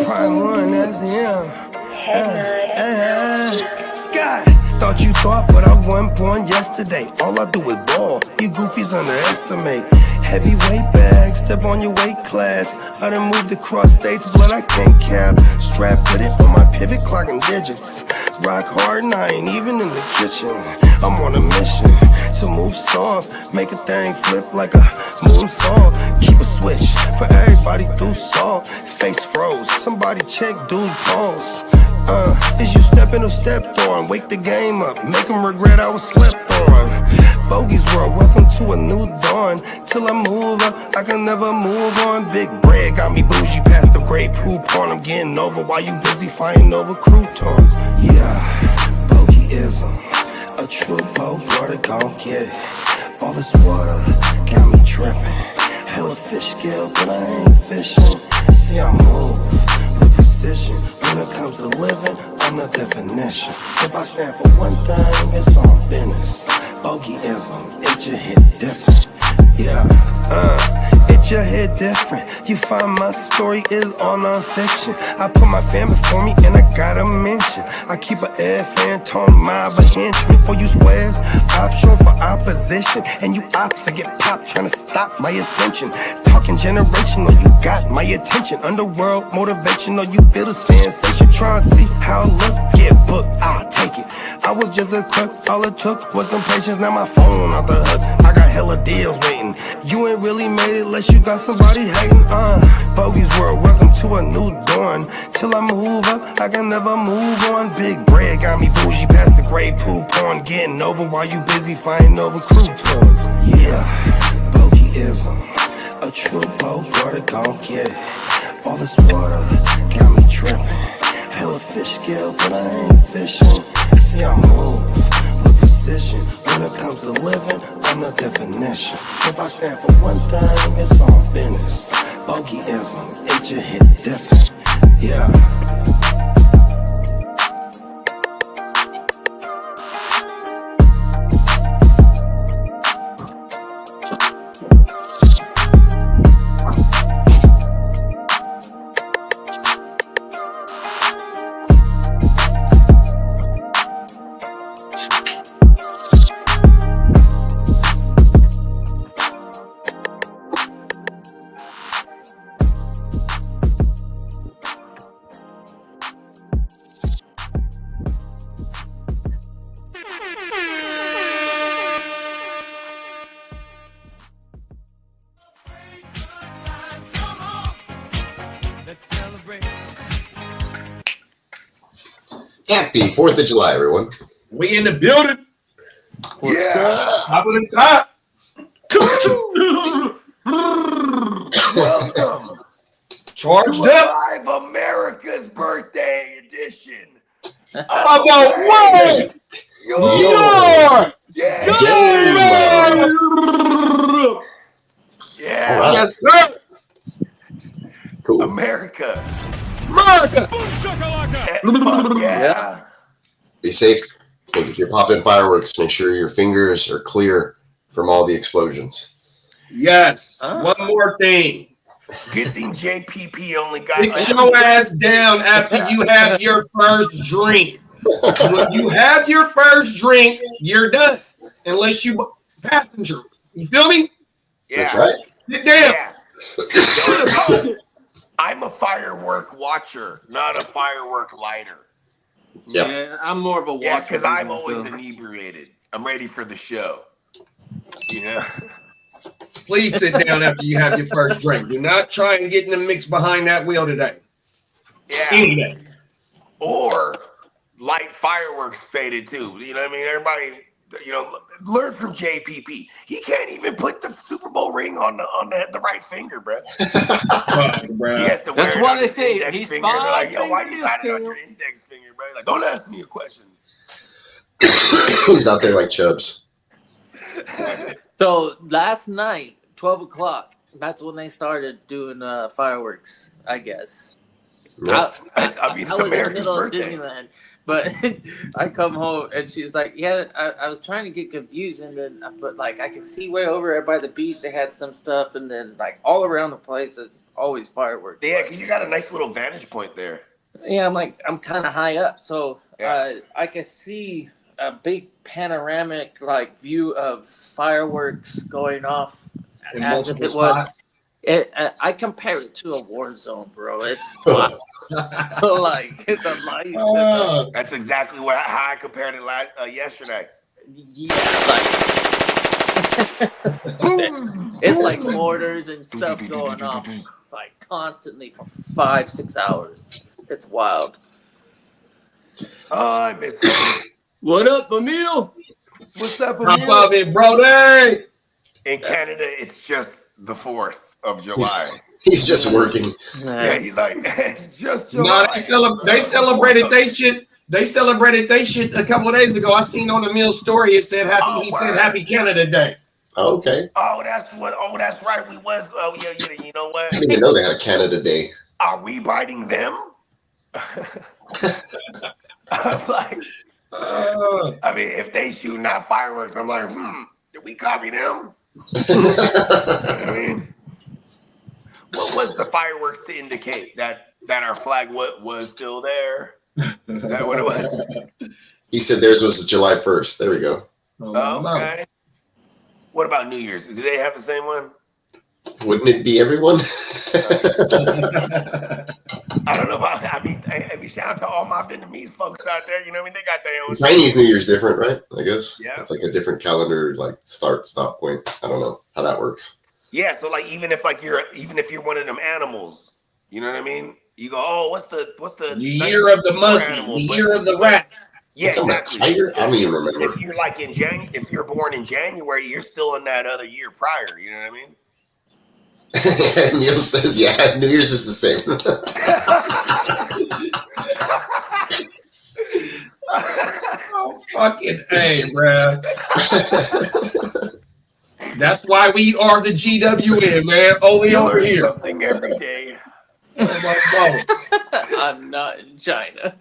Prime one, that's him. Sky. Thought you thought, but I wasn't born yesterday. All I do is ball. You goofies underestimate. Heavyweight bag, step on your weight class. I done moved across states, blood I can't cap. Strap with it on my pivot, clocking digits. Rock hard and I ain't even in the kitchen. I'm on a mission to move soft, make a thing flip like a moonsault. Keep a switch for everybody through salt. Face froze, somebody check dude pulse. Is you stepping or stepped on? Wake the game up, make them regret I was slept on. Bogey's world, welcome to a new dawn. Till I move up, I can never move on. Big bread got me bougie past the great poop on. I'm getting over while you busy fighting over croutons. Yeah, bogeyism, a true boat, brother, gon' get it. All this water got me tripping. Hella fish scale, but I ain't fishing. See, I move with precision. When it comes to living, I'm the definition. If I stand for one thing, it's all business. Bogeyism, it just hit different. Yeah, it just hit different. You find my story is all non-fiction. I put my fan before me and I gotta mention. I keep an air fan, tone my henchman. For you squares, option for opposition. And you ops, I get popped trying to stop my ascension. Talking generational, you got my attention. Underworld motivational, you feel the sensation. Trying to see how I look, get booked, I'll take it. I was just a crook, all it took was some patience. Now my phone out the hook, I got hella deals waiting. You ain't really made it unless you got somebody hating. Bogey's world, welcome to a new dawn. Till I move up, I can never move on. Big bread got me bougie past the great poop on. Getting over while you busy fighting over croutons. Yeah, bogeyism, a true boat, brother, gon' get it. All this water got me tripping. Hella fish scale, but I ain't fishing. See, I move with precision. When it comes to living, I'm the definition. If I stand for one thing, it's all business. Bogeyism, it just hit different. Yeah. Happy 4th of July, everyone. We in the building. What's up? Top of the top. Welcome Charged to up. Live America's Birthday Edition. About what? Your Yeah. Yeah. All right. Yes, sir. Cool. America. America. Fuck yeah. Be safe. If you're popping fireworks, make sure your fingers are clear from all the explosions. Yes. One more thing. Good thing JPP only got Get your ass down after you have your first drink. When you have your first drink, you're done. Unless you passenger. You feel me? Yeah. That's right. Get down. Yeah. I'm a firework watcher, not a firework lighter. Yep. Yeah, I'm more of a watcher. Yeah, because I'm than always myself. inebriated. I'm ready for the show. You know? Please sit down after you have your first drink. Do not try and get in the mix behind that wheel today. Yeah. Any day. Or light fireworks faded too. You know what I mean? Everybody, you know, learn from JPP. He can't even put the Super Bowl ring on the right finger, bro. Fuck, bro. He has to wear That's it why on they his say index he's finger. They're like, yo, why five do you got it on fingers, your index finger, bro? Like, don't ask me a question. He's out there like Chubbs. So last night, 12 o'clock, that's when they started doing fireworks, I guess. Yeah. I mean, I was in the America's middle of birthday. Disneyland, but I come home and she's like, "Yeah, I was trying to get confused, and then but like I could see way over by the beach they had some stuff, and then like all around the place it's always fireworks." Yeah, Like, because you got a nice little vantage point there. yeah, I'm kind of high up, so Yeah. I could see a big panoramic like view of fireworks going off In as if multiple it was. spots. I compare it to a war zone, bro. It's wild. Like the light. Oh, That's exactly how I compared it yesterday. Yeah, like it's like mortars and stuff going off like constantly for 5-6 hours. It's wild. Oh, I miss it. What up, Emil? What's up, top Emil? of it, Brody. In Canada, it's just the 4th of July. He's just working. Yeah, he's like, it's just No, July. they celebrated they shit. They celebrated they shit a couple of days ago. I seen on the Mill story. It said happy. Oh, He said word. Happy Canada Day. Okay. Oh, that's right. We was. Oh, yeah. You know what? I didn't even know they had a Canada Day. Are we biting them? I'm like, I mean, if they shoot not fireworks, I'm like, did we copy them? I mean, what was the fireworks to indicate that our flag was still there? Is that what it was? He said theirs was July 1st. There we go. Oh, Okay. What about New Year's? Do they have the same one? Wouldn't it be everyone? I don't know about. I mean, shout out to all my Vietnamese folks out there. You know what I mean? They got their own. Chinese New Year's different, right? I guess. Yeah. It's like a different calendar, like stop point. I don't know how that works. Yeah, so like even if you're one of them animals, you know what I mean? You go, oh, what's the the year of the monkey, animal, the but- year of the rat. Yeah, I'm a exactly. tiger? I don't even remember. If you're like if you're born in January, you're still in that other year prior. You know what I mean? Neil says, yeah, New Year's is the same. Oh, fucking A, bruh. That's why we are the GWN, man. Only You over learn here. something every day. Oh, my God. I'm not in China.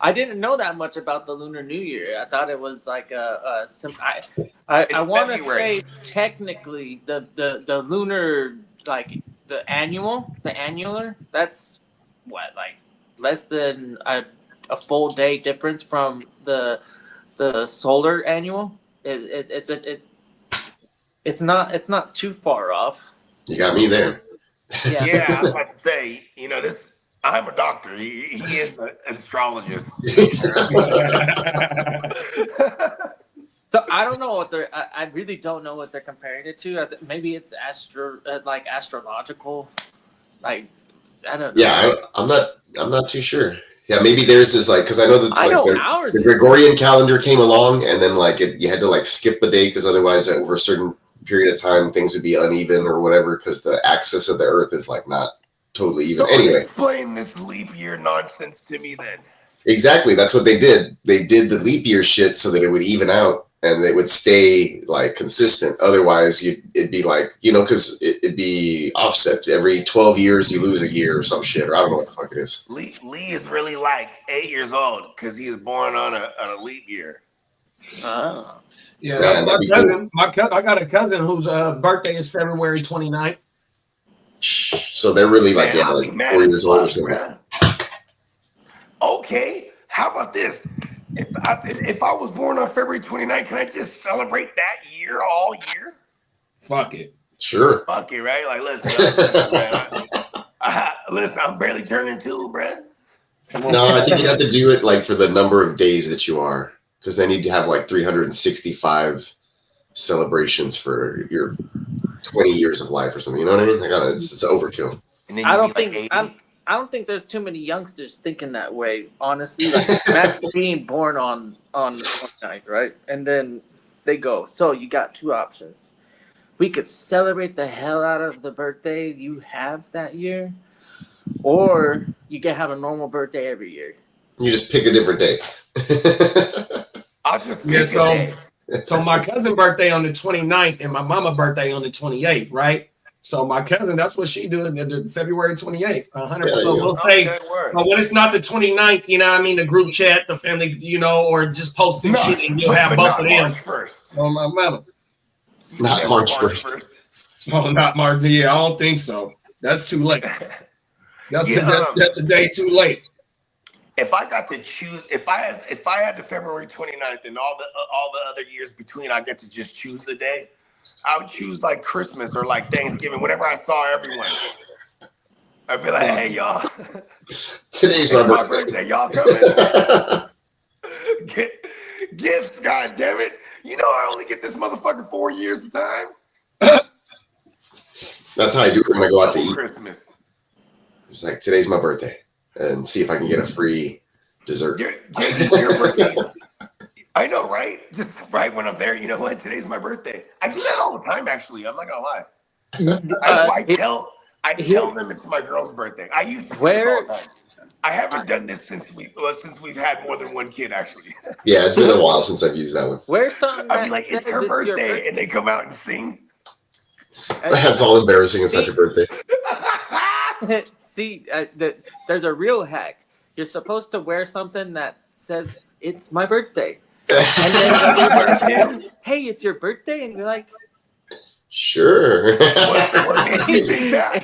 I didn't know that much about the Lunar New Year. I thought it was like I want to February. say technically the lunar, like the annular. That's what, like less than a full day difference from the solar annual. It's not too far off. You got me there. Yeah. Yeah, I was about to say, you know, I'm a doctor. He is an astrologist. So I don't know what I really don't know what they're comparing it to. Maybe it's like astrological. Like I don't know. Yeah, I'm not too sure. Yeah, maybe theirs is like, because I know that I know like ours. the Gregorian calendar came along, and then like you had to like skip a day because otherwise over a certain period of time things would be uneven or whatever because the axis of the Earth is like not totally even. So Anyway, explain this leap year nonsense to me then. exactly. That's what they did. They did the leap year shit so that it would even out and it would stay like consistent. Otherwise, it'd be like, you know, because it'd be offset. Every 12 years, you lose a year or some shit, or I don't know what the fuck it is. Lee is really like 8 years old because he was born on a leap year. Oh. Yeah, Man, that's that'd be my cousin. I got a cousin whose birthday is February 29th. So they're really like, Man, yeah, I'll like be mad 4 as years old or fuck, something. bruh. Okay, how about this? If I was born on February 29th, can I just celebrate that year all year? Fuck it. Sure. Fuck it, right? Like, listen, man. Listen, I'm barely turning 2, bruh. No, I think you have to do it like for the number of days that you are, because then you'd have like 365 celebrations for your 20 years of life or something. You know what I mean? It's overkill. And then I you'd don't be think like 80. I don't think there's too many youngsters thinking that way. Honestly, like imagine being born on the 29th, right? And then they go. So you got two options. We could celebrate the hell out of the birthday you have that year, or you can have a normal birthday every year. You just pick a different day. I'll just Yeah, pick a so day. so my cousin birthday on the 29th and my mama birthday on the 28th, right? So my cousin, that's what she did the February 28th. 100%. Yeah, So yeah. we'll say, Okay, word. but when it's not the 29th, you know what I mean? The group chat, the family, you know, or just posting shit and you'll have but both not of them. March 1st. Oh, my mama. Not Never March 1st. Oh, not March. Yeah, I don't think so. That's too late. That's a day too late. If I got to choose, if I had the February 29th and all the other years between, I get to just choose the day. I would choose like Christmas or like Thanksgiving, whenever I saw everyone. I'd be like, hey y'all, Today's it's my my birthday. birthday. Y'all coming? Get gifts, god damn it. You know I only get this motherfucker 4 years of time. That's how I do it when I go out to eat. Christmas. It's like, today's my birthday. And see if I can get a free dessert. Your birthday. I know, right? Just right when I'm there, you know what? Today's my birthday. I do that all the time, actually. I'm not gonna lie. I tell them it's my girl's birthday. I used to do this all the time. I haven't done this since we've had more than one kid, actually. Yeah, it's been a while since I've used that one. Where's something I'd be like, it's her birthday, and they come out and sing. That's all embarrassing. It's such a birthday. See, there's a real hack. You're supposed to wear something that says it's my birthday. And then hey, it's your birthday, and you're like, Sure. What made you think that?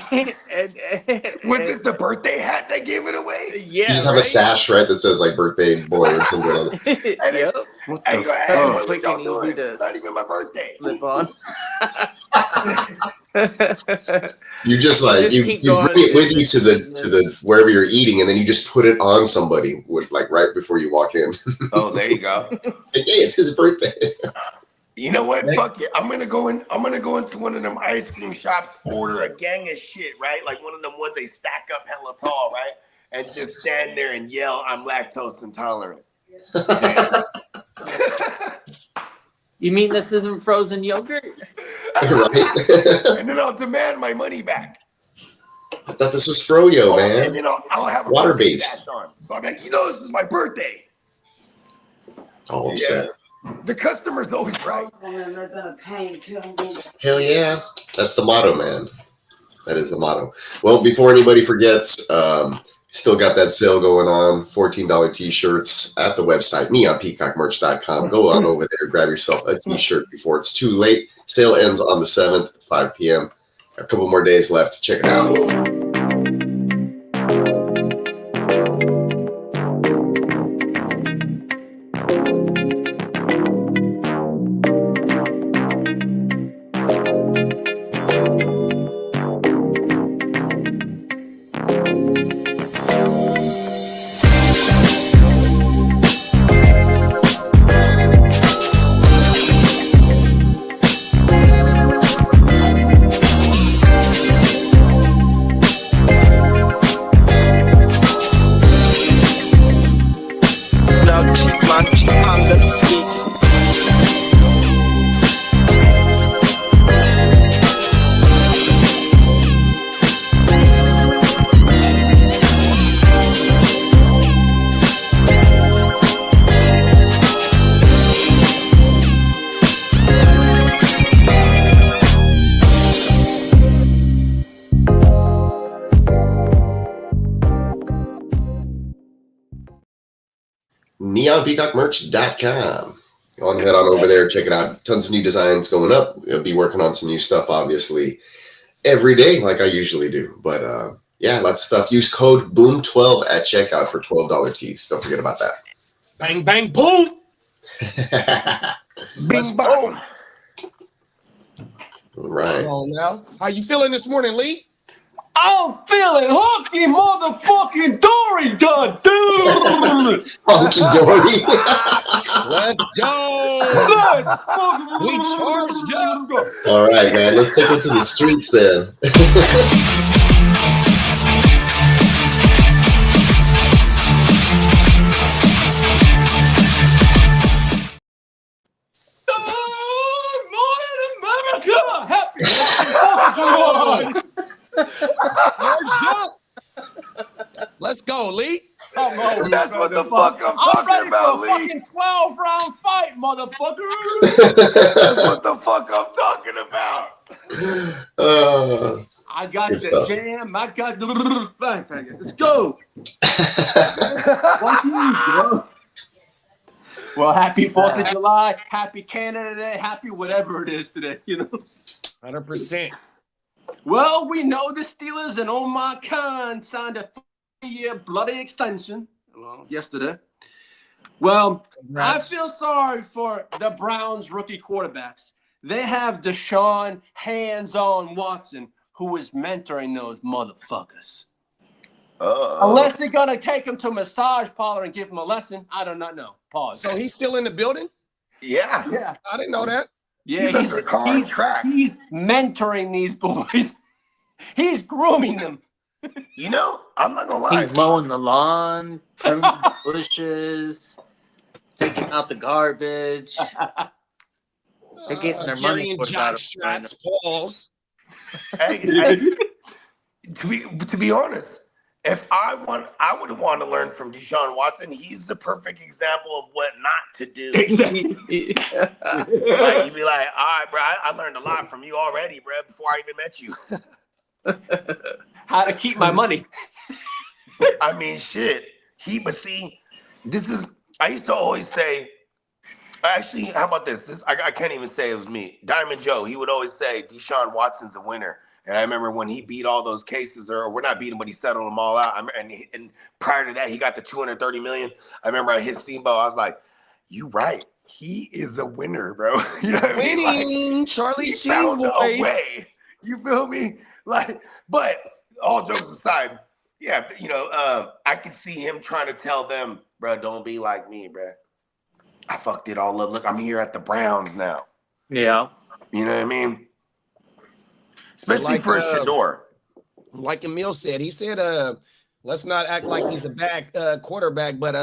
Was and it the birthday hat that gave it away? yeah, You just have a sash, right, that says like birthday boy or something on it. And Yep. And you go, hey, what Quick y'all and doing? easy to It's not even my birthday. slip on. You just like Just you keep bring going, it with you business, to the business. wherever you're eating, and then you just put it on somebody with like right before you walk in. Oh, there you go. It's like, hey, it's his birthday. You know what? Fuck it. I'm gonna go into one of them ice cream shops, order a gang of shit, right? Like one of them ones they stack up hella tall, right? And just stand there and yell, I'm lactose intolerant. You mean this isn't frozen yogurt? Right? And then I'll demand my money back. I thought this was Froyo, man. And then I'll have a Water-based. sash on. So I'm like, you know, this is my birthday. All upset. The customer's always right. Hell yeah. That's the motto, man. That is the motto. Well, before anybody forgets, still got that sale going on. $14 t-shirts at the website, neonpeacockmerch.com. Go on over there, grab yourself a t-shirt before it's too late. Sale ends on the 7th, 5 p.m. A couple more days left. Check it out. neonpeacockmerch.com. Go on, head on over there, check it out. Tons of new designs going up. We'll be working on some new stuff, obviously, every day, like I usually do. But yeah, lots of stuff. Use code BOOM12 at checkout for $12 tees. Don't forget about that. Bang, bang, boom. Bing bong. All right. Come on now. How you feeling this morning, Lee? I'm feeling hooky motherfucking Dory, goddamn! Funky Dory. Let's go. Let's fucking We charged up. All right, man. Let's take it to the streets then. Good morning, America! Happy fucking Charged up. Let's go, Lee. Come on, That's what the fuck I'm I'm talking ready about, for a Lee. fucking 12-round fight, motherfucker! That's what the fuck I'm talking about. I got Good the stuff. jam. I got the. Let's go. Fucking go. Well, happy 4th of July. Happy Canada Day. Happy whatever it is today. 100%. Well, we know the Steelers and Omar Khan signed a 3-year bloody extension yesterday. Well, Congrats. I feel sorry for the Browns rookie quarterbacks. They have Deshaun hands-on Watson, who is mentoring those motherfuckers. Unless they're going to take him to a massage parlor and give him a lesson. I do not know. Pause. So he's still in the building? Yeah. I didn't know that. Yeah, He's under contract. He's mentoring these boys. He's grooming them. I'm not gonna lie. He's mowing the lawn, pruning the bushes, taking out the garbage. They're getting their money Carrying worth jock out of straps, Pauls. Hey, to be honest, if I would want to learn from Deshaun Watson. He's the perfect example of what not to do. Exactly. Like, you'd be like, all right, bro, I learned a lot from you already, bro, before I even met you. How to keep my money. I mean, shit. But see, I used to always say, actually, how about this? I can't even say it was me. Diamond Joe, he would always say, Deshaun Watson's a winner. And I remember when he beat all those cases, or we're not beating, but he settled them all out. And prior to that, he got the $230 million. I remember I hit Steamboat. I was like, "You right? He is a winner, bro." You know what I mean? Winning, Charlie He Sheen found a voice. way. You feel me? Like, but all jokes aside, yeah, I could see him trying to tell them, "Bro, don't be like me, bro. I fucked it all up. Look, I'm here at the Browns now." Yeah. You know what I mean? Especially Like, first the door. Like Emil said, he said, let's not act like he's a bad quarterback, but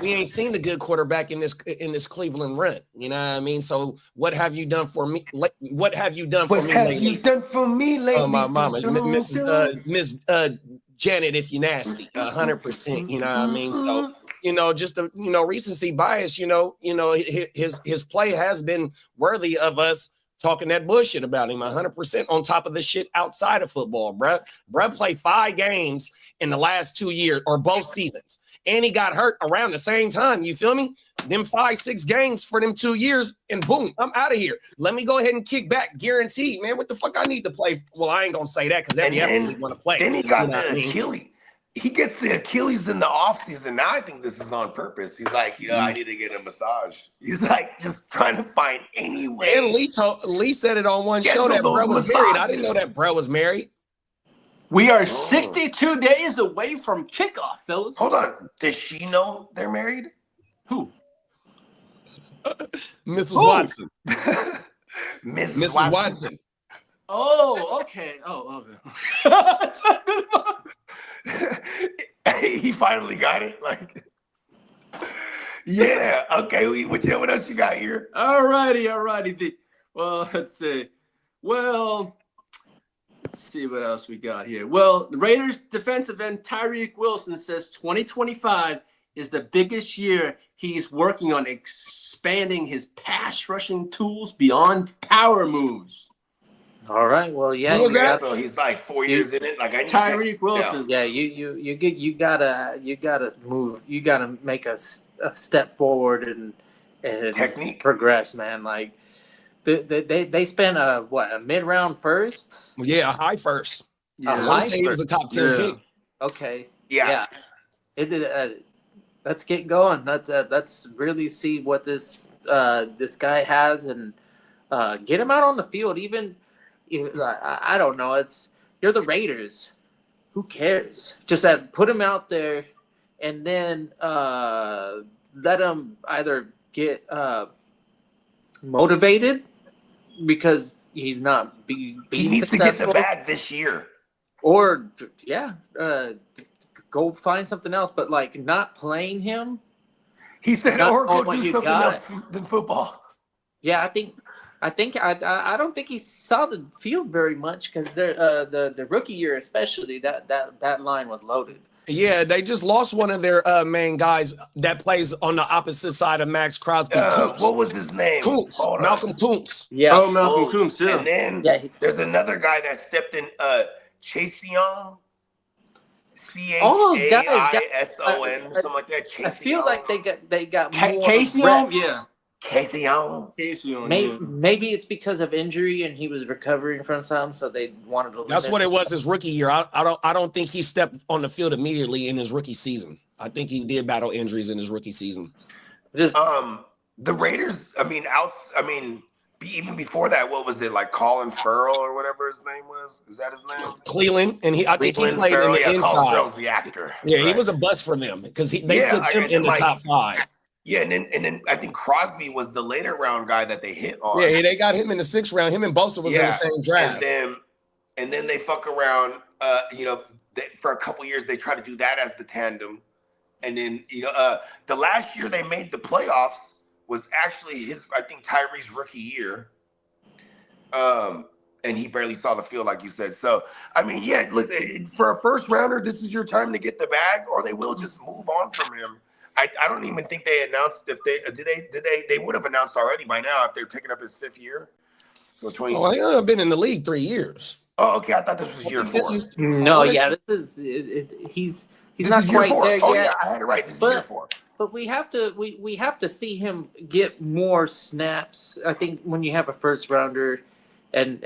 we ain't seen the good quarterback in this Cleveland run. You know what I mean? So what have you done for me? What have you done for me lately? done for me lately? Oh, my mama, Miss Janet, if you nasty, 100%. You know what I mean? So just a recency bias. His play has been worthy of us talking that bullshit about him 100% on top of the shit outside of football, bruh. Bruh played 5 games in the last 2 years or both seasons. And he got hurt around the same time. You feel me? Them 5-6 games for them 2 years, and boom, I'm out of here. Let me go ahead and kick back. Guaranteed, man. What the fuck I need to play? Well, I ain't gonna say that because every athlete want to play. Then he got the Achilles. He gets the Achilles in the offseason. Now I think this is on purpose. He's like, I need to get a massage. He's like just trying to find any way. And Lee said it on one show that bro was married. I didn't know that bro was married. We are 62 days away from kickoff, fellas. Hold on. Does she know they're married? Who? Mrs. Watson. Mrs. Watson. Oh, okay. Oh, okay. He finally got it. Like, yeah. Okay. What else you got here? All righty. Well, let's see. Well, let's see what else we got here. Well, the Raiders defensive end Tyreek Wilson says 2025 is the biggest year he's working on expanding his pass rushing tools beyond power moves. All right. Well, yeah. Who was that? So he's like 4 years in it. Like, I need Tyreek Wilson. Yeah. You gotta move. You gotta make a step forward and Technique. progress, man. Like they spent a mid-round first. Yeah, a high first. Yeah. I would say he was a top 10 pick. Okay. Yeah. Let's get going. Let's really see what this guy has and get him out on the field. Even I don't know. You're the Raiders. Who cares? Just put him out there, and then let him either get motivated because he's not being He needs to successful, get the bag this year. or go find something else. But like not playing him. He said, Not or go what do you something got. else than football. Yeah, I don't think he saw the field very much because the rookie year especially that line was loaded. Yeah, they just lost one of their main guys that plays on the opposite side of Max Crosby. What was his name? Kuntz. Hold on. Malcolm Kuntz. Yeah. Oh, Malcolm Coombs, yeah. And then Yeah, there's another guy that stepped in, Chase Young. All those guys got- Chaison, something like that. I feel like they got more Casey, reps. yeah. Casey Young. Casey, Maybe it's because of injury and he was recovering from something, so they wanted to. That's what it was his rookie year. I don't think he stepped on the field immediately in his rookie season. I think he did battle injuries in his rookie season. Just The Raiders. Even before that, what was it like? Colin Farrell or whatever his name was. Is that his name? Cleveland, and I think he played Farrell, in the Colin inside. Farrell's the actor. Yeah, he Right. was a bust for them because they took him in the top 5. Yeah, and then I think Crosby was the later round guy that they hit on. Yeah, they got him in the 6th round. Him and Bosa was in the same draft. And then they fuck around. For a couple years they try to do that as the tandem, and then the last year they made the playoffs was actually Tyree's rookie year. And he barely saw the field, like you said. So, look, for a first rounder, this is your time to get the bag, or they will just move on from him. I don't even think they announced if they would have announced already by now if they're picking up his 5th year. So 20. Well, he's been in the league 3 years. Oh, okay. I thought this was year 4. this is he's not quite there yet. Oh yeah, I had it right. This is year 4. But we have to see him get more snaps. I think when you have a first rounder, and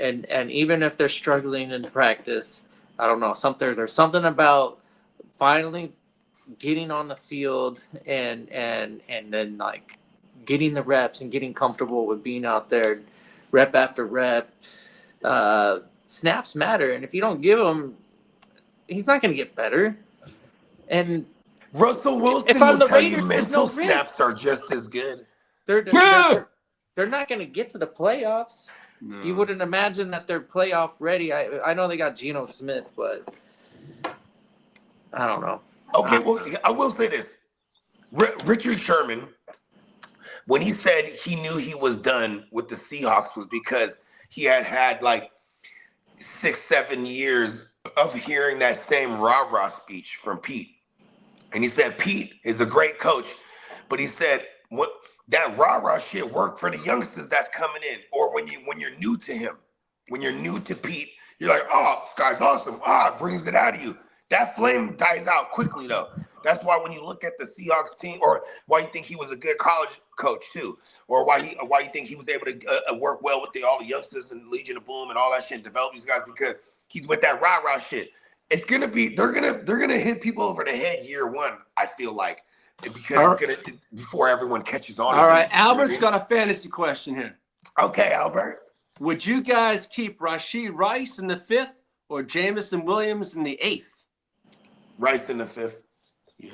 even if they're struggling in practice, I don't know, there's something about finally getting on the field and then like getting the reps and getting comfortable with being out there, rep after rep. Snaps matter, and if you don't give him, he's not going to get better. And Russell Wilson if I'm the will tell you Raiders, there's mental no risk. snaps are just as good. They're not going to get to the playoffs. No. You wouldn't imagine that they're playoff ready. I know they got Geno Smith, but I don't know. Okay, well, I will say this. Richard Sherman, when he said he knew he was done with the Seahawks, was because he had like 6-7 years of hearing that same rah-rah speech from Pete. And he said Pete is a great coach, but he said what that rah-rah shit worked for the youngsters that's coming in, or when you're new to him, when you're new to Pete, you're like, oh, this guy's awesome. It brings it out of you. That flame dies out quickly, though. That's why when you look at the Seahawks team, or why you think he was a good college coach too, or why you think he was able to work well with all the youngsters and Legion of Boom and all that shit, and develop these guys, because he's with that rah-rah shit. It's gonna be they're gonna hit people over the head year 1. I feel like, because it's gonna before everyone catches on. All right, Albert's got a fantasy question here. Okay, Albert. Would you guys keep Rashee Rice in the 5th or Jamison Williams in the 8th? Rice in the 5th. Yeah.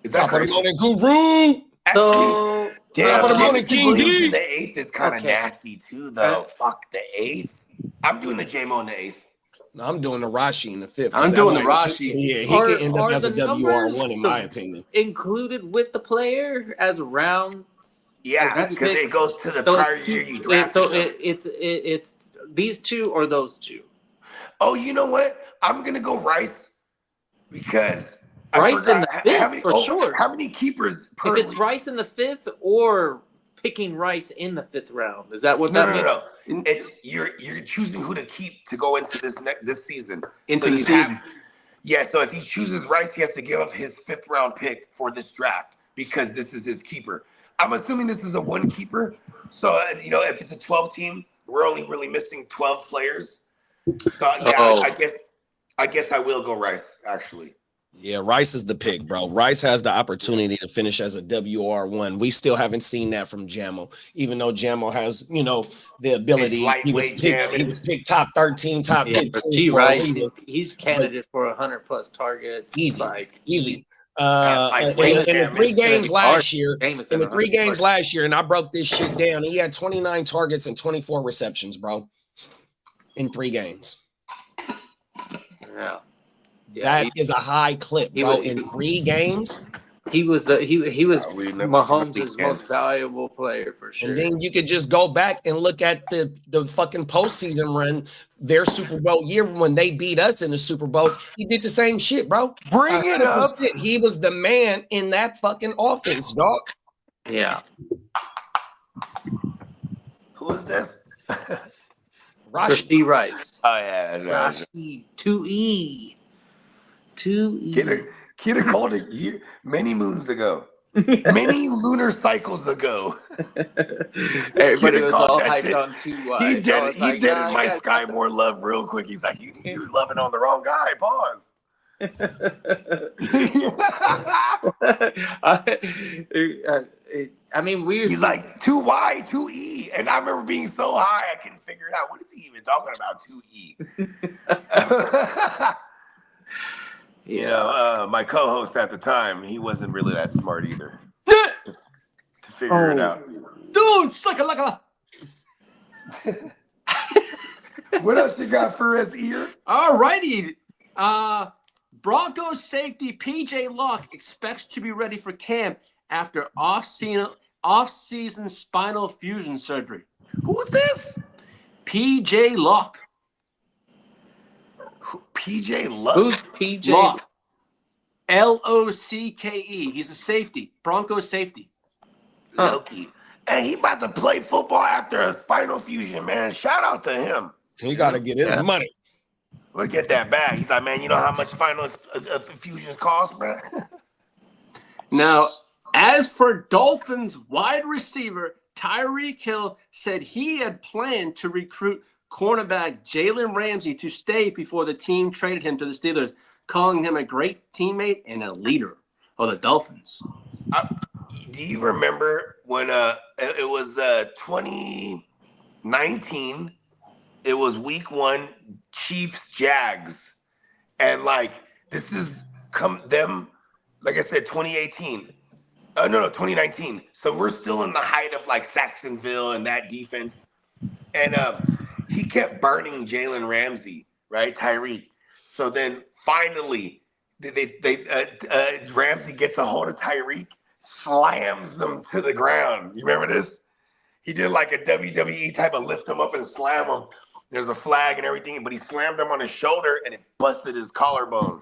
Is that Top of the crazy? morning, Guru. So Damn, Top of the morning, Jamison King Williams D. in the 8th is kind of Okay. nasty too, though. Fuck the 8th. I'm doing the J-Mo in the 8th. No, I'm doing the Rashi in the 5th. I'm doing the Rashi. Yeah, he Are- could end up are as a the WR1 numbers in my opinion. included with the player as rounds. Yeah, That's because big. it goes to the So prior it's year you two, draft. so yourself. it's these two or those two. Oh, you know what? I'm gonna go Rice because Rice in the how 5th many, for sure. How many keepers per If it's league? Rice in the 5th or picking Rice in the 5th round, is that what No, that means? no. It's you're choosing who to keep to go into this season. Into So the you season. Yeah, so if he chooses Rice, he has to give up his 5th round pick for this draft because this is his keeper. I'm assuming this is a 1 keeper. So if it's a 12 team, we're only really missing 12 players. So yeah, Oh. I guess I will go Rice actually. Yeah, Rice is the pick, bro. Rice has the opportunity to finish as a WR1. We still haven't seen that from Jamo, even though Jamo has, the ability. He was Lightweight picked top 13, top 15. But G for a Rice, reason. he's candidate for 100+ targets. Easy. Like Easy. Lightweight In the 3 games last year, Jameson in the 3 games 100 last year, and I broke this shit down, he had 29 targets and 24 receptions, bro, in 3 games. Yeah. That is a high clip, he bro. would- In 3 games, He was we never Mahomes' can. most valuable player for sure. And then you could just go back and look at the fucking postseason run, their Super Bowl year when they beat us in the Super Bowl. He did the same shit, bro. Bring it up. 100%. He was the man in that fucking offense, dog. Yeah. Who is this? Rashi. Rasheed Rice. Oh yeah, Rasheed 2E. 2E. Kid called it many moons ago. Many lunar cycles ago. Everybody Kid was called all that hyped shit. on 2Y. He did I was it. He like, did nah, it. My guys, Sky More love real quick. He's like, you're loving on the wrong guy. Pause. I mean, weird. He's like 2Y, 2E. And I remember being so high, I couldn't figure it out. What is he even talking about, 2E? You know, my co-host at the time, he wasn't really that smart either to figure it out. Dude, sucker. What else you got for his ear? All righty. Broncos safety PJ Locke expects to be ready for camp after off-season spinal fusion surgery. Who's this? PJ Locke. PJ Love. Who's PJ? Locke. L-O-C-K-E. He's a safety. Broncos safety. Loki. And he about to play football after a spinal fusion, man. Shout out to him. He got to get his money. Look at that bag. He's like, man, you know how much spinal fusions cost, man? Now, as for Dolphins wide receiver, Tyreek Hill said he had planned to recruit cornerback Jalen Ramsey to stay before the team traded him to the Steelers, calling him a great teammate and a leader of the Dolphins. Do you remember when it was 2019? It was week 1, Chiefs Jags, and like this is like I said, 2018. No, 2019. So we're still in the height of like Saxonville and that defense, and he kept burning Jalen Ramsey, right, Tyreek. So then finally, Ramsey gets a hold of Tyreek, slams them to the ground. You remember this? He did like a WWE type of lift him up and slam him. There's a flag and everything, but he slammed him on his shoulder and it busted his collarbone.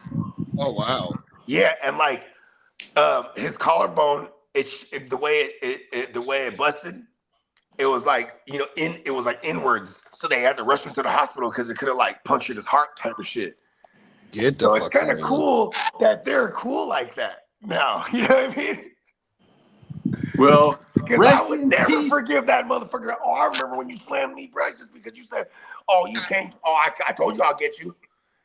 Oh, wow. Yeah, and like his collarbone, the way it busted, it was like, you know, it was like inwards. So they had to rush him to the hospital because it could have like punctured his heart type of shit. So it's kind of cool that they're cool like that now. You know what I mean? Well, Because I would never forgive that motherfucker. Oh, I remember when you slammed me, bro, just because you said, oh, you can't. Oh, I told you I'll get you.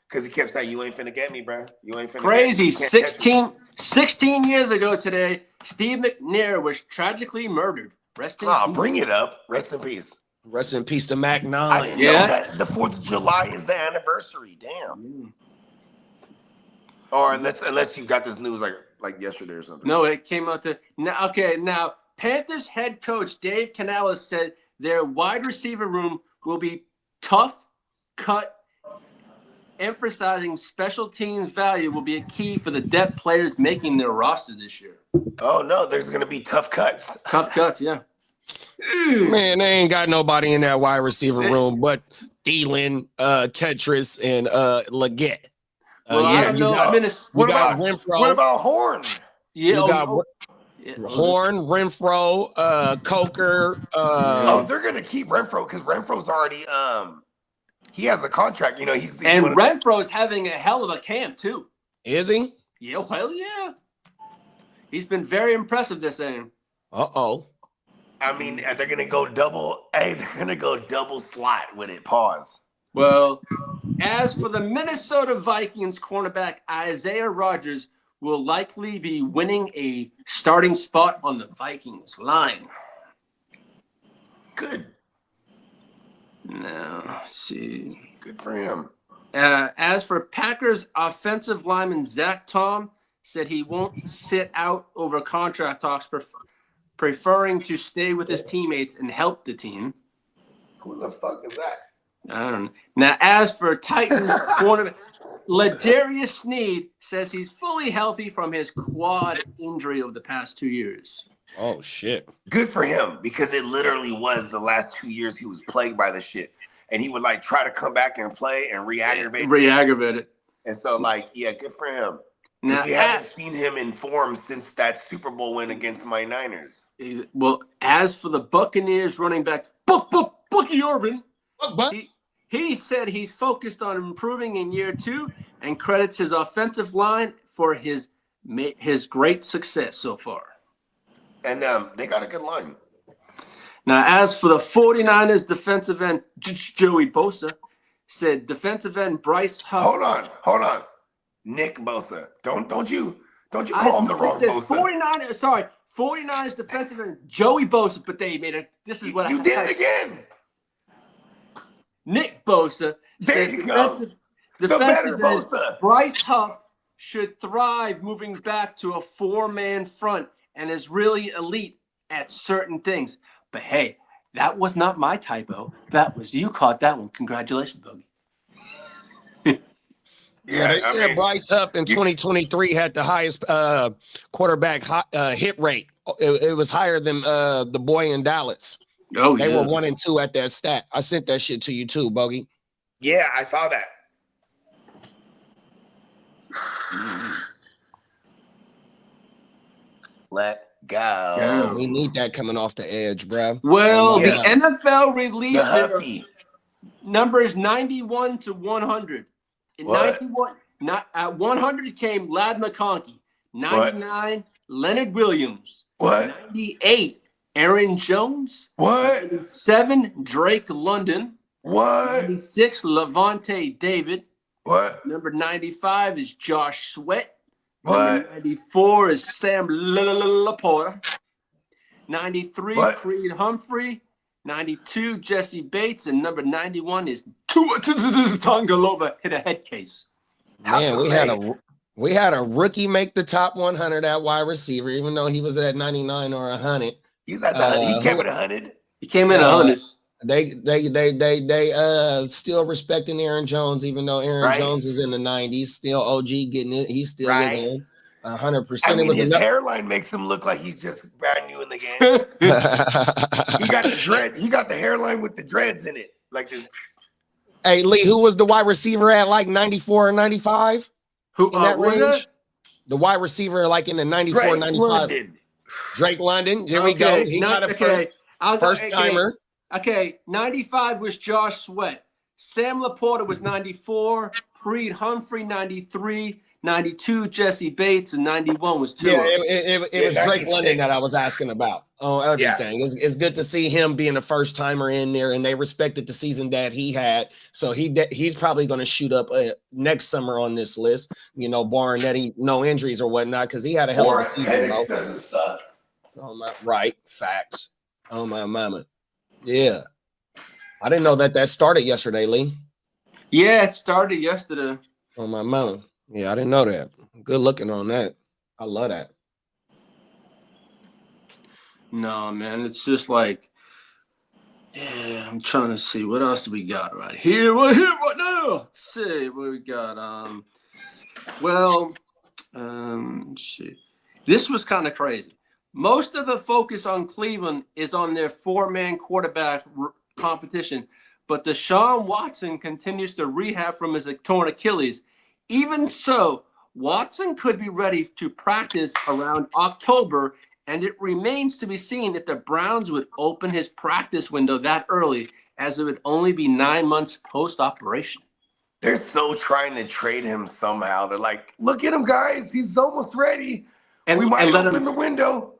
Because he kept saying, you ain't finna get me, bro. You ain't finna crazy. get me. 16 years ago today, Steve McNair was tragically murdered. Rest in peace. Bring it up. Rest in peace. Rest in peace to Mac 9. I didn't know that the 4th of July is the anniversary. Damn. Or unless you got this news like yesterday or something. No, it came out now Panthers head coach Dave Canales said their wide receiver room will be tough, cut, emphasizing special teams value will be a key for the depth players making their roster this year. Oh no, there's gonna be tough cuts. Tough cuts, yeah. Man, they ain't got nobody in that wide receiver room but Thielen, Tetris, and Leggett. Well, I don't know. What about Horn? Yeah, you got Horn, Renfro, Coker. They're gonna keep Renfro because Renfro's already he has a contract. You know, he's Renfro's having a hell of a camp too. Is he? Yeah, well, yeah. He's been very impressive this game. I mean, they're gonna go double. Hey, they're gonna go double slot with it. Pause. Well, as for the Minnesota Vikings cornerback Isaiah Rodgers will likely be winning a starting spot on the Vikings line. Good. Now, let's see. Good for him. As for Packers offensive lineman Zach Tom said he won't sit out over contract talks, preferring to stay with his teammates and help the team. Who the fuck is that? I don't know. Now, as for Titans cornerback, Ladarius Sneed says he's fully healthy from his quad injury over the past 2 years. Oh shit. Good for him, because it literally was the last 2 years he was plagued by the shit. And he would like try to come back and play and Re-aggravate it. And so like, yeah, good for him. Now, We haven't seen him in form since that Super Bowl win against my Niners. well, as for the Buccaneers running back, Bucky Irvin, he said he's focused on improving in year 2 and credits his offensive line for his great success so far. And they got a good line. Now, as for the 49ers defensive end, Joey Bosa said defensive end Bryce Huff. Hold on. Nick Bosa. Don't you call him the wrong Bosa. 49ers defensive end Joey Bosa, but they made it. This is what you did it again. Nick Bosa said defensive end Bryce Huff should thrive moving back to a 4-man front and is really elite at certain things. But hey, that was not my typo. That was you caught that one. Congratulations, Bogey. Yeah, they said Bryce Huff in 2023 had the highest quarterback hit rate. It was higher than the boy in Dallas. Oh, they were 1 and 2 at that stat. I sent that shit to you too, Bogey. Yeah, I saw that. Let go. Yeah, we need that coming off the edge, bro. Well, the NFL released their numbers 91 to 100. In 91, at 100 came Lad McConkey. 99, Leonard Williams. 98, Aaron Jones. 97, Drake London. 96, Levante David. Number 95 is Josh Sweat. Number 94 is Sam Laporta. 93, Creed Humphrey. 92, Jesse Bates. And number 91 is Tua Tagovailoa hit a head case. Man, we had a rookie make the top 100 at wide receiver, even though he was at 99 or 100. He's at the 100. He came at 100. He came in 100. They still respecting Aaron Jones, even though Aaron Jones is in the 90s. Still OG getting it. He's still in 100%. I mean, his hairline makes him look like he's just brand new in the game. He got the dread. He got the hairline with the dreads in it, like this. Hey Lee, who was the wide receiver at like 94 or 95? Who in that was range? it? The wide receiver like in the 94, Drake 95. London. Drake London. There we go. He got a first timer. Okay, 95 was Josh Sweat. Sam Laporta was 94. Creed Humphrey, 93. 92, Jesse Bates, and 91 was Tua. Yeah, it was Drake London that I was asking about. Oh, everything. Yeah. It's good to see him being a first timer in there, and they respected the season that he had. So he's probably going to shoot up next summer on this list. You know, barring that no injuries or whatnot, because he had a hell of a season. Doesn't suck. Oh my, right, facts. Oh my mama, yeah. I didn't know that started yesterday, Lee. Yeah, it started yesterday. Oh my mama. Yeah, I didn't know that. Good looking on that. I love that. No, man, it's just like, yeah, I'm trying to see what else we got right here. What now? Let's see what we got. Let's see. This was kind of crazy. Most of the focus on Cleveland is on their 4-man quarterback competition, but Deshaun Watson continues to rehab from his torn Achilles. Even so, Watson could be ready to practice around October, and it remains to be seen if the Browns would open his practice window that early, as it would only be 9 months post-operation. They're so trying to trade him somehow. They're like, look at him, guys. He's almost ready. And we might open the window.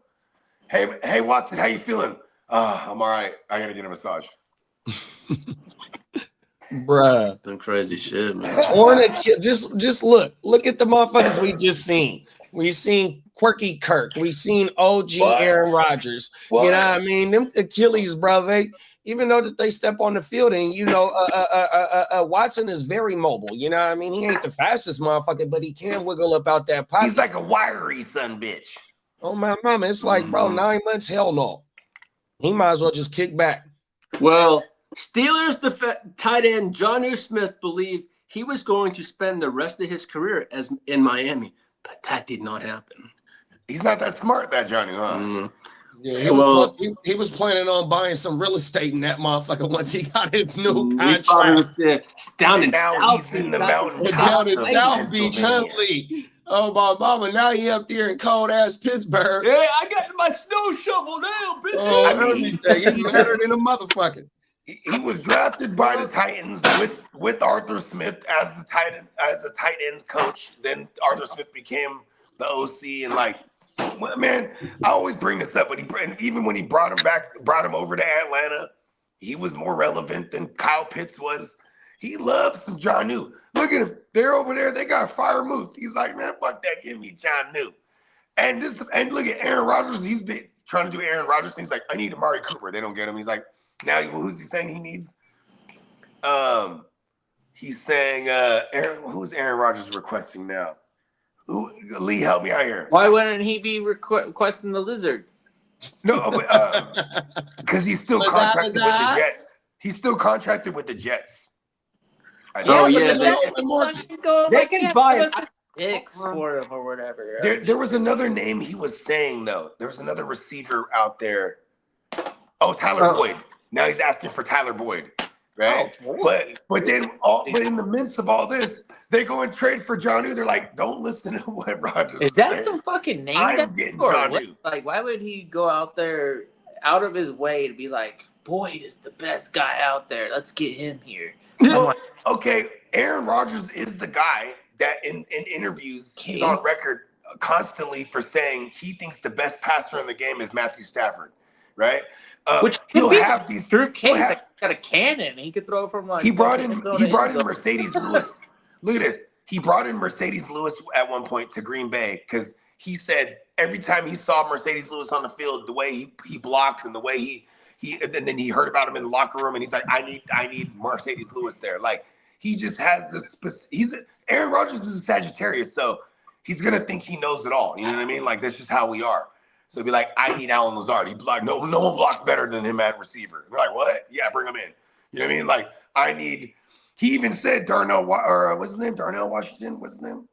Hey, Watson, how you feeling? I'm all right. I got to get a massage. Bruh, some crazy shit, man. Just look at the motherfuckers we just seen. We seen Quirky Kirk. We seen OG Aaron Rodgers. You know what I mean? Them Achilles, bro. Even though that they step on the field and Watson is very mobile. You know what I mean? He ain't the fastest motherfucker, but he can wiggle up out that pocket. He's like a wiry son bitch. Oh my mama, it's like, bro, 9 months, hell no. He might as well just kick back. Well, Steelers tight end Jonnu Smith believe he was going to spend the rest of his career as in Miami, but that did not happen. He's not that smart, that Johnny, huh? Mm. Yeah, he was planning on buying some real estate in that motherfucker once he got his new We thought it contract. was down in Now South he's in Beach, the mountains. Down in of South Beach, Pennsylvania. Huntley. Oh, my mama, now he up there in cold-ass Pittsburgh. Hey, I got my snow shovel now, bitch. Oh, I mean, everything. He's better than a motherfucker. He was drafted by the Titans with Arthur Smith as the tight end coach. Then Arthur Smith became the OC, and like, man, I always bring this up, but even when he brought him over to Atlanta, he was more relevant than Kyle Pitts was. He loves some John New. Look at him. They're over there. They got Fire Muth. He's like, man, fuck that. Give me John New. And look at Aaron Rodgers. He's been trying to do Aaron Rodgers things like, I need Amari Cooper. They don't get him. He's like, now who's he saying he needs? He's saying who's Aaron Rodgers requesting now? Lee, help me out here. Why wouldn't he be requesting the lizard? No, because he's still contracted with the Jets. He's still contracted with the Jets. Oh, yeah, they can buy it. Picks for him or whatever. There was another name he was saying though. There was another receiver out there. Oh, Tyler Boyd. Now he's asking for Tyler Boyd, right? But in the midst of all this, they go and trade for Jonnu. They're like, don't listen to what Rodgers Is that said. some fucking name? I'm getting Jonnu. Like, why would he go out there, out of his way to be like, Boyd is the best guy out there. Let's get him here. Well, okay, Aaron Rodgers is the guy that in interviews, he's on record constantly for saying he thinks the best passer in the game is Matthew Stafford, right? Which he'll have these Drew Case got a cannon. He could throw from like. He brought in Mercedes Lewis. Look at this. He brought in Mercedes Lewis at one point to Green Bay because he said every time he saw Mercedes Lewis on the field, the way he blocked and the way he and then he heard about him in the locker room and he's like, I need Mercedes Lewis there. Like he just has this. Aaron Rodgers is a Sagittarius, so he's gonna think he knows it all. You know what I mean? Like that's just how we are. So it'd be like, I need Alan Lazard. He'd be like, no one blocks better than him at receiver. We're like, what? Yeah, bring him in. You know what I mean? Like, he even said what's his name? Darnell Washington? What's his name?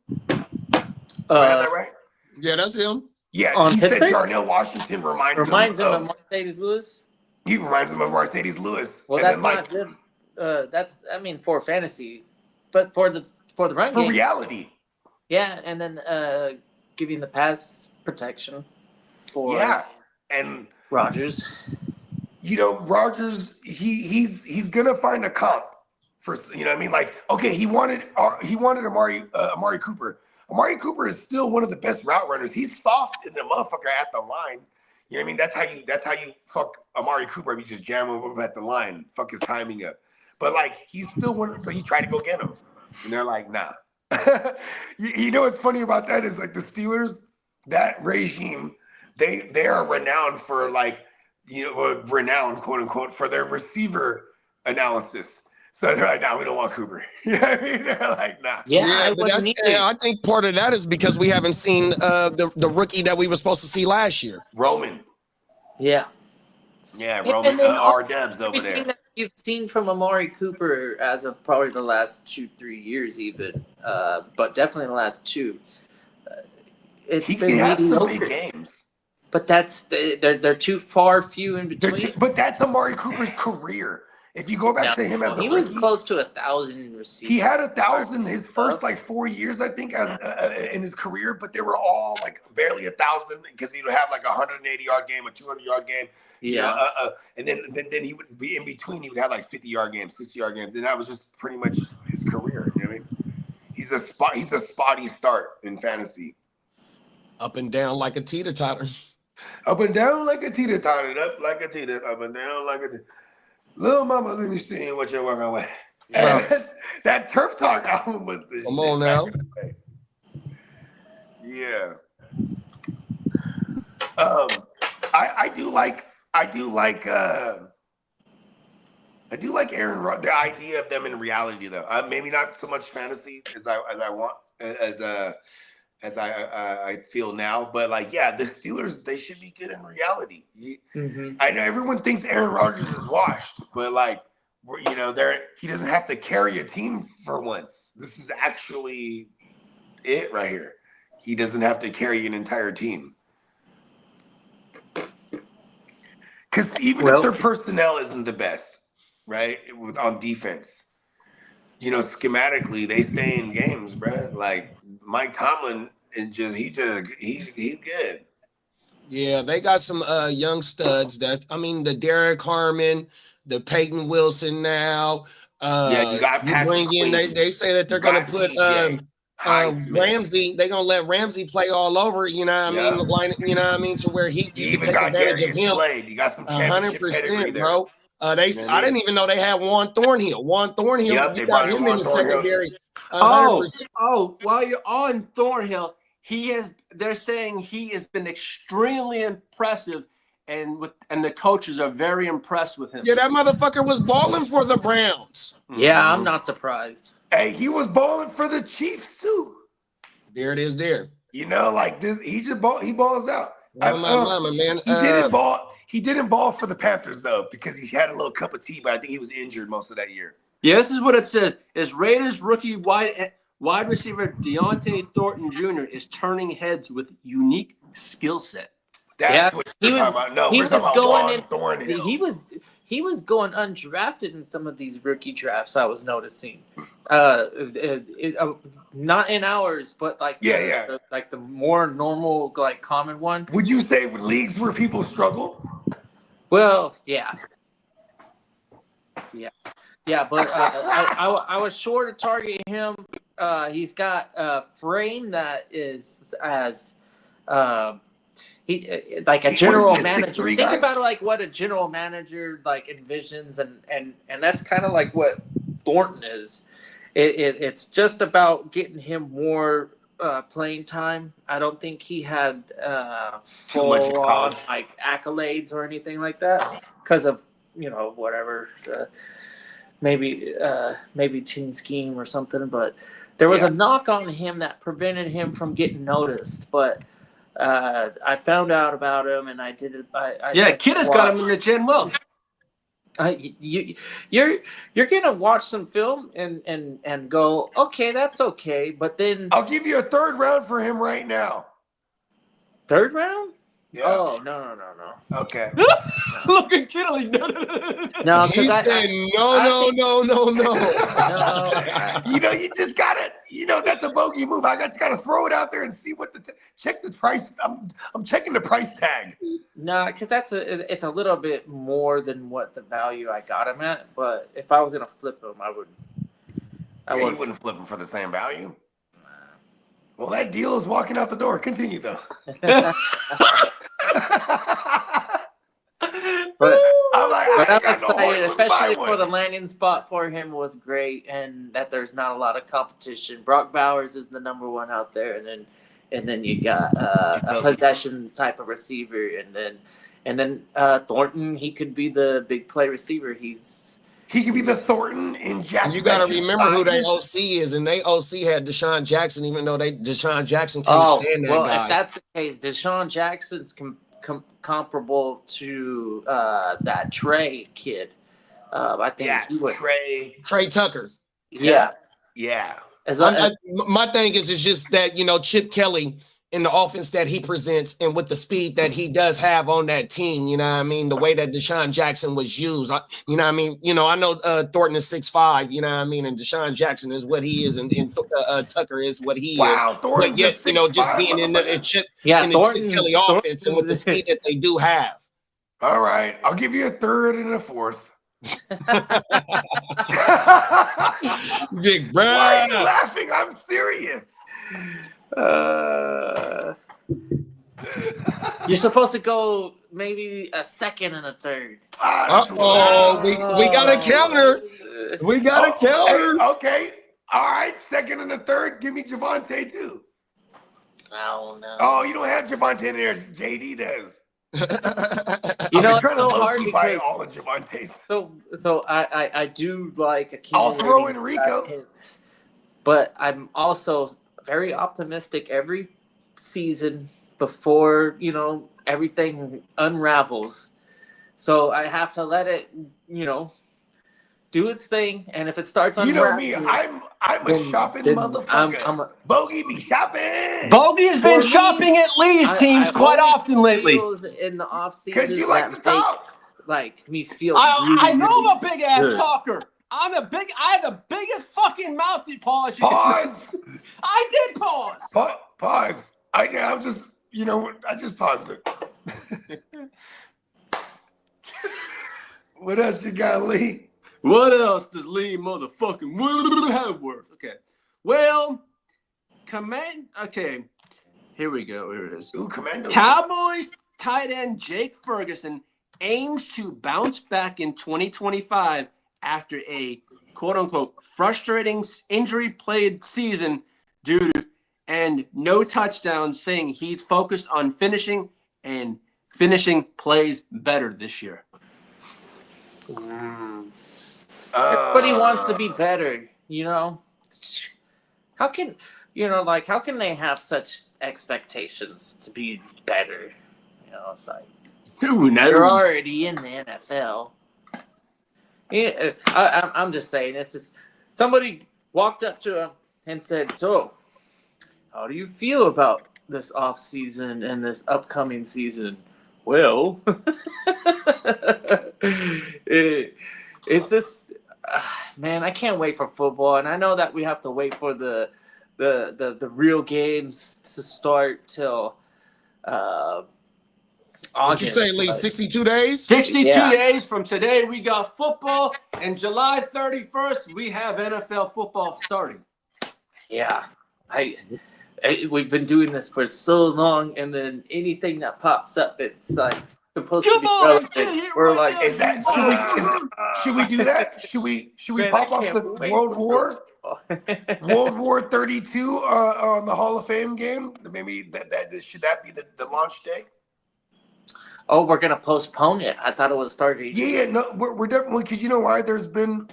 I have that right? Yeah, that's him. Yeah, he said Darnell Washington reminds him of Mercedes Lewis. He reminds him of Mercedes Lewis. Well, that's not good. For fantasy, but for the run game. For reality. Yeah, and then giving the pass protection. And Rodgers. Rodgers, he's gonna find a comp for what I mean. Like, okay, he wanted Amari Cooper. Amari Cooper is still one of the best route runners. He's soft in the motherfucker at the line. You know what I mean? That's how you fuck Amari Cooper. You just jam him up at the line, fuck his timing up. But like, he's still one. So he tried to go get him, and they're like, nah. You know what's funny about that is like the Steelers, that regime. They are renowned for renowned quote unquote for their receiver analysis. So they're like, nah, we don't want Cooper. You know what I mean? They're like, nah. Yeah, but I think part of that is because we haven't seen the rookie that we were supposed to see last year. Roman. Yeah. Yeah, Roman R-Dubs over there. That you've seen from Amari Cooper as of probably the last 2-3 years even, but definitely in the last 2. He can have some big games. But they're too few in between. But that's Amari Cooper's career. If you go back to him as the he was close to 1,000 receivers. He had 1,000 his first 4 years, I think, as in his career. But they were all barely 1,000 because he would have a 180-yard game, a 200-yard game. And then he would be in between. He would have 50-yard games, 60-yard games. And that was just pretty much his career. You know what I mean? He's a spotty start in fantasy. Up and down like a teeter-totter. Up and down like a teeter-totter. Up like a teeter. Up and down like a teeter. Little mama, let me see what you're working with. That Turf Talk album was the shit. Come on now. Yeah. I do like Aaron Rodgers. The idea of them in reality, though. Maybe not so much fantasy as I want as I feel now, but the Steelers, they should be good in reality. I know everyone thinks Aaron Rodgers is washed, but You know, he doesn't have to carry a team for once. This is actually it right here. He doesn't have to carry an entire team. Because even if their personnel isn't the best, right, on defense, you know, schematically they stay in games, bro. Like Mike Tomlin, he's good. Yeah, they got some young studs. The Derek Harmon, the Peyton Wilson now. You got You Patrick bring in Queen. they say that they're gonna put Ramsey, they're gonna let Ramsey play all over, you know what I mean? The line, you know what I mean, to where you can take advantage of him. You got some championship pedigree there. Bro. I didn't even know they had Juan Thornhill. Yep, you got him in the secondary. 100%. While you're on Thornhill, they're saying he has been extremely impressive, and the coaches are very impressed with him. Yeah, that motherfucker was balling for the Browns. Yeah, I'm not surprised. Hey, he was balling for the Chiefs too. There it is. There. You know, like this, he balls out. Man. He didn't ball for the Panthers though, because he had a little cup of tea, but I think he was injured most of that year. Yeah, this is what it said: is Raiders rookie wide receiver Deontay Thornton Jr. is turning heads with unique skill set. That's what you're talking about. No, we're talking about Thornhill. He was going undrafted in some of these rookie drafts. I was noticing, not in ours, but like like the more normal, like common ones. Would you say with leagues where people struggle? Well, yeah. But I was sure to target him. He's got a frame that is as he like a general manager. Think about it like what a general manager like envisions, and that's kind of like what Thornton is. It's just about getting him more playing time. I don't think he had full on like accolades or anything like that because of whatever maybe team scheme or something. But there was a knock on him that prevented him from getting noticed. But I found out about him, and I did it. Kid has got him in the Gen Wolf. You're gonna watch some film and go, okay, that's okay, but then I'll give you a third round for him right now. Third round? Yeah. Oh no. Okay. Look at Kittley. No, he said no. You just gotta. That's a bogey move. I just gotta throw it out there and see what check the price. I'm checking the price tag. No, because it's a little bit more than what the value I got him at. But if I was gonna flip him, I would. You wouldn't flip him for the same value. Well, that deal is walking out the door. Continue though. But I'm excited, especially for the landing spot for him was great, and that there's not a lot of competition. Brock Bowers is the number one out there, and then you got a possession type of receiver, and then Thornton, he could be the big play receiver. He could be the Thornton in Jackson. You got to remember who their OC is, and they OC had Deshaun Jackson, even though Deshaun Jackson can't stand that guy. If that's the case, Deshaun Jackson's comparable to that Trey kid. I think he would. Trey Tucker. Yeah. My thing is just that Chip Kelly in the offense that he presents and with the speed that he does have on that team, you know what I mean? The way that Deshaun Jackson was used, you know what I mean? I know Thornton is 6'5", you know what I mean? And Deshaun Jackson is what he is, and Tucker is what he is. But yet, just being in the Chip Kelly offense and with the speed that they do have. All right. I'll give you a third and a fourth. Big bro. Why are you laughing? I'm serious. You're supposed to go maybe a second and a third. We got a counter. We got a counter. Okay. All right. Second and a third. Give me Javonte too. Oh no. Oh, you don't have Javonte in there. JD does. It's so hard because all of Javonte. So I do like I'll throw in Rico. Hits, but I'm also very optimistic every season before everything unravels. So I have to let it do its thing, and if it starts You know me, unraveling, I'm a shopping then motherfucker. Bogey be shopping. Bogey has been For me, shopping at Lee's teams quite only often lately. deals in the off Because season you like to that make talk. me feel. I know really I'm a big ass good. talker. I have the biggest fucking mouth you pause. Pause. I did pause. Pause. I'm just, I just paused it. What else you got, Lee? What else does Lee motherfucking have worth? Okay. Well, okay. Here we go. Here it is. Ooh, Commando. Cowboys tight end Jake Ferguson aims to bounce back in 2025 after a quote-unquote frustrating injury-plagued season due to and no touchdowns, saying he's focused on finishing plays better this year. Everybody wants to be better, How can they have such expectations to be better? It's like Who knows? you're already in the NFL. Yeah, I'm just saying, it's just somebody walked up to him and said, "So, how do you feel about this off season and this upcoming season?" Well, it's just, man, I can't wait for football, and I know that we have to wait for the real games to start till What you August. say, Lee? 62 days? 62 Yeah. days from today, we got football, and July 31st, we have NFL football starting. Yeah, we've been doing this for so long, and then anything that pops up, it's like supposed to be relevant. We're like, Should we do that? Should we Man, pop I off can't the wait World for War? football. World War 32 on the Hall of Fame game? Maybe should that be the launch day? Oh, we're gonna postpone it. I thought it was starting. Yeah, no, we're definitely, because you know why? There's been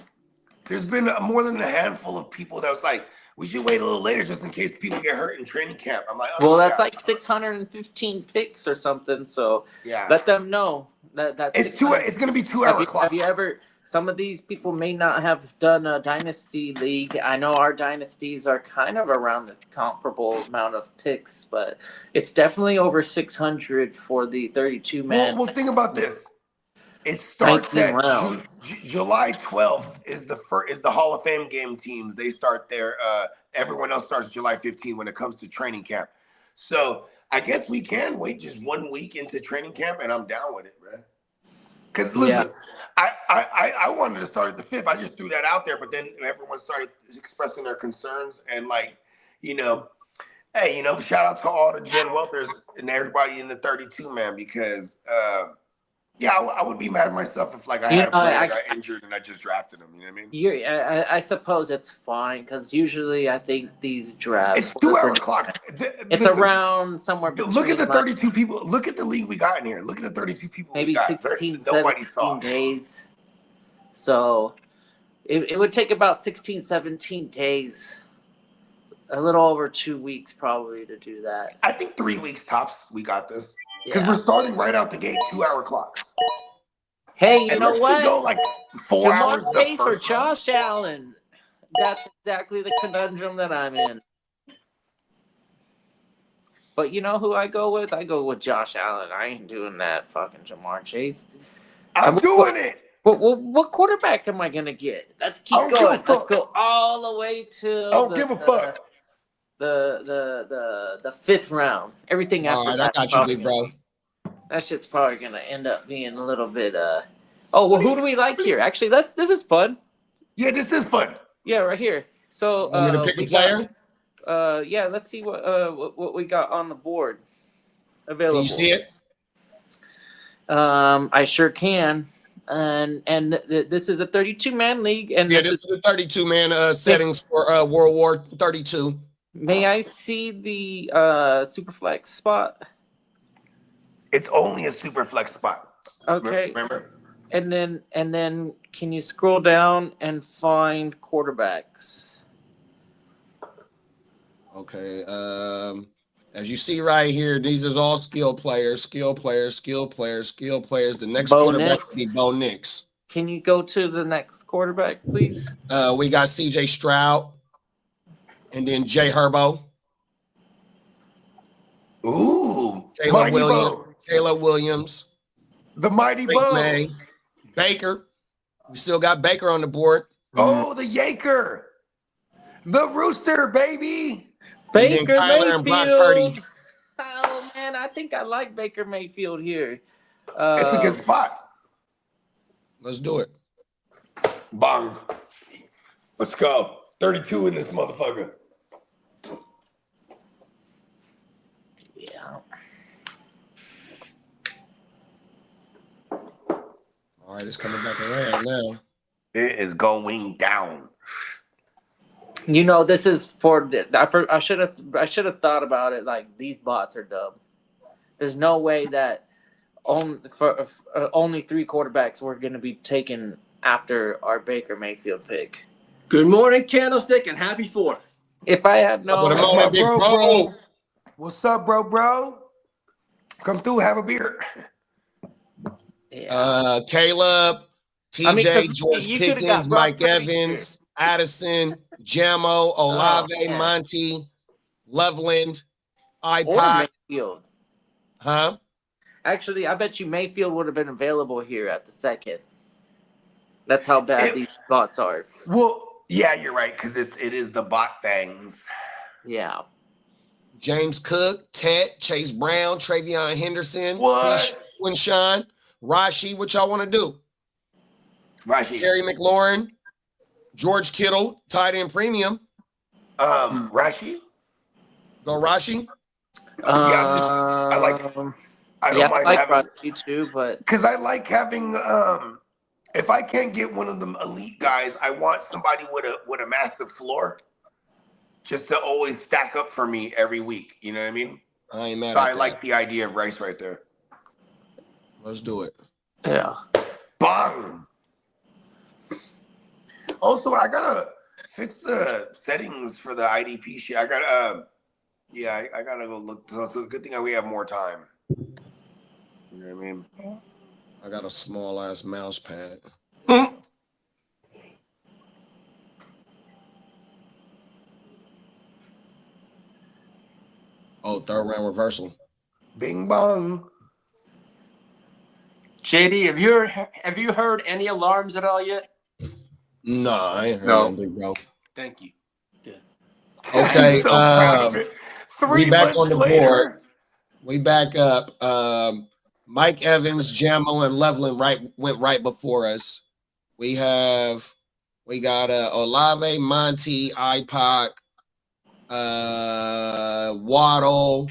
more than a handful of people that was like, we should wait a little later just in case people get hurt in training camp. I'm like, oh, Well, that's yeah. like 615 picks or something. So Yeah. let them know that's It's gonna be 2 hour clock. Have you ever? Some of these people may not have done a dynasty league. I know our dynasties are kind of around the comparable amount of picks, but it's definitely over 600 for the 32 man. Well, think about this. It starts 19 at rounds. July 12th is the Hall of Fame game teams. They start there. Everyone else starts July 15th when it comes to training camp. So I guess we can wait just 1 week into training camp, and I'm down with it, man. Because listen, I wanted to start at the 5th. I just threw that out there, but then everyone started expressing their concerns and hey, shout out to all the Jen Welters and everybody in the 32 man because I would be mad at myself if I had a player that got injured and I just drafted him. You know what I mean? I suppose it's fine because usually I think these drafts. It's 2 hour clock. It's around somewhere. Look at the 32 people. Look at the league we got in here. Look at the 32 people. Maybe we got. 16, Nobody 17 saw. days. So it would take about 16, 17 days. A little over 2 weeks probably to do that. I think 3 weeks tops. We got this. Because we're starting right out the gate, 2 hour clocks. Hey, you know We what? go like 4 hours. Jamar Chase or Josh Allen. That's exactly the conundrum that I'm in. But you know who I go with? I go with Josh Allen. I ain't doing that fucking Jamar Chase. I'm doing it. What quarterback am I gonna get? Let's keep going. Let's go all the way to. I don't give a fuck. The 5th round. Everything after All right, that. I got you, big bro. That shit's probably gonna end up being a little bit. Oh well, who do we like here? Actually, this is fun. Yeah, this is fun. Yeah, right here. So Want me to pick a player? Yeah, let's see what we got on the board available. Can you see it? I sure can. And this is a 32-man league, and this is the 32-man settings for World War 32. May I see the Superflex spot? It's only a Superflex spot. Okay. Remember? And then can you scroll down and find quarterbacks? Okay. As you see right here, these is all skill players. The next quarterback will be Bo Nix. Can you go to the next quarterback, please? We got C.J. Stroud, and then Jay Herbo, Ooh, Caleb Mighty Williams, the Mighty Drake Bo. May, Baker. We still got Baker on the board. Oh, the Yaker. The Rooster, baby. And then Baker Kyler and Brock Purdy. Mayfield. Oh man, I think I like Baker Mayfield here. It's a good spot. Let's do it. Bong. Let's go. 32 in this motherfucker. Yeah. All right, it's coming back around now. It is going down. You know, this is for. I should have thought about it. Like, these bots are dumb. There's no way that only 3 quarterbacks were going to be taken after our Baker Mayfield pick. Good morning, Candlestick, and happy 4th. If I had known, Put him on, big bro. What's up, bro? Come through, have a beer. yeah. Caleb, TJ, I mean, 'cause George you could've Pickens, got Brock Mike Purdy Evans, Addison, Jamo, Olave, man. Monty, Loveland, Or iPod. Mayfield. Huh? Actually, I bet you Mayfield would have been available here at the second. That's how bad these bots are. Well, yeah, you're right, because it is the bot things. Yeah. James Cook, Ted, Chase Brown, Travion Henderson, What? Winshawn, Rashi. What y'all want to do? Rashi. Terry McLaurin, George Kittle, tight end premium. Rashi? Go Rashi. I don't mind like having you too, but because I like having if I can't get one of them elite guys, I want somebody with a massive floor just to always stack up for me every week. You know what I mean? I ain't mad So at I that. like the idea of Rice right there. Let's do it. yeah. Bang! Also, I gotta fix the settings for the IDP shit. I gotta I gotta go look. So it's a good thing we have more time. You know what I mean? I got a small ass mouse pad. Oh, 3rd round reversal. Bing bong. JD, have you heard any alarms at all yet? No, I ain't heard No. that, big bro. Thank you. Okay, I'm so proud of it. 3 we back months on the later. board. We back up. Mike Evans, Jamo, and Loveland went right before us. We got Olave, Monty, iPod, Waddle,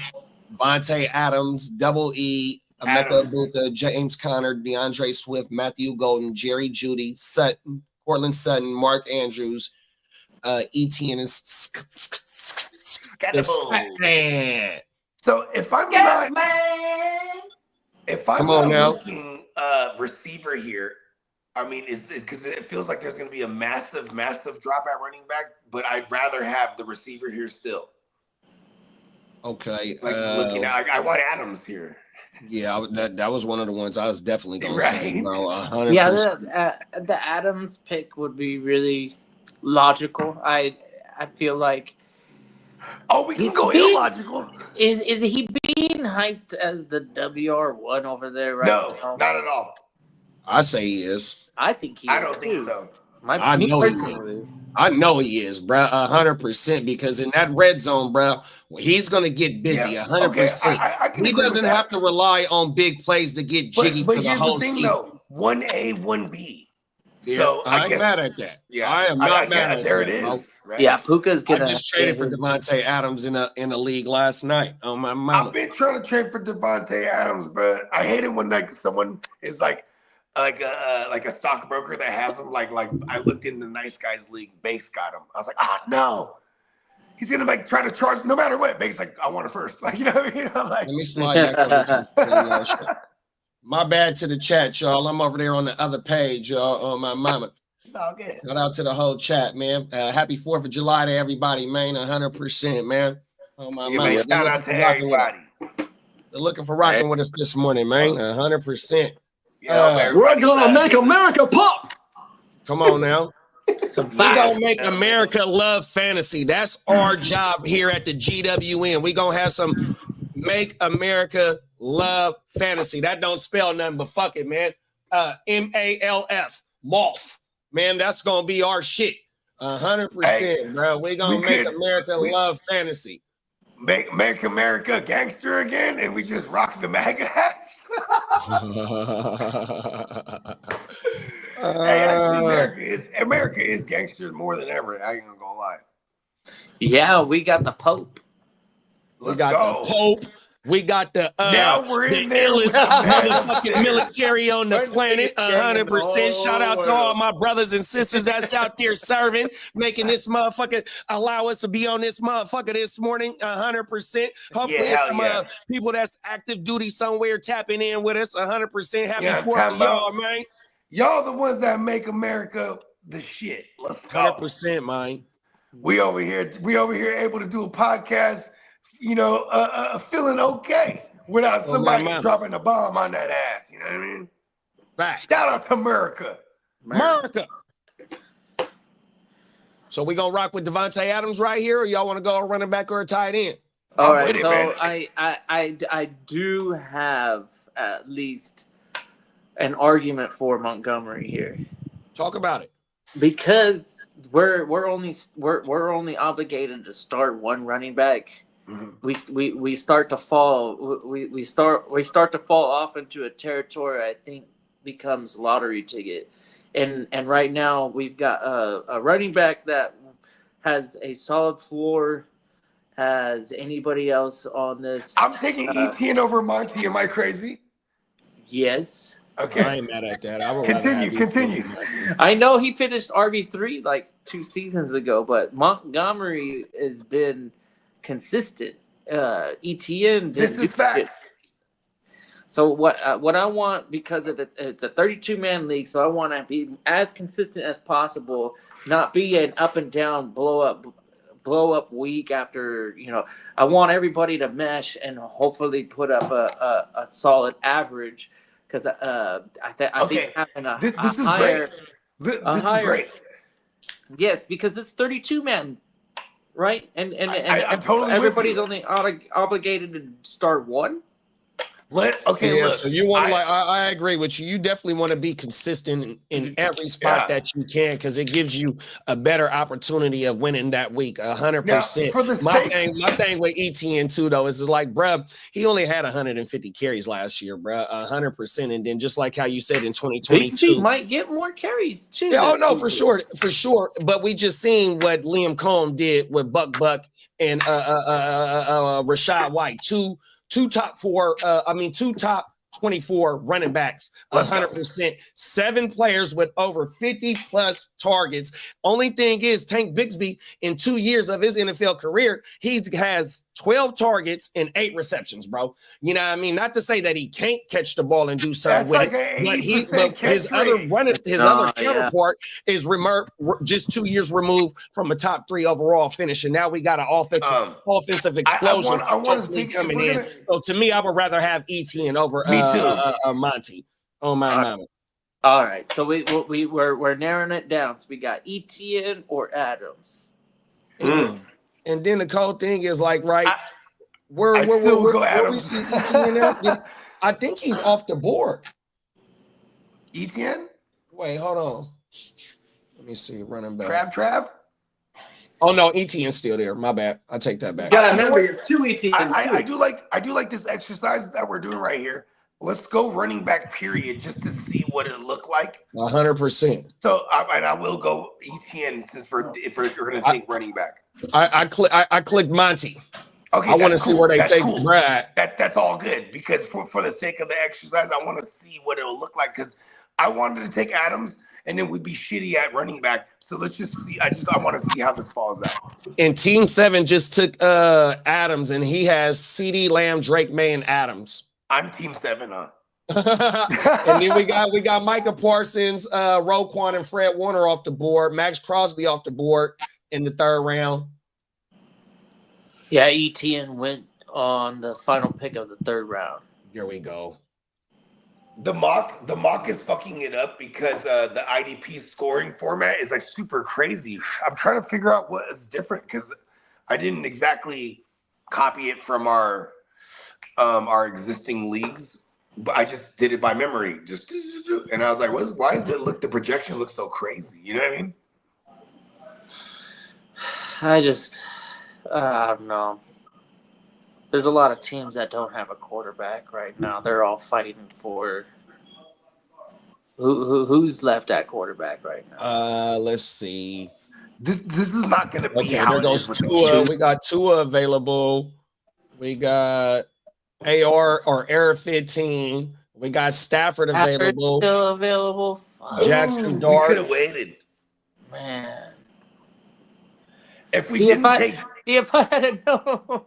Vontae Adams, Double E, Emeka Adams. Ibuka, James Conner, DeAndre Swift, Matthew Golden, Jerry Jeudy, Sutton, Cortland Sutton, Mark Andrews, Etienne, and Scatterable. So if I'm Come on now. looking receiver here, I mean, is because it feels like there's going to be a massive drop at running back, but I'd rather have the receiver here still. Okay. Looking at, I want Adams here. Yeah, that was one of the ones I was definitely going to say, Right. bro. 100%. Yeah, the Adams pick would be really logical. I feel like Oh, we can He's go being- illogical. is he being hyped as the WR1 over there right No, now? not at all. I say he is. I think he I is don't think too. so. I Me know he personally. I know he is, bro. 100%. Because in that red zone, bro, he's gonna get busy. Yeah. 100%. Okay, I can He agree with doesn't that. have to rely on big plays to get jiggy But for the here's whole the thing, season. though. 1A, 1B. Yeah, So I ain't guess, mad at that. Yeah, I am not mad guess at there that, it bro. is. Right? Yeah, Puka's I gonna. just traded for get his- Devontae Adams in a league last night on my mama. I've been trying to trade for Devontae Adams, but I hate it when someone is like a stockbroker that has him. Like I looked in the Nice Guys League, Base got him. I was like, no, he's gonna try to charge no matter what. Base like, I want it first. Like you know what I mean? I'm like, Let me slide back over to the shit. My bad to the chat, y'all. I'm over there on the other page, y'all, on my mama. it's all good. Shout out to the whole chat, man. Happy 4th of July to everybody, man. 100%, man. Oh, my Yeah, mama. man, shout out to everybody. They're looking for rocking with us this morning, man. 100%. We're gonna make America pop. Come on now. Some We fire. gonna make America love fantasy. That's our job here at the GWN. We gonna have some make America love fantasy. That don't spell nothing but fuck it, man. MALF, MOLF. Man, that's gonna be our shit. 100%, bro. We gonna make America love fantasy. Make America gangster again, and we just rock the MAGA hats. Hey, actually, America is gangster more than ever. I ain't gonna lie. Yeah, we got the Pope. We got the Pope. We got the now we're in there illest motherfucking military on the planet. 100%. Shout out to all my brothers and sisters that's out there serving, making this motherfucker allow us to be on this motherfucker this morning. 100%. Hopefully, some people that's active duty somewhere tapping in with us. 100%. Happy 4th to y'all, man. Y'all the ones that make America the shit. Let's go. 100%, man. We over here able to do a podcast, feeling okay without somebody dropping a bomb on that ass. You know what I mean? Back. Shout out to America. America. So we gonna rock with Devontae Adams right here, or y'all want to go running back or a tight end? All right. So I do have at least an argument for Montgomery here. Talk about it. Because we're only obligated to start one running back. Mm-hmm. We start to fall we start to fall off into a territory I think becomes lottery ticket. And right now we've got a running back that has a solid floor. Has anybody else on this? I'm taking Etienne over Monty. Am I crazy? Yes. Okay. I ain't mad at that. I will continue. I know he finished RB3 like 2 seasons ago, but Montgomery has been consistent. Etienne. This is facts. So what I want, because it's a 32-man league, so I want to be as consistent as possible, not be an up and down blow up week after. I want everybody to mesh and hopefully put up a solid average. Because I think having a higher, this is great. Yes, because it's 32-man, right? And I'm totally everybody's only obligated to start one. Look. So you want to I agree with you. You definitely want to be consistent in every spot that you can, because it gives you a better opportunity of winning that week. 100%. My thing with Etienne too, though, is like, bruh, he only had 150 carries last year, bruh. 100%. And then just like how you said in 2022, he might get more carries too. Yeah, oh no, for sure. But we just seen what Liam Cohn did with Buck and Rashad White, two top 24 running backs, 100%. 7 players with over 50 plus targets. Only thing is, Tank Bigsby, in 2 years of his NFL career, he has 12 targets and 8 receptions, bro. You know what I mean? Not to say that he can't catch the ball and do something with it, but his other counterpart is just 2 years removed from a top 3 overall finish, and now we got an offensive explosion coming in. So to me, I would rather have Etienne over Monty on my mama. All right, so we're narrowing it down. So we got Etienne or Adams. And then the cool thing is like, right, where we see Etienne at, I think he's off the board. Etienne? Wait, hold on. Let me see, running back. Trav? Oh no, Etienne's still there. My bad. I take that back. Yeah, remember you're 2 Etiennes. I do like this exercise that we're doing right here. Let's go running back period just to see what it looked like. 100%. So I will go Etienne since if we're going to think running back. I click Monty. Okay, I want to see where they take Brad. That's all good, because for the sake of the exercise, I want to see what it'll look like, because I wanted to take Adams and then we'd be shitty at running back. So let's just see. I want to see how this falls out. And Team 7 just took Adams, and he has CD Lamb, Drake May, and Adams. I'm Team 7, huh? And then we got Micah Parsons, Roquan, and Fred Warner off the board. Max Crosby off the board in the 3rd round. Yeah, Etienne went on the final pick of the 3rd round. Here we go. The mock is fucking it up because the IDP scoring format is like super crazy. I'm trying to figure out what is different because I didn't exactly copy it from our existing leagues, but I just did it by memory. Just and I was like, why is it the projection looks so crazy? You know what I mean? I don't know. There's a lot of teams that don't have a quarterback right now. They're all fighting for who's left at quarterback right now. Let's see. This is not going to be Okay, how there it goes is with the Tua. Qs. We got Tua available. We got AR or Air 15. We got Stafford available. Still available. Fuck, Jackson We Dart. could have waited. man. If we See, didn't take, if I had known,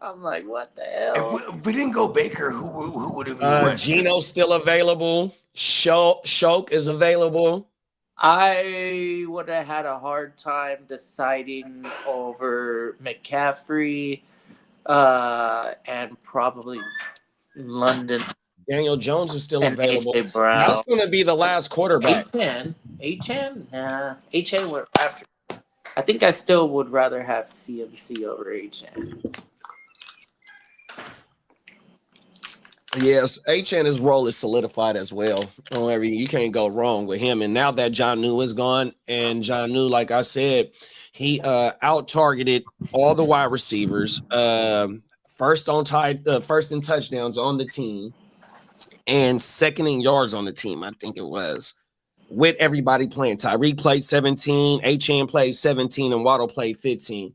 I'm like, what the hell? if we didn't go Baker, who would have went? Gino's still available. Shoke is available. I would have had a hard time deciding over McCaffrey and probably London Daniel Jones is still and available. AJ Brown. That's going to be the last quarterback. H-N? Nah. H-N were after. I think I still would rather have CMC over H-N. Yes, H&H's role is solidified as well. You can't go wrong with him. And now that John New is gone, and John New, like I said, he out-targeted all the wide receivers. First in touchdowns on the team, and second in yards on the team, I think it was. With everybody playing. Tyreek played 17, H&N played 17, and Waddle played 15.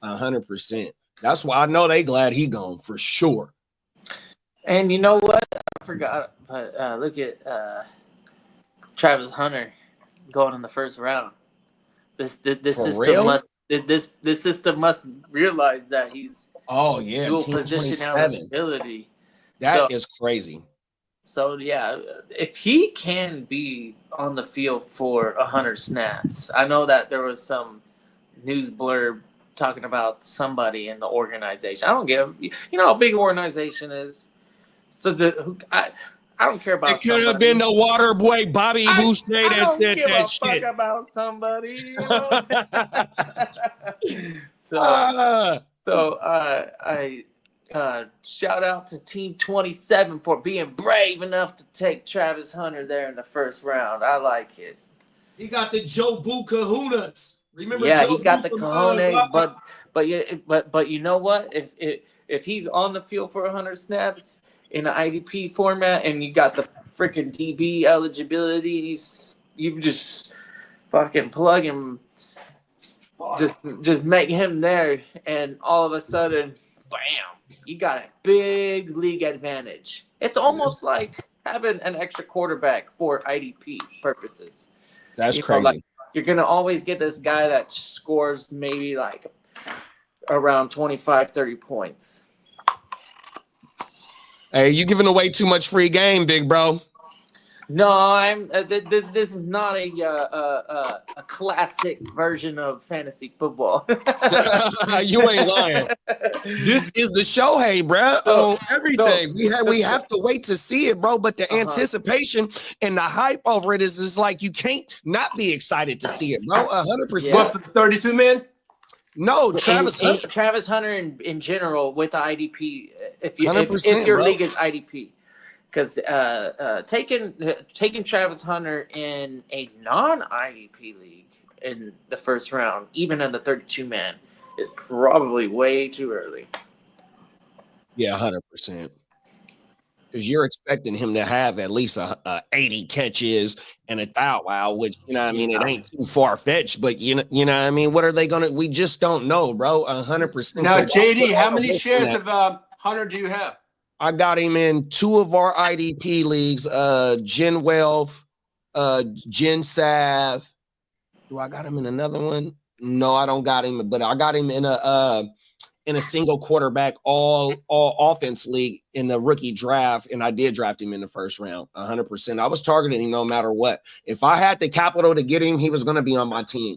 100%. That's why I know they glad he gone for sure. And you know what? I forgot. But look at Travis Hunter going in the first round. This system must realize that he's dual position eligibility. That is crazy. So yeah, if he can be on the field for 100 snaps, I know that there was some news blurb talking about somebody in the organization. I don't give, you know how big an organization is. So I don't care about. It could have been the water boy Bobby Boucher that said that shit. I don't give a fuck about somebody. You know? I shout out to Team 27 for being brave enough to take Travis Hunter there in the first round. I like it. He got the Joe Boo kahunas. Remember? Yeah, Joe he got Boo the from, cojones, but you know what? If he's on the field for 100 snaps in an IDP format, and you got the freaking DB eligibility, you just fucking plug him, just make him there, and all of a sudden, bam, you got a big league advantage. It's almost like having an extra quarterback for IDP purposes. That's crazy. You're going to always get this guy that scores maybe like around 25, 30 points. Hey, you giving away too much free game, big bro. No, I'm. This is not a classic version of fantasy football. You ain't lying. This is the Shohei, bro. On everything. We have to wait to see it, bro. But the anticipation and the hype over it is just like you can't not be excited to see it, bro. 100%. What, for the 32 man? No, Travis Hunter. Travis Hunter in general with the IDP. If your bro. league is IDP. Because taking Travis Hunter in a non-IDP league in the first round, even in the 32-man, is probably way too early. Yeah, 100%. Because you're expecting him to have at least a 80 catches and 1,000, wow, which, you know what I mean, it ain't too far-fetched, but you know what I mean? What are they going to – we just don't know, bro, 100%. Now, JD, how many shares of Hunter do you have? I got him in 2 of our IDP leagues, Gen Wealth, Gen Sav. Do I got him in another one? No, I don't got him, but I got him in a single quarterback all offense league in the rookie draft, and I did draft him in the first round, 100%. I was targeting him no matter what. If I had the capital to get him, he was going to be on my team,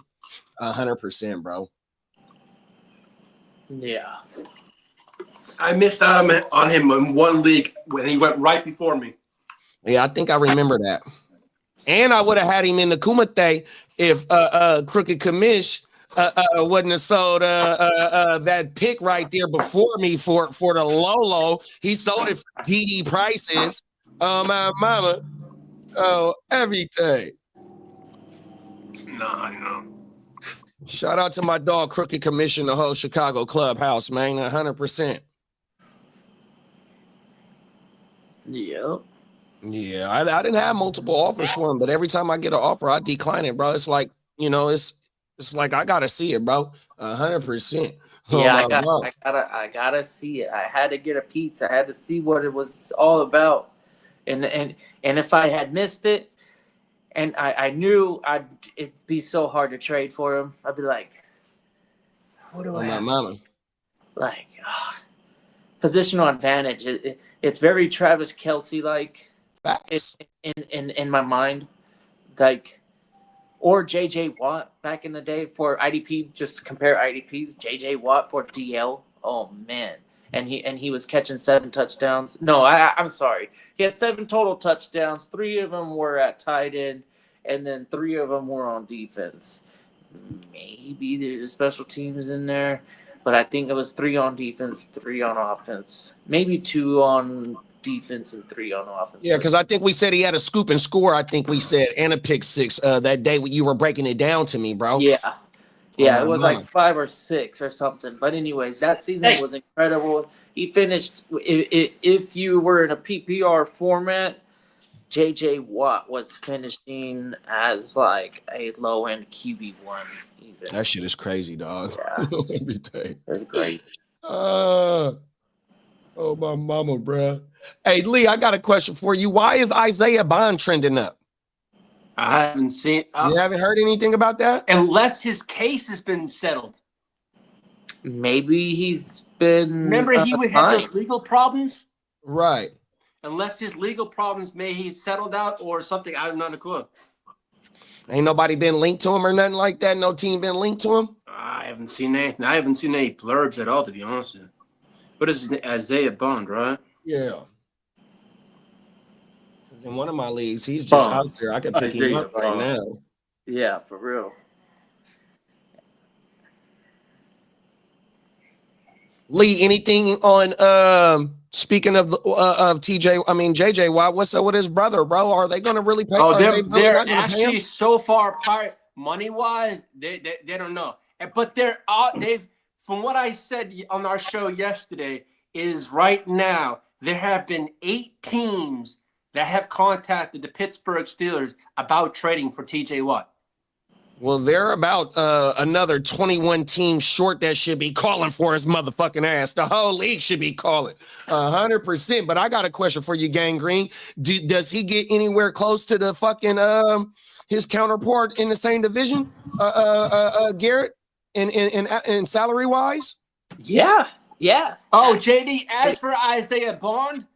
100%, bro. Yeah. I missed out on him in one league when he went right before me. Yeah, I think I remember that. And I would have had him in the Kumite if Crooked Commish wouldn't have sold that pick right there before me for the Lolo. He sold it for DD prices. Oh my mama. Oh, everything. No, I know. Shout out to my dog Crooked Commission, the whole Chicago clubhouse, man. 100%. Yep. Yeah, I didn't have multiple offers for him, but every time I get an offer, I decline it, bro. It's like, it's like I gotta see it, bro. 100%. Yeah, I gotta see it. I had to get a piece. I had to see what it was all about. And if I had missed it, and I knew it'd be so hard to trade for him, I'd be like, what do I have? Mama. Like, positional advantage. It's very Travis Kelce like. It's in my mind, like, or JJ Watt back in the day for IDP. Just to compare IDPs, JJ Watt for DL. Oh man, and he was catching 7 touchdowns. No, I'm sorry, he had 7 total touchdowns. 3 of them were at tight end, and then 3 of them were on defense. Maybe there's a special teams in there, but I think it was 3 on defense, 3 on offense, maybe 2 on defense and 3 on offense. Yeah, because I think we said he had a scoop and score. I think we said and a pick 6 that day when you were breaking it down to me, bro. Yeah, it was like 5 or 6 or something. But anyways, that season was incredible. He finished. If you were in a PPR format, JJ Watt was finishing as like a low end QB1. Even that shit is crazy, dog. Yeah, everything. That's great. Oh my mama, bro. Hey, Lee, I got a question for you. Why is Isaiah Bond trending up? I haven't seen. You haven't heard anything about that? Unless his case has been settled. Maybe he's been. Remember, he would have those legal problems? Right. Unless his legal problems may he settled out or something. I'm not a clue. Ain't nobody been linked to him or nothing like that? No team been linked to him? I haven't seen anything. I haven't seen any blurbs at all, to be honest with you. What is his name? Isaiah Bond, right? Yeah. In one of my leagues, he's just out there. I can pick him up right now. Yeah, for real. Lee, anything on speaking of JJ Watt, what's up with his brother, bro? Are they gonna really pay? Oh, they're actually so far apart money wise, they don't know. But they've from what I said on our show yesterday, is right now there have been 8 teams that have contacted the Pittsburgh Steelers about trading for TJ Watt. Well, they're about another 21 teams short that should be calling for his motherfucking ass. The whole league should be calling 100%. But I got a question for you, Gang Green. Does he get anywhere close to the fucking his counterpart in the same division, Garrett, in salary wise? Yeah. Oh, JD, as for Isaiah Bond,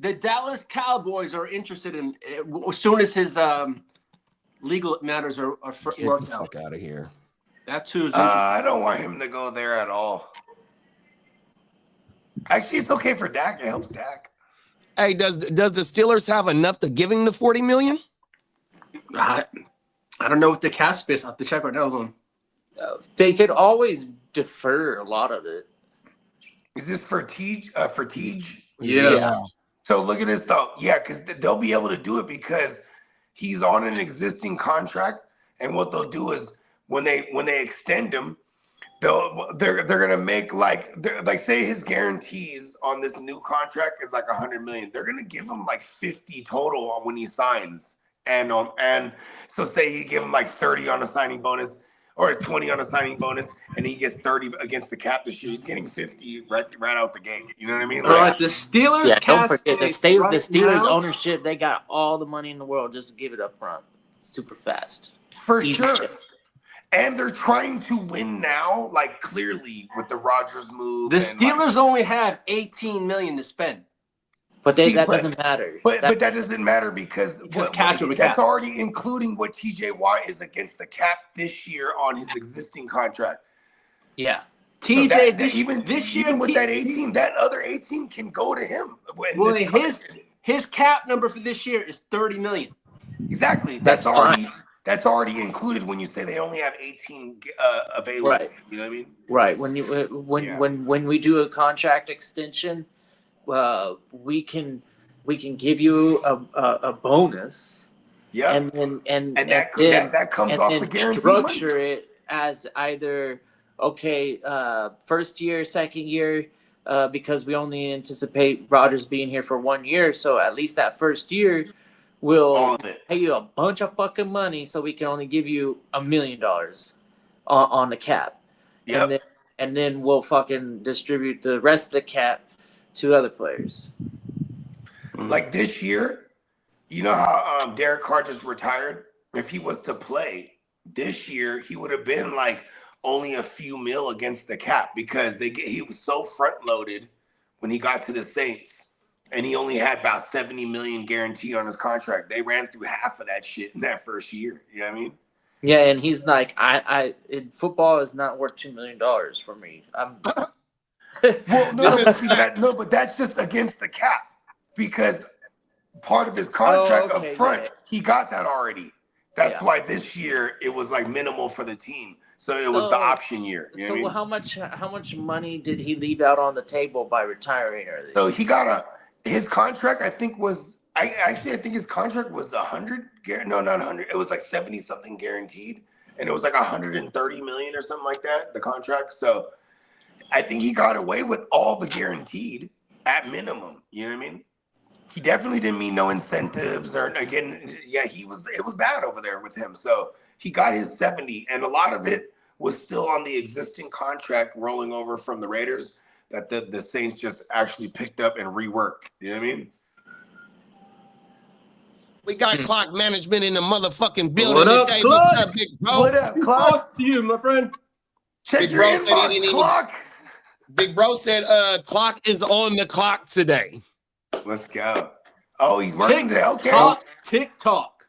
the Dallas Cowboys are interested in as soon as his legal matters are Get worked the fuck out of here. That's who's I don't want him to go there at all. Actually, it's okay for Dak. It helps Dak. Hey, does the Steelers have enough to give him the $40 million? I don't know what the cap space. I have to check right now. They could always defer a lot of it. Is this for Tej? Yeah. So look at this though. Yeah, because they'll be able to do it because he's on an existing contract, and what they'll do is when they extend him, they're gonna make like say his guarantees on this new contract is like $100 million. They're gonna give him like 50 total on when he signs, and so say you give him like 30 on a signing bonus or 20 on a signing bonus, and he gets 30 against the cap this year. He's getting 50 right out the gate. You know what I mean? All right, the Steelers. Yeah, don't forget the Steelers now, ownership. They got all the money in the world just to give it up front, super fast. For Easy sure. chip. And they're trying to win now, like clearly with the Rodgers move. The Steelers only have $18 million to spend. But that doesn't matter. But that doesn't matter because cash over that's cap. already including what TJ Watt is against the cap this year on his existing contract. Yeah. TJ So even with that 18, that other 18 can go to him. Well, His cap number for this year is $30 million. Exactly. That's That's already included when you say they only have 18 available. Right. You know what I mean? Right. Yeah. When we do a contract extension, we can give you a bonus. Yeah. And that comes and off then the guaranteed structure money. it as either first year, second year, because we only anticipate Rodgers being here for 1 year, so at least that first year All we'll of it. pay you a bunch of fucking money, so we can only give you $1 million on the cap, Yep. and then we'll fucking distribute the rest of the cap to other players. Like this year, you know how Derek Carr just retired? If he was to play this year, he would have been like only a few mil against the cap because he was so front loaded when he got to the Saints, and he only had about 70 million guaranteed on his contract. They ran through half of that shit in that first year. You know what I mean? Yeah, and he's like, football is not worth $2 million for me. Well, no, but that's just against the cap because part of his contract up front, he got that already. That's why this year it was like minimal for the team. So it was the option year. You know what I mean? How much money did he leave out on the table by retiring early? So he got his contract, I think his contract was 100. No, not 100. It was like 70 something guaranteed, and it was like 130 million or something like that. The contract. So I think he got away with all the guaranteed at minimum. You know what I mean? He definitely didn't mean no incentives or again. Yeah, it was bad over there with him. So he got his 70, and a lot of it was still on the existing contract rolling over from the Raiders that the Saints just actually picked up and reworked. You know what I mean? We got clock management in the motherfucking building What up, today. Clock? What's up, big bro? What up, Clock? Fuck you, my friend. Check Big your bro said he inbox, didn't even- Clock. Big bro said clock is on the clock today. Let's go. Oh, he's working there. Okay. TikTok.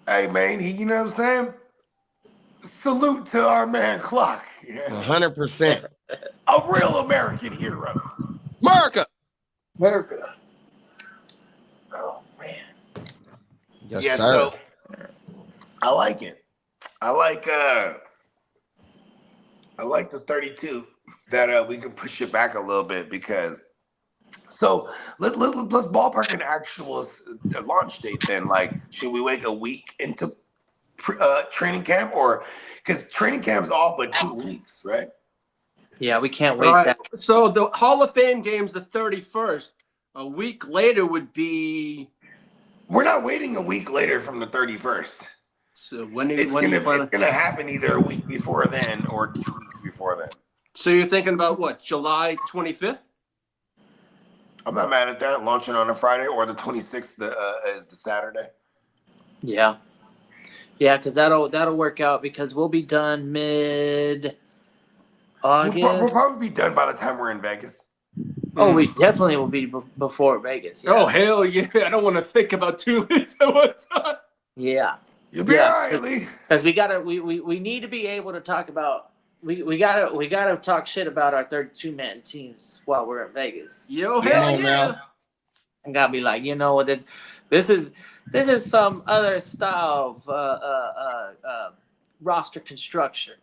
Hey, man, you know what I'm saying? Salute to our man, Clock. Yeah. 100%. A real American hero. America. Oh man. Yes, Yeah, sir. so I like it. I like this 32 that we can push it back a little bit because so let's ballpark an actual launch date then. Like, should we wait a week into training camp, or because training camp's all but 2 weeks, right? Yeah, we can't wait. All right. So the Hall of Fame game's the 31st. A week later would be. We're not waiting a week later from the 31st. So when It's when you plan? gonna happen either a week before then or 2 weeks before then. So you're thinking about what? July 25th? I'm not mad at that. Launching on a Friday or the 26th is the Saturday. Yeah, because that'll work out because we'll be done mid August. We'll probably be done by the time we're in Vegas. Oh, we definitely will be before Vegas. Yeah. Oh hell yeah! I don't want to think about 2 weeks at one time. Yeah. You'll be all right, Lee. Because we need to be able to talk about we gotta talk shit about our 32-man teams while we're in Vegas. Yo hell yeah! And gotta be like, you know what? This is some other style of roster construction.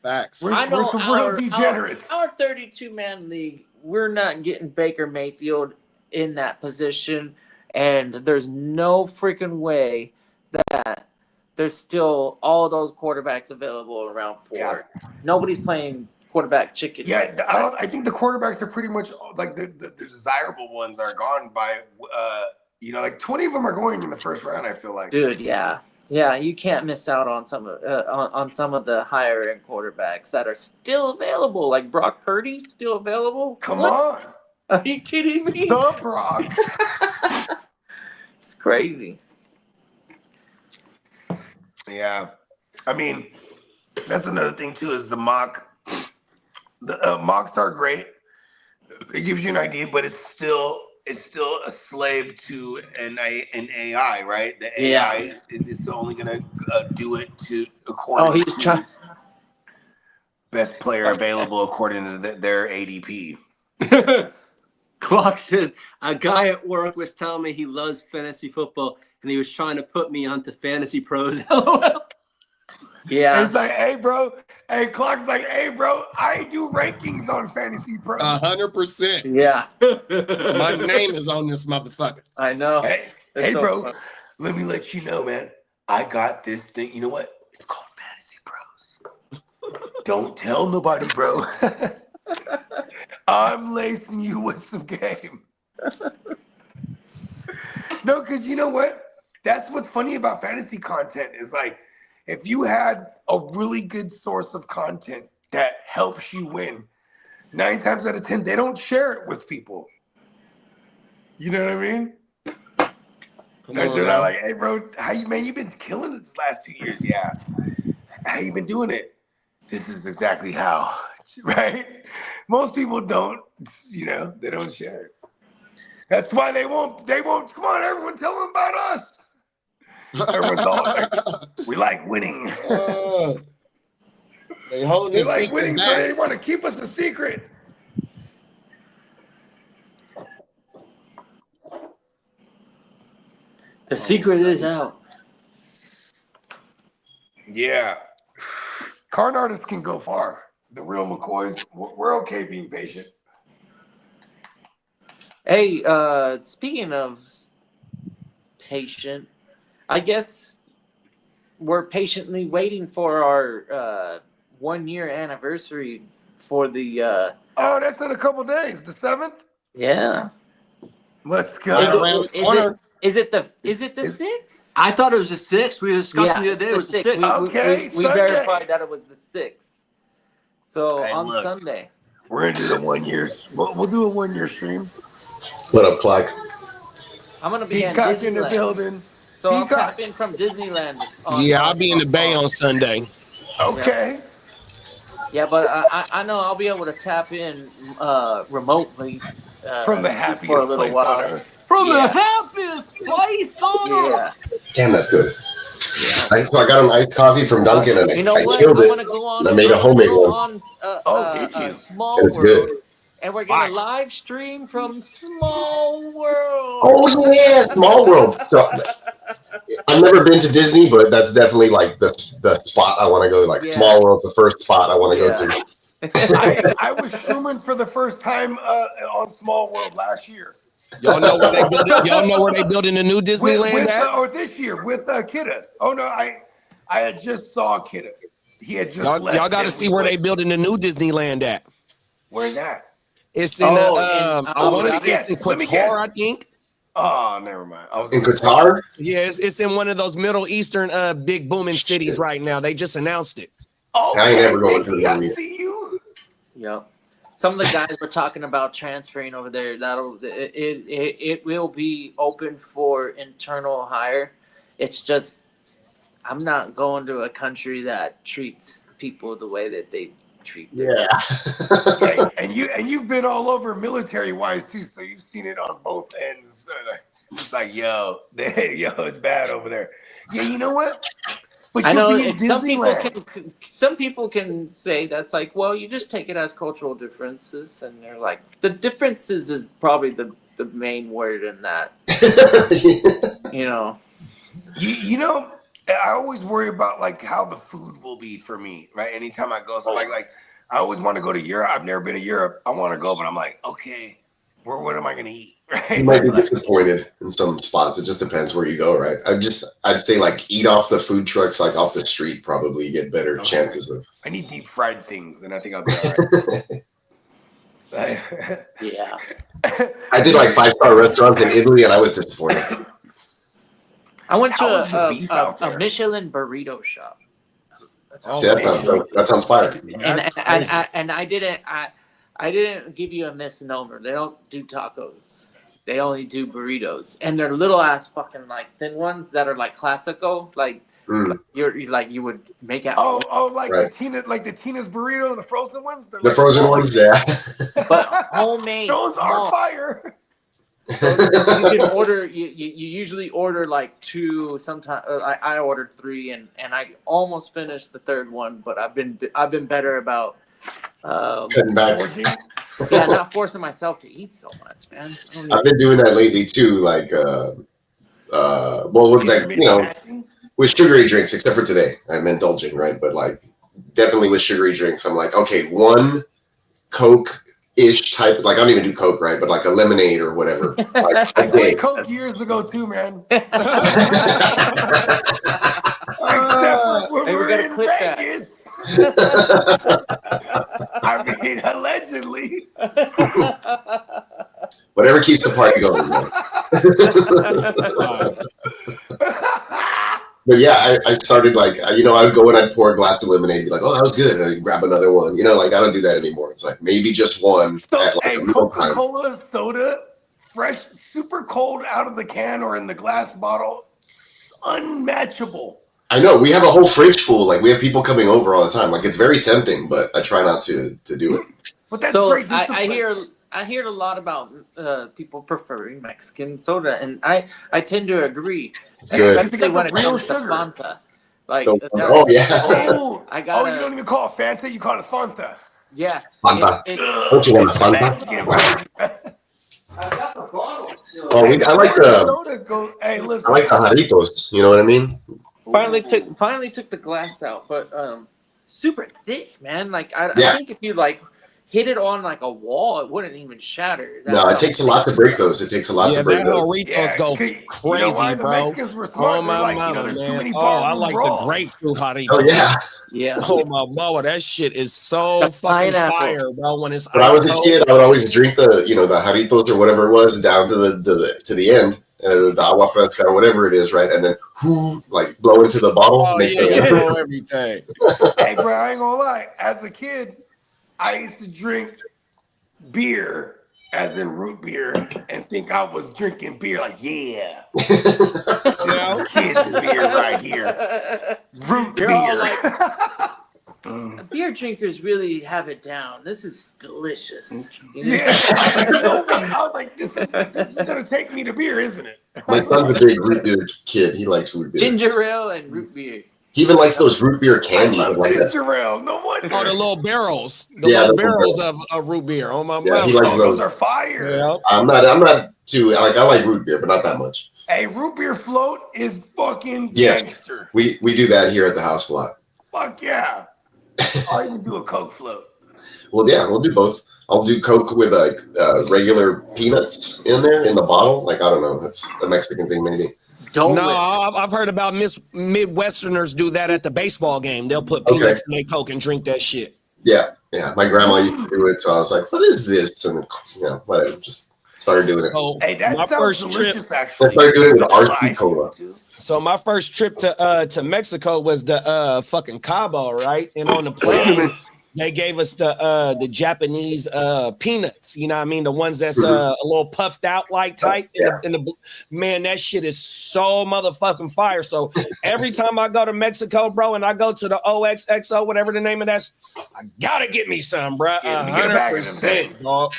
Facts. We're some real degenerates. Our 32-man league, we're not getting Baker Mayfield in that position, and there's no freaking way that there's still all those quarterbacks available around 4. Yeah. Nobody's playing quarterback chicken. Yeah, I think the quarterbacks are pretty much like the desirable ones are gone by. Like 20 of them are going in the first round. I feel like. Dude, yeah, you can't miss out on some of the higher end quarterbacks that are still available. Like Brock Purdy, still available. Come on, are you kidding me? the Brock. It's crazy. Yeah, I mean, that's another thing too. Is the mock. The mocks are great. It gives you an idea, but it's still a slave to an AI, right? The AI is only gonna do it according to best player available according to their ADP. Clock says a guy at work was telling me he loves fantasy football, and he was trying to put me onto Fantasy Pros. LOL. And Yeah. it's like, hey, bro. Hey, Clock's like, hey, bro, I do rankings on Fantasy Pros. 100%. Yeah. My name is on this motherfucker. I know. Hey, It's hey, so bro, fun. let me let you know, man. I got this thing. You know what? It's called Fantasy Pros. Don't tell nobody, bro. I'm lacing you with some game. No, because you know what? That's what's funny about fantasy content is like, if you had a really good source of content that helps you win, 9 times out of 10, they don't share it with people. You know what I mean? They're not like, hey, bro, how you, man, you've been killing it this last 2 years. Yeah. How you been doing it? This is exactly how, right? Most people don't, they don't share it. That's why they won't, come on, everyone tell them about us. Everyone's all like, we like winning. They hold They this like secret winning, so back. they want to keep us a secret. The secret is out. Yeah. Card artists can go far. The real McCoys, we're okay being patient. Hey, speaking of patient, I guess we're patiently waiting for our 1 year anniversary for the Oh, that's in a couple days. The 7th? yeah. Let's Is go. around it, the is corner. it the 6th? I thought it was the 6th. We were discussing the other day. It was the 6th. Okay, we Sunday. verified that it was the 6th. So Hey, on look. Sunday. We're going to do the 1 year. We'll do a 1 year stream. What up, Clock? I'm gonna be in Peacock in the Disneyland. building. So I'll Peacock. tap in from Disneyland. Yeah, I'll be in the Bay on Sunday. Okay. Yeah, but I know I'll be able to tap in remotely From the just happiest for a little place while. on earth. From the Yeah. happiest place on earth. Yeah. Damn, that's good. So I got an iced coffee from Dunkin' and You know I what? killed I'm it. gonna go on. I made a I'm gonna homemade go one. on Did you? Small And it's World, good. and we're gonna live stream from Small World. Oh yeah, Small World. So I've never been to Disney, but that's definitely like the spot I want to go. Like Yeah. Small World's the first spot I want to go to. I was streaming for the first time on Small World last year. Y'all know where they building? Y'all know where they building the new Disneyland at? Or this year with Kidda. Oh no, I had just saw Kidda. He had just left. Y'all got to see where they building the new Disneyland at. Where's that? It's in I want to say it's in Qatar, I think. Oh, never mind. I was In Qatar? Yeah, it's in one of those Middle Eastern big booming cities right now. They just announced it. Oh, I ain't never going to the I movie. see you. Yep. Some of the guys were talking about transferring over there. It will be open for internal hire. It's just I'm not going to a country that treats people the way that they treat them. Yeah. and you've been all over military wise too, so you've seen it on both ends. It's like, yo, it's bad over there. Yeah, you know what? But I know be in some people can say that's like, well, you just take it as cultural differences, and they're like, the differences is probably the main word in that. You know. You know, I always worry about like how the food will be for me, right? Anytime I go, so like I always want to go to Europe. I've never been to Europe. I want to go, but I'm like, okay, what am I gonna eat? Right? You might be disappointed in some spots. It just depends where you go, right? I'd say like eat off the food trucks, like off the street, probably you get better chances of. I need deep fried things, and I think I'll be all right. Yeah. I did like 5-star restaurants in Italy, and I was disappointed. I went to How is the beef out a there? Michelin burrito shop. See, that sounds fire. And I didn't give you a misnomer. They don't do tacos. They only do burritos, and they're little ass fucking like thin ones that are like classico, like you're like you would make out. Like right. the Tina's burrito, the frozen ones. The like frozen ones, yeah. But homemade. Those are fire. So you can order. You usually order like 2. Sometimes I ordered 3, and I almost finished the 3rd one, but I've been better about cutting back. Yeah, not forcing myself to eat so much, man. I've been doing that lately too. Like, well, with like with sugary drinks, except for today, I'm indulging, right? But like, definitely with sugary drinks, I'm like, okay, one Coke-ish type. Like, I don't even do Coke, right? But like a lemonade or whatever. Like, I quit Coke years ago too, man. Except for when Hey, we we're gotta in clip that. Vegas. I mean, allegedly. Whatever keeps the party going. But yeah, I started like, I'd go and I'd pour a glass of lemonade, be like, oh, that was good. And I'd grab another one. Like, I don't do that anymore. It's like maybe just one So, at like hey, a meal time. Coca-Cola soda, fresh, super cold out of the can or in the glass bottle, unmatchable. I know. We have a whole fridge full. Like, we have people coming over all the time. Like, it's very tempting, but I try not to do it. But that's So great. I hear a lot about people preferring Mexican soda, and I tend to agree, It's good. especially when it real comes to sugar. Fanta. Like, Oh, yeah. Oh, I got. you don't even call it Fanta, you call it Fanta. Yeah. Fanta. Don't you want a Fanta? I got the bottle still. Oh, I like the Hey, listen. I like the Jarritos. You know what I mean? Finally took the glass out, but super thick, man. Like I think if you like hit it on like a wall, it wouldn't even shatter. No, it takes a lot to break those. It takes a lot to break those. Jarritos go crazy, You know why? The bro. Mexicans were smart. They're like, there's too many bars. I like the grapefruit Jarritos. Oh yeah. Yeah. Oh my mama, that shit is so The fucking pineapple. fire, bro. When it's When I was a cold. kid, I would always drink the Jarritos or whatever it was down to the end, the agua fresca or whatever it is, right? And then like blow into the bottle. Oh make yeah, the, blow everything. Hey, bro, I ain't gonna lie. As a kid, I used to drink beer, as in root beer, and think I was drinking beer. Like, yeah, kids beer right here, root You're beer. all like, beer drinkers really have it down. This is delicious. You know? Yeah, I was like, this is gonna take me to beer, isn't it? My son's a big root beer kid. He likes root beer. Ginger ale and root beer. He even likes those root beer candies. I love Like that. ginger ale. No wonder. Oh, the little barrels. The Yeah, little the barrels of root beer. Oh my Yeah, he mama. likes those those. are fire. Yeah. I'm not too like. I like root beer, but not that much. Hey, root beer float is fucking Yes. gangster. We do that here at the house a lot. Fuck yeah. I'll even do a Coke float. Well, yeah, we'll do both. I'll do Coke with like regular peanuts in there in the bottle. Like, I don't know, that's a Mexican thing maybe. No, I've heard about Midwesterners do that at the baseball game. They'll put peanuts in their Coke and drink that shit. Yeah. My grandma used to do it, so I was like, "What is this?" And whatever, just started doing it. So Hey, that my sounds first delicious, trip. actually. I started doing it with RC Cola. So my first trip to Mexico was the fucking Cabo, right? And on the plane, they gave us the Japanese peanuts. You know what I mean? The ones that's a little puffed out like type. Yeah. Man, that shit is so motherfucking fire. So every time I go to Mexico, bro, and I go to the OXXO, whatever the name of that, I gotta get me some, bro. Yeah, let me get a bag of them 100%, dog.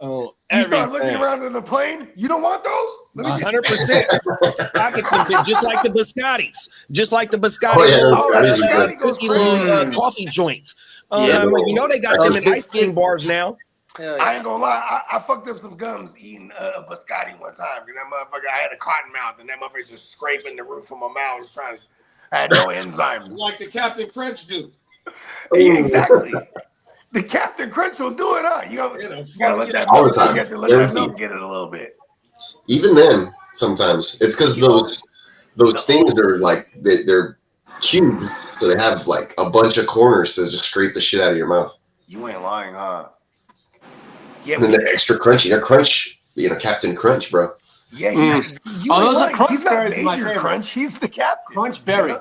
You start looking around in the plane. You don't want those? 100%. Pocket them, just like the biscottis, Oh, yeah, those biscottis are good. cookie little coffee joints. You know they got them in ice cream bars now. I ain't gonna lie, I fucked up some gums eating a biscotti one time. That motherfucker, I had a cotton mouth, and that motherfucker just scraping the roof of my mouth. Was trying to, I had no enzymes. Like the Captain Crunch do. Yeah, exactly. The Captain Crunch will do it, huh? You gotta let that all the time. You have to let that milk get it a little bit. Even then, sometimes it's because those things are like they're cubes, so they have like a bunch of corners to just scrape the shit out of your mouth. You ain't lying, huh? Yeah, And then they're extra crunchy. They're crunch, Captain Crunch, bro. Yeah, those are crunch berries. He's My not Major favorite. Crunch. He's the captain. Crunch berries.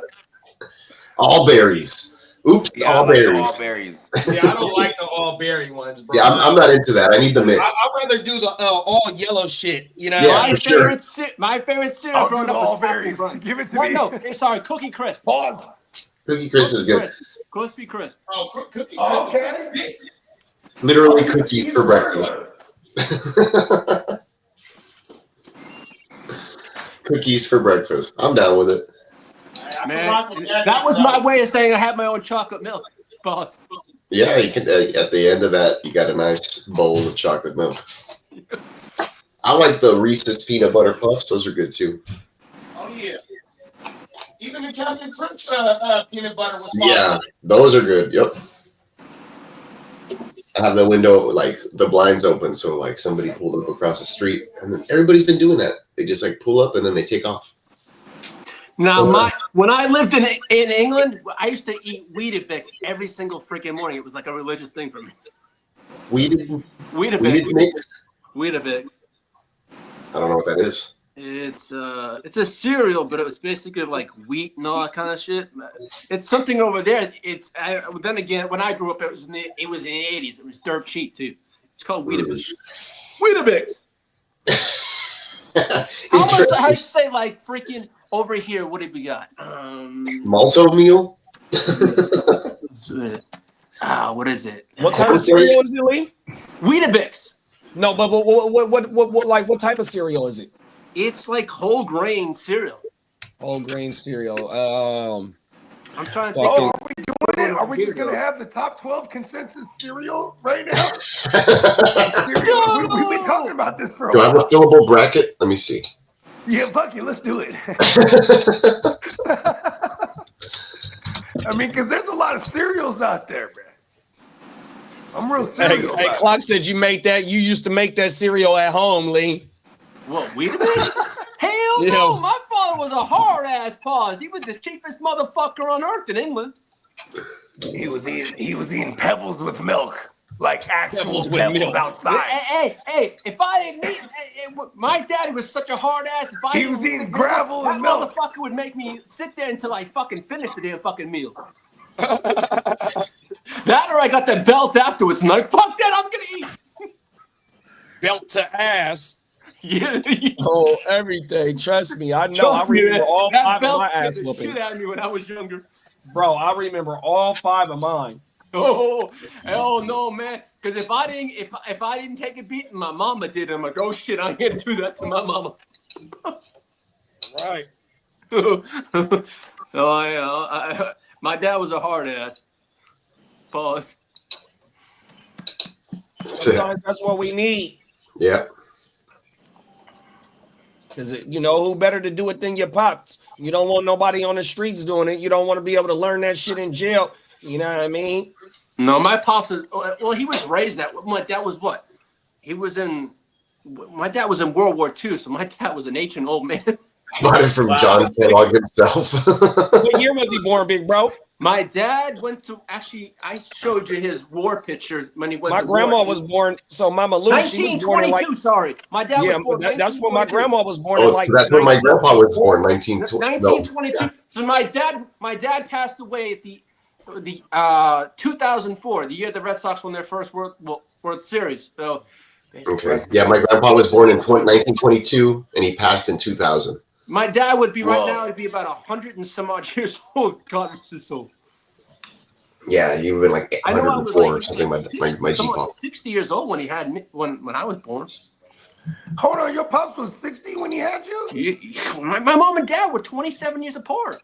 All berries. Oops, Yeah, all I like berries. all berries. Yeah, I don't like the all berry ones, bro. Yeah, I'm not into that. I need the mix. I'd rather do the all yellow shit. You know, Yeah, for sure. My favorite cereal I'll growing do the up all was Captain berries. Crunch. Give it to What? me. No, sorry, Cookie Crisp. Pause. Cookie Crisp is good. Crispy Crisp. oh, cookie. Okay. Literally cookies for breakfast. Cookies for breakfast. I'm down with it. Man, that was my way of saying I had my own chocolate milk, boss. Yeah, you can. At the end of that, you got a nice bowl of chocolate milk. I like the Reese's peanut butter puffs; those are good too. Oh yeah. Even the Captain Crunch peanut butter was fire. Yeah, those are good. Yep. I have the window, like the blinds open, so like somebody pulled up across the street, and then everybody's been doing that. They just like pull up and then they take off. Now, when I lived in England, I used to eat Weetabix every single freaking morning. It was like a religious thing for me. Weetabix. Weetabix. I don't know what that is. It's a cereal, but it was basically like wheat and all that kind of shit. It's something over there. Then again, when I grew up, it was in the 80s. It was dirt cheap too. It's called Weetabix. Weetabix. How much? I should say like freaking over here. What did we got? Malto meal. What is it? What kind of cereal is it, Lee? Weetabix. No, but what type of cereal is it? It's like whole grain cereal. Whole grain cereal. I'm trying to think. Oh, are we doing it? Are we just gonna have the top 12 consensus cereal right now? We've been talking about this for a Do I while. have a fillable bracket? Let me see. Yeah, fuck it, let's do it. I mean, because there's a lot of cereals out there, man. I'm real serious. Hey, Clock said you used to make that cereal at home, Lee. What, Weetabix? Hell Yeah. no! My father was a hard ass paws. He was the cheapest motherfucker on earth in England. He was eating pebbles with milk, like actual Pebbles pebbles, with milk. outside. Hey! If I didn't eat, my daddy was such a hard ass. If I He was didn't eating eat gravel that and milk. motherfucker would make me sit there until I fucking finished the damn fucking meal. That or I got the belt afterwards and like, fuck that, I'm gonna eat. Belt to ass. Yeah. Oh, everything. Trust me. I know. Trust I remember me, all that 5 of belt my scared ass the shit whoopings. out of me when I was younger. Bro, I remember all 5 of mine. Oh no, man! Because if I didn't take a beating, my mama did. I'm like, oh shit, I'm gonna do that to my mama. Right. Oh yeah, my dad was a hard ass. Pause. Sometimes that's what we need. Yeah. Because you know who better to do it than your pops. You don't want nobody on the streets doing it. You don't want to be able to learn that shit in jail. You know what I mean? No, my pops was, well, he was raised that way. My dad was what? My dad was in World War II, so my dad was an ancient old man. Bought it from John Kellogg himself. What year was he born, big bro? My dad went to, actually, I showed you his war pictures when he went My to grandma war. was born, so Mama Lou, she was born in 1922, sorry. My dad was born that's when my 1922. grandma was born in like. That's when my grandpa was born, 1922. No. So my dad passed away at the 2004, the year the Red Sox won their first World Series. So, Okay. Yeah, my grandpa was born in 1922, and he passed in 2000. my dad would be right Whoa. now. He'd be about 100 and some odd years old. God rest his soul. Yeah, he would been like I know I was 104 or like something. My somewhat G-pop. 60 years old when he had me when I was born. Hold on, your pops was 60 when he had you? My mom and dad were 27 years apart.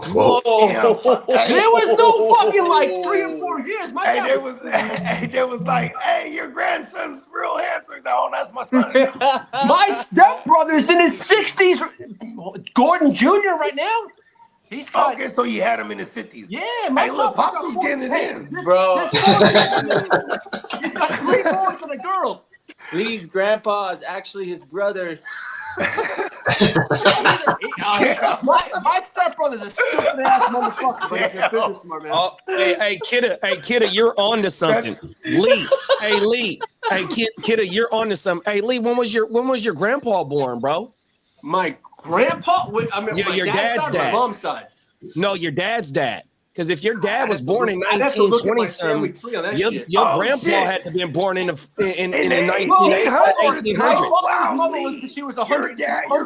Whoa. Damn. There was no fucking like 3 or 4 years. My Hey, dad there was like, hey, your grandson's real handsome. Oh, that's my son. my stepbrother's in his 60s. Gordon Jr. right now. He's got Okay, so you had him in his 50s. yeah. My Hey, look, pops Pops was got getting it hey, in. this- Bro. this he's got 3 boys and a girl. Lee's grandpa is actually his brother. My stepbrother's a stupid ass motherfucker, but he's a businessman, man. Oh, hey, Kidda, you're on to something. Lee, Kidda, you're on to something. Hey, Lee, when was your grandpa born, bro? My grandpa, I mean, Yeah, my your dad's dad's side, dad. my mom's side. No, your dad's dad. Because if your dad was born in I'd have to look at my 1920 family something, tree on that your shit. grandpa shit. had to been born in the In the 1800s. My 1800s. father's Wow, mother Lee. lived till she was Your 100,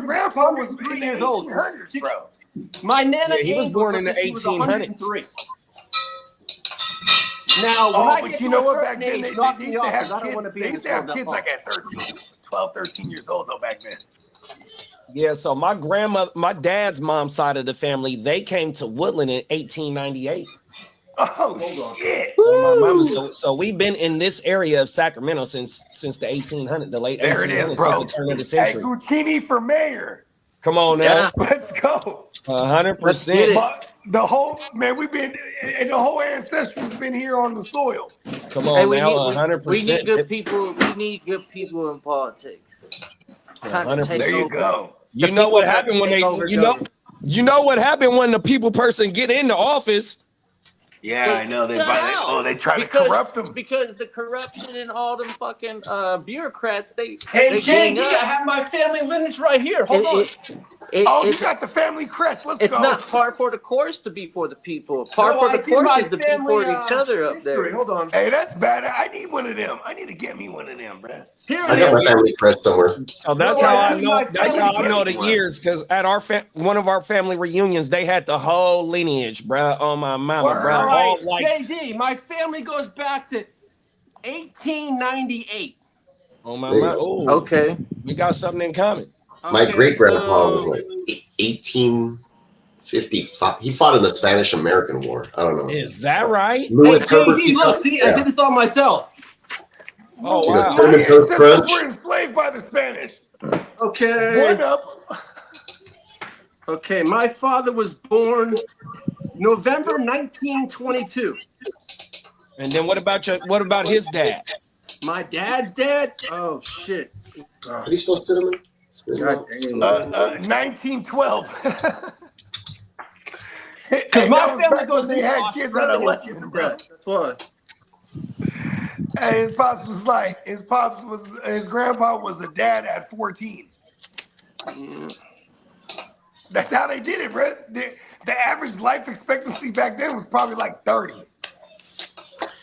grandpa was 103 in the years old. 1800s, bro. My nana Yeah, he was Angel born in lived the till she was 1800s. 103. Now, when I But get you to know a what? Back certain then, age, they knock me used to off have because I don't kids. want to be They in used this to have world that kids long. like at 13, 12, 13 years old, though, back then. Yeah, so my dad's mom's side of the family, they came to Woodland in 1898. Oh shit! Oh, my mama. So we've been in this area of Sacramento since the 1800s, the late There it 1800s, is, bro. since the turn of the Hey, century. Guccini for mayor. Come on now, Yeah. Let's go. Let's get 100%. it. But the whole man, we've been, and the whole ancestry's been here on the soil. Come Hey, on we now, need 100%. good people. We need good people in politics. Time to 100%. take There you over. go. You The know what people happened when take they, over you know, government. you know what happened when the people person get into office. Yeah, I know. They try to Because- corrupt them. Because the corruption and all them fucking bureaucrats, they Hey, gang JD, I up. have my family lineage right here. Hold on. Oh, you It's, got the family crest. Let's it's go. not par for the course to be for the people. Par No, for I the did course my is to be family, for each other up history. there. Hold on. Hey, that's bad. I need one of them. I need to get me one of them, bruh. Here I it got my is. family crest somewhere. So that's No, how I I need know. my That's how I family know the one. years. Because at our one of our family reunions, they had the whole lineage, bruh, on my mama, Word. bruh. All All right, like JD, my family goes back to 1898. on my There you mama. go. Oh, Okay. we got something in common. My Okay, great grandpa so- was like 1855. He fought in the Spanish American War. I don't know. Is that right? Hey, Louis Herbert. JD, look, see, I Yeah. did this all myself. Oh, You know, wow. Cinnamon My Toast ancestors Crunch. were enslaved by the Spanish. Okay. One up. Okay, my father was born November 1922. And then what about his dad? My dad's dad? Oh, shit. How do you spell cinnamon? God dang. 1912. Because my That was family back goes when they into had kids at Australian 11, shit, bro. That's why. Hey, his pops was like, his grandpa was a dad at 14. That's how they did it, bro. The average life expectancy back then was probably like 30.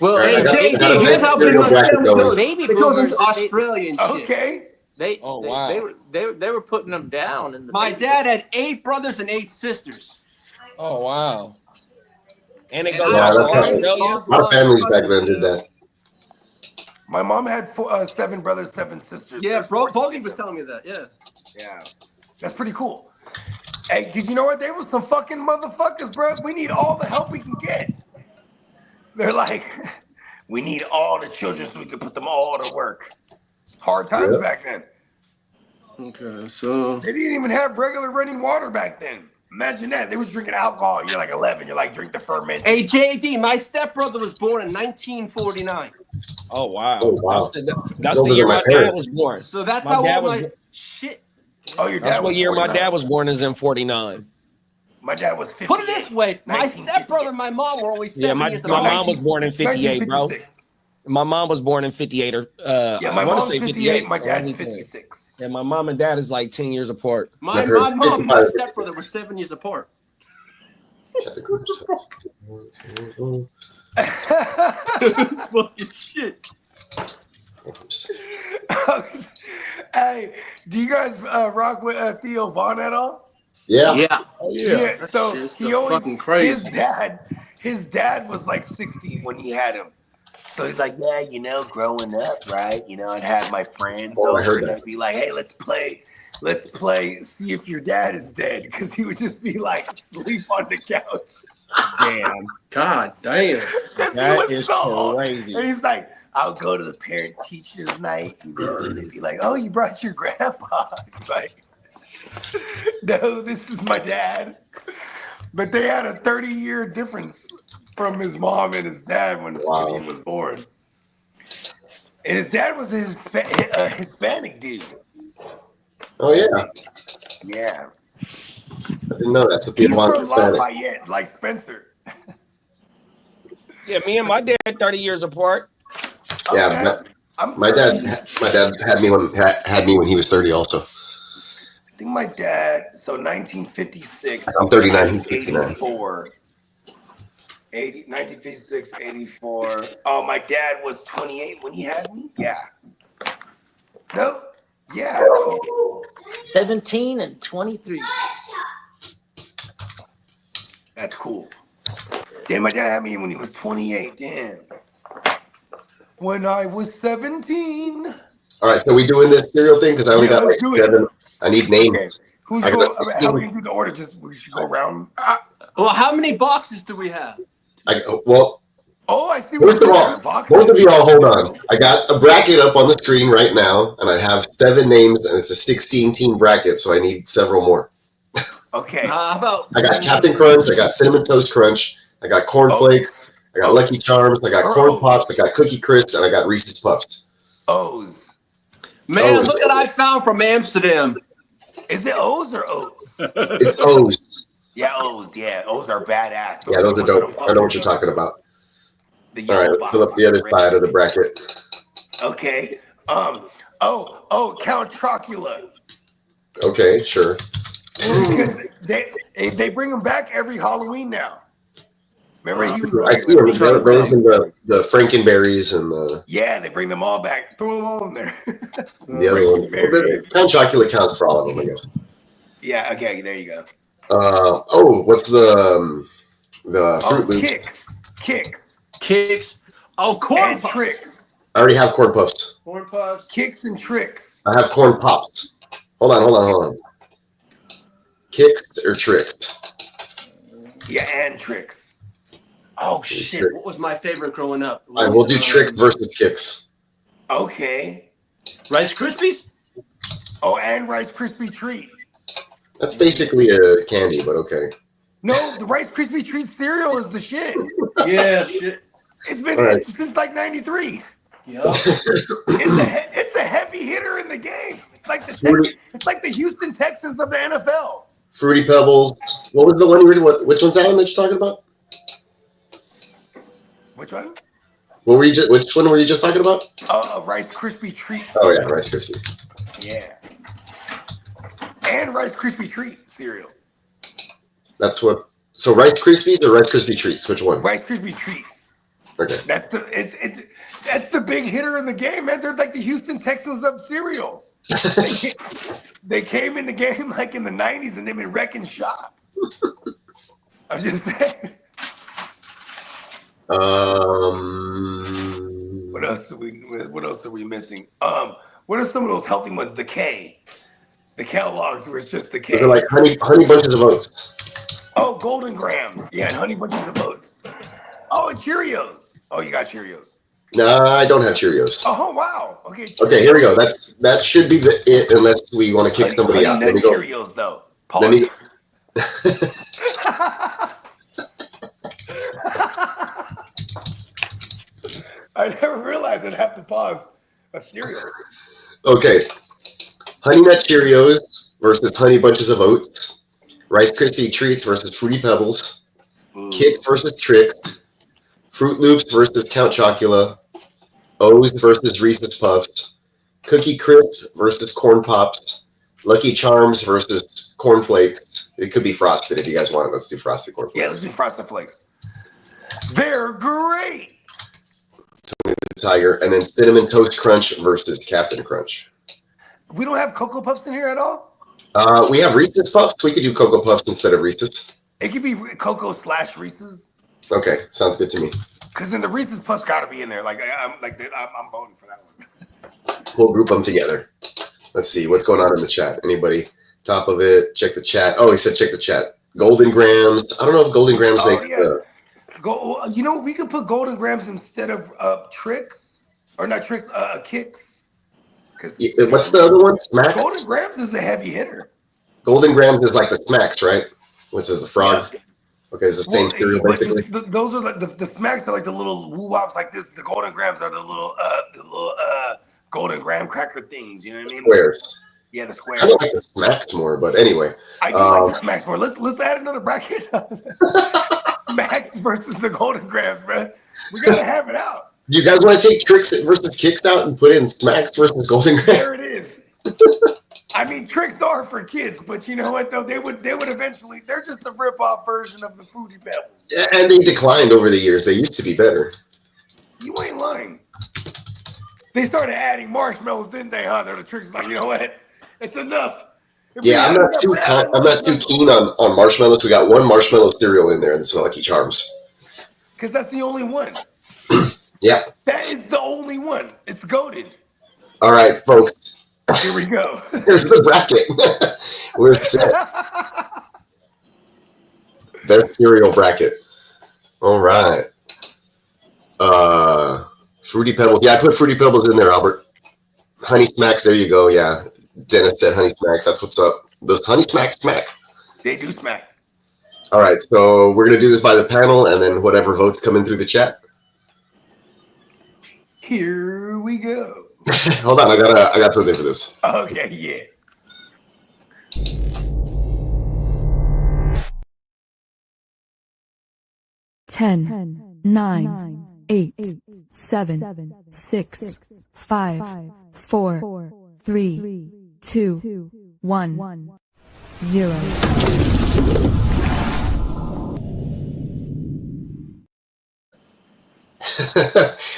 Well, Hey, I got a JD, here's how big serial my bracket family going. goes. Baby It goes boomers, into Australian shit. Okay. they Oh, they, wow. they were putting them down in the My baby. dad had 8 brothers and 8 sisters. Oh, wow. And it And goes Yeah, out to that's how- Australia. A lot of families back then did that. My mom had 7 brothers, 7 sisters. Yeah, There's bro, 14 Bogey of was them. telling me that, yeah. Yeah. That's pretty cool. Hey, because you know what? They were some fucking motherfuckers, bro. We need all the help we can get. They're like, we need all the children so we can put them all to work. Hard times Yeah. back then. Okay, so They didn't even have regular running water back then. Imagine that. They was drinking alcohol. You're like 11. You're like, drink the ferment. hey, JD, my stepbrother was born in 1949. Oh, wow. Oh, wow. That's Older the year than my my dad parents. was born. So that's My how dad old was- my shit. Oh, your dad That's what was year my 49. dad was born, is in 49. My dad was 50. Put it this way, my stepbrother and my mom were only 7 Yeah, my years mom apart. was born in 58, bro. 1956. My mom was born in 58, or Yeah, my I want mom's to say 58. 58. My so dad's let me think. 56. Yeah, my mom and dad is like 10 years apart. My parents mom and my 55. stepbrother were 7 years apart. Fucking shit. Hey, do you guys rock with Theo Vaughn at all? Yeah. Yeah. Oh, yeah. That So shit's he the always fucking crazy. his dad was like 60 when he had him. So he's like, yeah, you know, growing up, right? You know, I'd have my friends Oh, I over heard and that. I'd be like, hey, let's play, see if your dad is dead. Because he would just be like, sleep on the couch. Damn. God damn. That is crazy. And he's like, I'll go to the parent teachers night, you know, and they'd be like, oh, you brought your grandpa. It's like, no, this is my dad. But they had a 30-year difference from his mom and his dad when he was born. And his dad was a Hispanic dude. Oh, yeah. Yeah. I didn't know that. So He's people want from Hispanic. Lafayette, like Spencer. Yeah, me and my dad 30 years apart. Yeah, I'm my 30. dad had me when he was 30 also. I think my dad, so 1956. I'm 39, he's 69. 84. 1956, 84. Oh, my dad was 28 when he had me? Yeah. No? Yeah. 17 and 23. That's cool. Damn, my dad had me when he was 28. Damn. When I was 17. All right, so we doing this serial thing because I only got like let's do it. 7. I need names. Okay. I got How 16. we can do the order? We should go around. Well, how many boxes do we have? Well, Oh, I see. first of all, Box both of set. y'all, hold on. I got a bracket up on the screen right now, and I have 7 names, and it's a 16-team bracket, so I need several more. Okay. How about I got Captain Crunch, I got Cinnamon Toast Crunch, I got Corn Flakes, I got Lucky Charms, I got Or Corn O's. Pops, I got Cookie Crisp, and I got Reese's Puffs. O's. man? O's. Look what I found from Amsterdam. Is it O's or O's? It's O's. Yeah, O's. Yeah, O's are badass. Yeah, those are dope. I know what you're talking about. The All right, yellow let's fill up the other box. side of the bracket. Okay. Count Chocula. Okay, sure. they bring him back every Halloween now. Remember he was I like see them. Those and the Frankenberries and the they bring them all back. Throw them all in there. the other one. Well, Count Chocula counts for all of them, I guess. Yeah. Okay. There you go. What's the Fruit Loops? Kicks. Oh, corn And puffs. tricks. I already have Corn Puffs. Corn puffs. Kicks and tricks. I have Corn Pops. Hold on. Kicks or tricks? Yeah, and tricks. Oh shit! What was my favorite growing up? All right, we'll do tricks versus kicks. Okay. Rice Krispies. Oh, and Rice Krispie treat. That's basically a candy, but okay. No, the Rice Krispie treat cereal is the shit. Yeah, shit. It's been Right. since like '93. Yeah. It's a heavy hitter in the game. It's like the Houston Texans of the NFL. Fruity Pebbles. What was the one? Which one's that one that you're talking about? Which one? Which one were you just talking about? Rice Krispie treat. Oh yeah, Rice Krispies. Yeah. And Rice Krispie treat cereal. That's what. So Rice Krispies or Rice Krispie treats? Which one? Rice Krispie treats. Okay. That's the big hitter in the game, man. They're like the Houston Texans of cereal. They came in the game like in the '90s and they've been wrecking shop. I'm just saying. What else are we missing? What are some of those healthy ones? The Kellogg's where it's just the K. Those are like honey bunches of oats. Oh, Golden Grams. Yeah, and honey bunches of oats. Oh, and Cheerios. Oh, you got Cheerios. Nah, I don't have Cheerios. Oh, wow. Okay. Cheerios. Okay, here we go. That should be it, unless we want to kick somebody out. Let me go. Cheerios, though. Pause. I never realized I'd have to pause a cereal. Okay. Honey Nut Cheerios versus Honey Bunches of Oats. Rice Krispie Treats versus Fruity Pebbles. Kicks versus Tricks. Fruit Loops versus Count Chocula. O's versus Reese's Puffs. Cookie Crisp versus Corn Pops. Lucky Charms versus Corn Flakes. It could be Frosted if you guys want it. Let's do Frosted Corn Flakes. Yeah, let's do Frosted Flakes. They're great. Tiger. And then Cinnamon Toast Crunch versus Captain Crunch. We don't have Cocoa Puffs in here at all? We have Reese's Puffs. We could do Cocoa Puffs instead of Reese's. It could be Cocoa / Reese's. Okay, sounds good to me. Because then the Reese's Puffs got to be in there. I'm voting for that one. We'll group them together. Let's see what's going on in the chat. Anybody top of it? Check the chat. Oh, he said check the chat. Golden Grams. I don't know if Golden Grams makes the. We could put Golden Grams instead of Tricks, or not Tricks, Kicks. What's the other one? Smacks. Golden Grams is the heavy hitter. Golden Grams is like the Smacks, right? Which is the frog. Yeah. Okay, it's the same cereal basically. Those are like the Smacks are like the little woo-wops like this. The Golden Grams are the little Golden Graham cracker things. You know what I mean? Squares. Yeah, the squares. I don't like the Smacks more, but anyway. I do like the Smacks more. Let's add another bracket. Smacks versus the Golden Grams, bro. We gotta have it out. Do you guys want to take Tricks versus Kicks out and put in Smacks versus Golden Grams? There it is. I mean, Tricks are for kids, but you know what though? They would eventually. They're just a rip-off version of the Fruity Pebbles. And they declined over the years. They used to be better. You ain't lying. They started adding marshmallows, didn't they? Huh? They're the Tricks like, you know what? It's enough. Yeah, I'm not too keen on marshmallows. We got one marshmallow cereal in there. That's the Lucky Charms. Because that's the only one. Yeah. That is the only one. It's goated. All right, folks. Here we go. Here's the bracket. We're set. Best cereal bracket. All right. Fruity Pebbles. Yeah, I put Fruity Pebbles in there, Albert. Honey Smacks. There you go. Yeah. Dennis said Honey Smacks. That's what's up. Those Honey Smacks smack. They do smack. All right. So we're going to do this by the panel and then whatever votes come in through the chat. Here we go. Hold on. I got something for this. Okay, yeah. 10, 9, 8, 7, 6, 5, 4, 3, 2, 1, 0.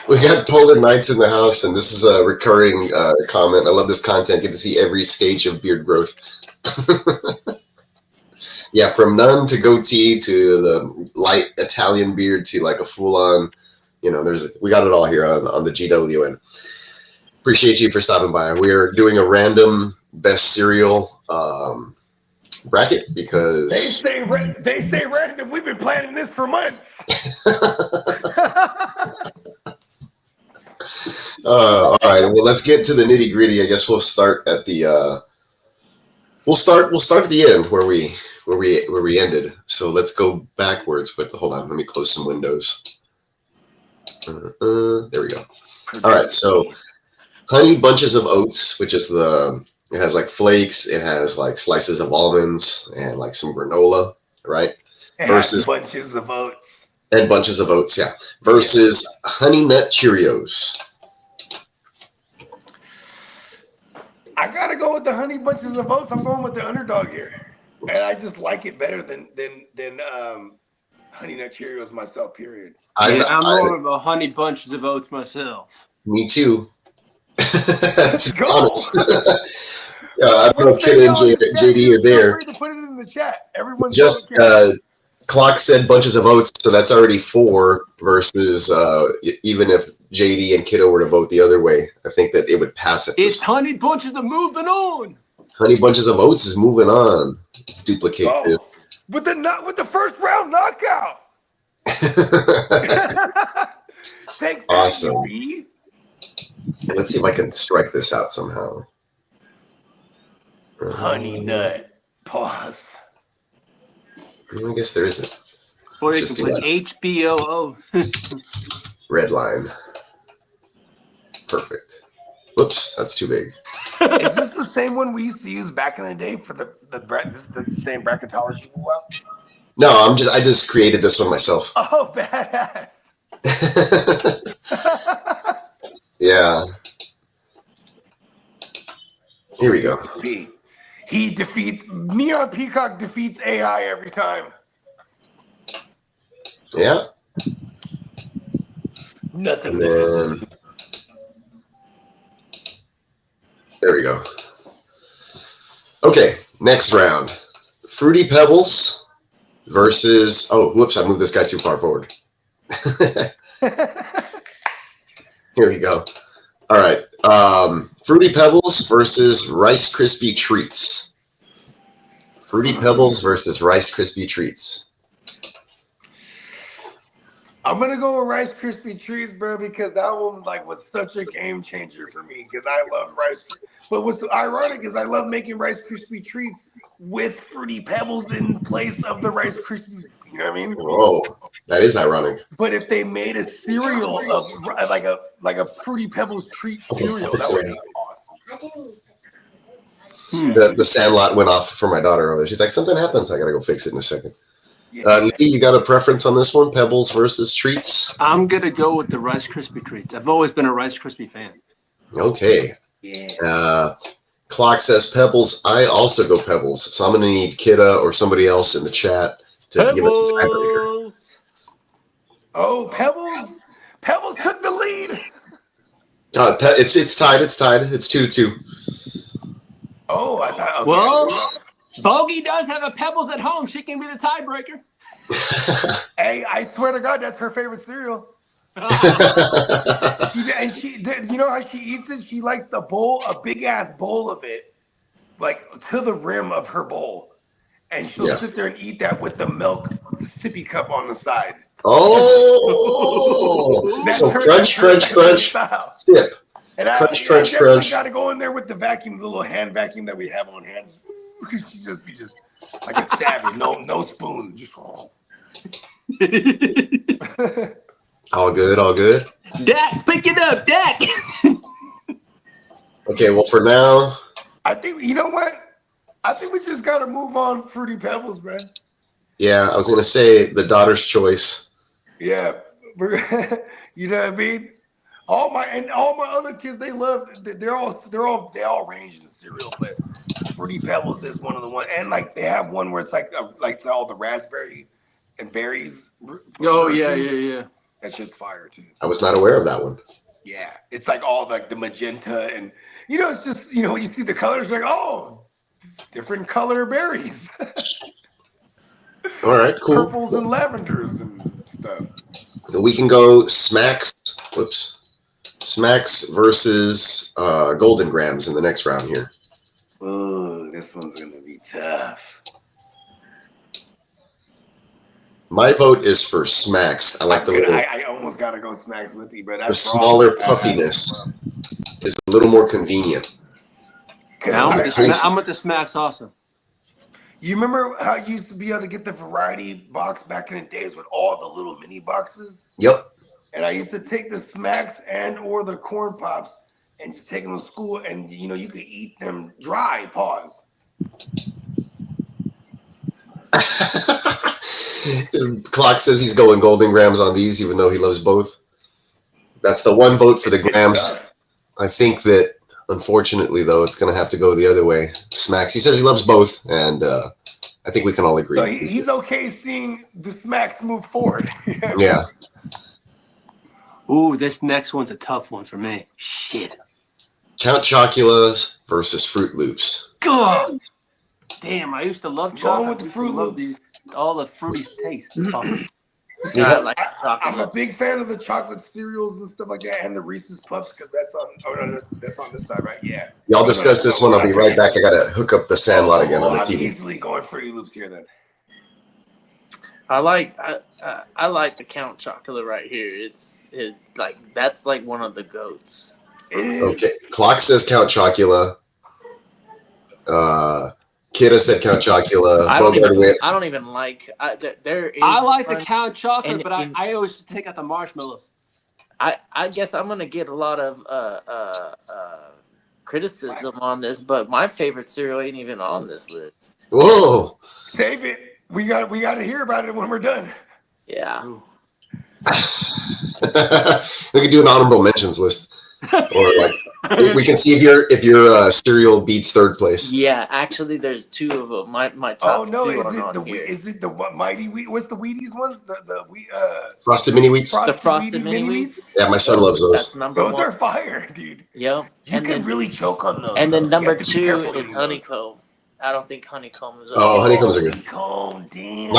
We got Polar Knights in the house, and this is a recurring comment. I love this content. Get to see every stage of beard growth. Yeah, from none to goatee to the light Italian beard to like a full-on, we got it all here on the GWN. Appreciate you for stopping by. We are doing a random best cereal bracket because they say random. We've been planning this for months. All right. Well, let's get to the nitty gritty. I guess we'll start at the we'll start at the end where we ended. So let's go backwards. But hold on, let me close some windows. There we go. All right. So Honey Bunches of Oats, which is it has like flakes, it has like slices of almonds and like some granola, right? Versus bunches of oats. And bunches of oats, yeah. Versus Honey Nut Cheerios. I gotta go with the Honey Bunches of Oats. I'm going with the underdog here, and I just like it better than Honey Nut Cheerios myself. Period. I'm more of a Honey Bunches of Oats myself. Me too. Let's go. Honest. I don't know if Kid and JD are there. Feel free to put it in the chat. Everyone's just Clock said bunches of oats, so that's already 4 versus even if JD and Kiddo were to vote the other way, I think that it would pass it. It's Honey Bunches of moving on. Honey Bunches of Oats is moving on. Let's duplicate this. With the first round knockout. Thanks, awesome. Let's see if I can strike this out somehow. Honey Nut. Pause. I guess there isn't. Or you can put HBOO. Red line. Perfect. Whoops, that's too big. Is this the same one we used to use back in the day for the same bracketology? No, I just created this one myself. Oh, badass. Yeah. Here we go. He defeats Neon Peacock defeats AI every time. Yeah. Nothing. And then, there we go. Okay, next round. Fruity Pebbles versus. Oh, whoops! I moved this guy too far forward. Here we go. All right. Fruity Pebbles versus Rice Krispie Treats. Fruity Pebbles versus Rice Krispie Treats. I'm gonna go with Rice Krispie Treats, bro, because that one was such a game changer for me. Because I love Rice. But what's ironic is I love making Rice Krispie Treats with Fruity Pebbles in place of the Rice Krispies. You know what I mean? Whoa, that is ironic. But if they made a cereal of like a Fruity Pebbles treat cereal, that would be awesome. The Sandlot went off for my daughter over there. She's like, something happens. I gotta go fix it in a second. Lee, you got a preference on this one? Pebbles versus Treats? I'm gonna go with the Rice Krispie Treats. I've always been a Rice Krispie fan. Okay. Yeah. Clock says Pebbles. I also go Pebbles. So I'm gonna need Kidda or somebody else in the chat to give us a tiebreaker. Oh, Pebbles! Pebbles took the lead. It's tied. It's tied. It's 2-2. Oh, I thought. Okay. Well, Bogey does have a Pebbles at home. She can be the tiebreaker. Hey, I swear to God, that's her favorite cereal. You know how she eats it? She likes the bowl, a big ass bowl of it, like to the rim of her bowl, and she'll sit there and eat that with the milk sippy cup on the side. Oh, That so turns crunch, into crunch, crunch, style. sip. And Crunch, I crunch, definitely crunch. got to go in there with the vacuum, the little hand vacuum that we have on hand. She just be just like a savage. No spoon. Just. All good, all good. Dak, pick it up, Dak. Okay, well, for now, I think you know what? I think we just gotta move on. Fruity Pebbles, man. yeah, I was gonna say the daughter's choice. Yeah, you know what I mean. All my other kids, they love. They all range in cereal, but Fruity Pebbles is one of the one. And like they have one where it's like all the raspberry and berries. Oh yeah, versions. yeah. That shit's fire too. I was not aware of that one. Yeah, it's like all like the magenta and it's just when you see the colors, like different color berries, All right, cool. purples and lavenders and stuff. We can go Smacks. Whoops. Smacks versus Golden Grams in the next round here. Oh, this one's gonna be tough. My vote is for Smacks. I like the little. I almost gotta go Smacks with you, but The smaller puffiness is a little more convenient. Now I'm with the Smacks also. You remember how you used to be able to get the variety box back in the days with all the little mini boxes? Yep. And I used to take the Smacks and or the corn pops and just take them to school, and you could eat them dry. Pause. Clock says he's going Golden Grams on these, even though he loves both. That's the one vote for the Grams. I think that, unfortunately, though, it's going to have to go the other way. Smacks. He says he loves both, and I think we can all agree. So he's okay seeing the Smacks move forward. Yeah. Ooh, this next one's a tough one for me. Shit. Count Chocula versus Fruit Loops. God. Damn, I used to love chocolate. With the Fruit Loops. All the fruity taste. Yeah, I like chocolate. I'm a big fan of the chocolate cereals and stuff like that, and the Reese's Puffs, because that's on. Oh no, that's on this side, right? Yeah. Y'all discuss this one. I'll be right back. I got to hook up the Sandlot again on the I'm TV. easily going Fruity Loops here then. I like the Count Chocula right here. It's like that's like one of the goats. Okay. Clock says Count Chocula. Kidda said Count Chocula. I don't even like. There is. I like the Count Chocolate, and- but I always take out the marshmallows. I guess I'm gonna get a lot of criticism on this, but my favorite cereal ain't even on this list. Whoa. Save it. We got to hear about it when we're done. Yeah. We could do an honorable mentions list, or like we can see if your cereal beats third place. Yeah, actually, there's two of them. My top. Oh no! two are on here. Is it the what Mighty Wheat? What's the Wheaties ones? The Frosted Mini Wheats. The Frosted Mini Wheats? Yeah, my son loves those. That's number Those one. are fire, dude. Yep. You can really choke on those. And then You number have to be two careful is eating those. honeycomb. I don't think honeycomb is. Oh, honeycombs are good. Honeycomb, damn.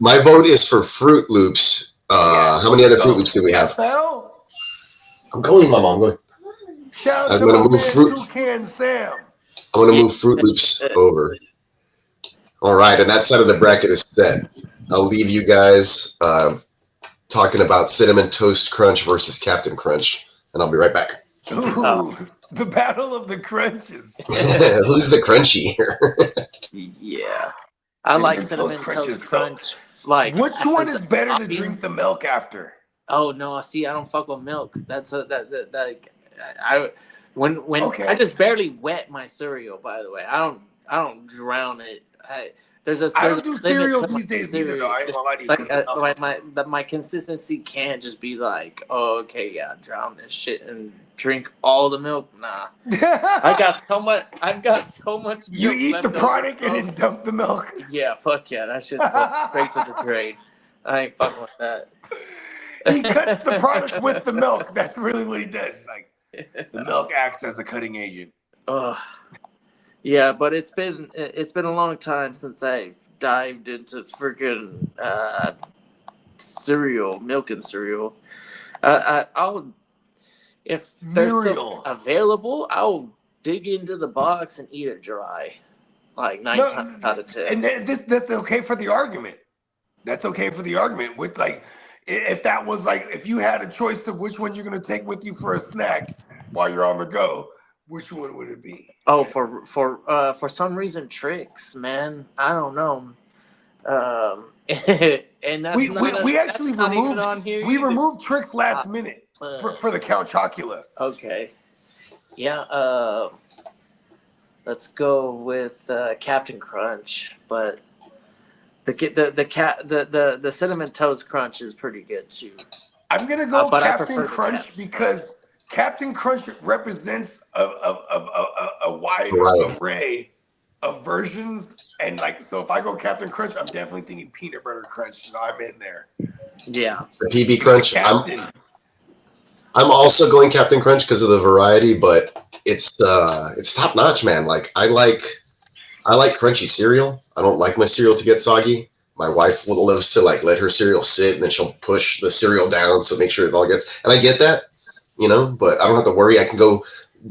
My vote is for Fruit Loops. How many other Fruit Loops do we have? Hell, I'm going, Mama. I'm going. shout out I'm to gonna my move man Fruit. Toucan Sam. I'm going to move Fruit Loops over. All right, and that side of the bracket is set. I'll leave you guys talking about Cinnamon Toast Crunch versus Captain Crunch, and I'll be right back. Ooh, the battle of the crunches. Who's the crunchy here? Yeah. I like Cinnamon Toast Crunch. Like, Which one as is a better to topping- drink the milk after? Oh no! See, I don't fuck with milk. That's when Okay. I just barely wet my cereal. By the way, I don't drown it. I don't do limit cereal to my these days either, though. I ain't gonna lie to you. Like, my consistency can't just be like, oh, okay, yeah, drown this shit and drink all the milk. Nah, I've got so much. You milk eat left the over, product bro. and then dump the milk. Yeah, fuck yeah, that shit's going straight to the drain. I ain't fucking with that. He cuts the product with the milk. That's really what he does. Like the milk acts as a cutting agent. Yeah, but it's been a long time since I dived into freaking cereal, milk and cereal. I'll if there's some available, I'll dig into the box and eat it dry, like 9 times out of 10. And that's okay for the argument. That's okay for the argument. With like, if that was like, if you had a choice of which one you're gonna take with you for a snack while you're on the go, which one would it be? Oh, for some reason, Tricks, man. I don't know. And that's We actually that's not even removed on here. we either. removed Tricks last minute for the Count Chocula. Okay. Yeah. Let's go with Captain Crunch, but the Cinnamon Toast Crunch is pretty good too. I'm gonna go But I Captain prefer the Crunch Captain because Captain Crunch represents a wide Variety. array of versions. And like, so if I go Captain Crunch, I'm definitely thinking peanut butter crunch. I'm in there. Yeah. The PB Crunch. Captain. I'm also going Captain Crunch because of the variety, but it's top notch, man. Like I like crunchy cereal. I don't like my cereal to get soggy. My wife loves to like let her cereal sit and then she'll push the cereal down so make sure it all gets. And I get that, but I don't have to worry. I can go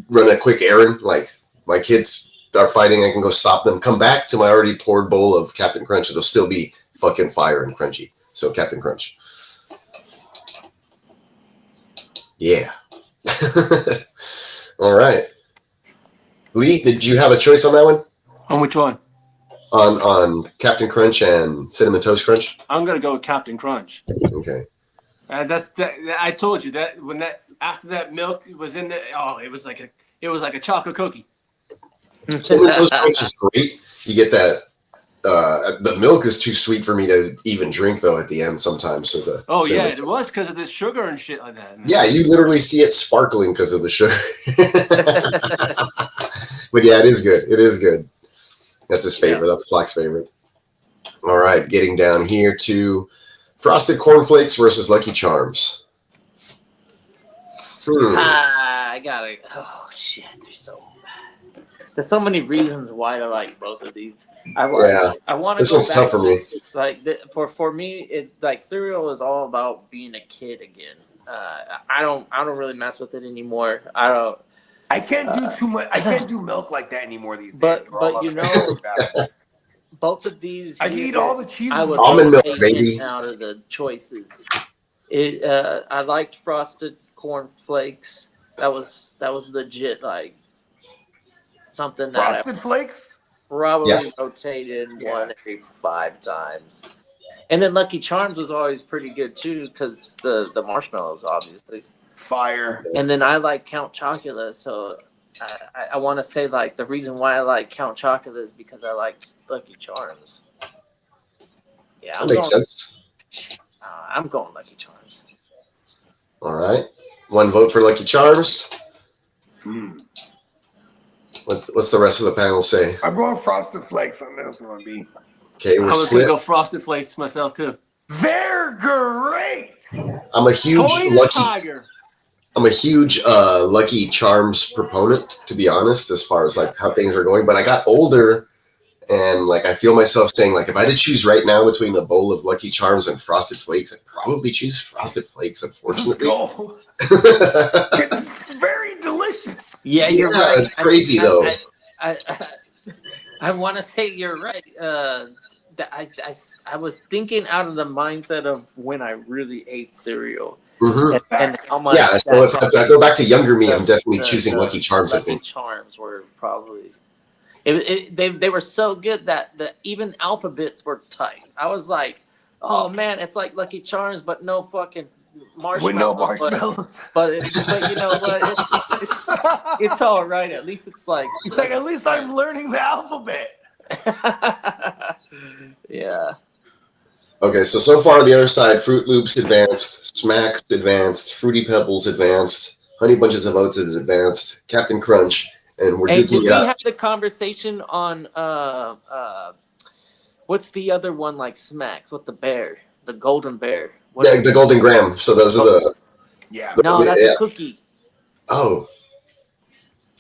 run a quick errand. Like my kids are fighting, I can go stop them. Come back to my already poured bowl of Captain Crunch. It'll still be fucking fire and crunchy. So Captain Crunch. Yeah. All right. Lee, did you have a choice on that one? On which one? On Captain Crunch and Cinnamon Toast Crunch? I'm gonna go with Captain Crunch. Okay. I told you that after that milk was in there. Oh, it was like a chocolate cookie. Cinnamon Toast Crunch is great. You get that. The milk is too sweet for me to even drink though at the end sometimes. So it was because of the sugar and shit like that. Yeah, you literally see it sparkling because of the sugar. But yeah, it is good. It is good. That's his favorite. That's Black's favorite. All right, getting down here to Frosted Cornflakes versus Lucky Charms. I gotta. Oh shit! There's so many reasons why I like both of these. I want to. This one's tough for me. Like for me, it like cereal is all about being a kid again. I don't really mess with it anymore. I can't do too much. I can't do milk like that anymore these days. But both of these. I can eat all the cheese. I would almond milk, baby. Out of the choices, I liked Frosted Corn Flakes. That was legit like something that Frosted Flakes. Probably rotated one every 5 times. And then Lucky Charms was always pretty good too because the marshmallows obviously fire. And then I like Count Chocula, so I want to say like the reason why I like Count Chocula is because I like Lucky Charms. Yeah, that makes sense. I'm going Lucky Charms. All right, 1 vote for Lucky Charms. What's the rest of the panel say? I'm going Frosted Flakes on this one, B. Okay, we're I was split. gonna go Frosted Flakes myself too. They're great. I'm a huge Tiger. I'm a huge Lucky Charms proponent, to be honest, as far as like how things are going. But I got older, and like I feel myself saying, like if I had to choose right now between a bowl of Lucky Charms and Frosted Flakes, I'd probably choose Frosted Flakes. Unfortunately, It's very delicious. Yeah, you're right. It's crazy though. I want to say you're right. I was thinking out of the mindset of when I really ate cereal. And how much so if I go back to younger me, I'm definitely choosing Lucky Charms. I think Lucky Charms were probably they were so good that even alphabets were tight. I was like, oh man, it's like Lucky Charms, but no fucking marshmallows. With no marshmallows. But you know what? It's all right. At least it's like at least I'm learning the alphabet. Yeah. Okay, so far on the other side, Fruit Loops advanced, Smacks advanced, Fruity Pebbles advanced, Honey Bunches of Oats is advanced, Captain Crunch, and we're did duking we it out. have the conversation on what's the other one like Smacks? What the golden bear? The Golden Graham. So those are the that's a cookie. Oh,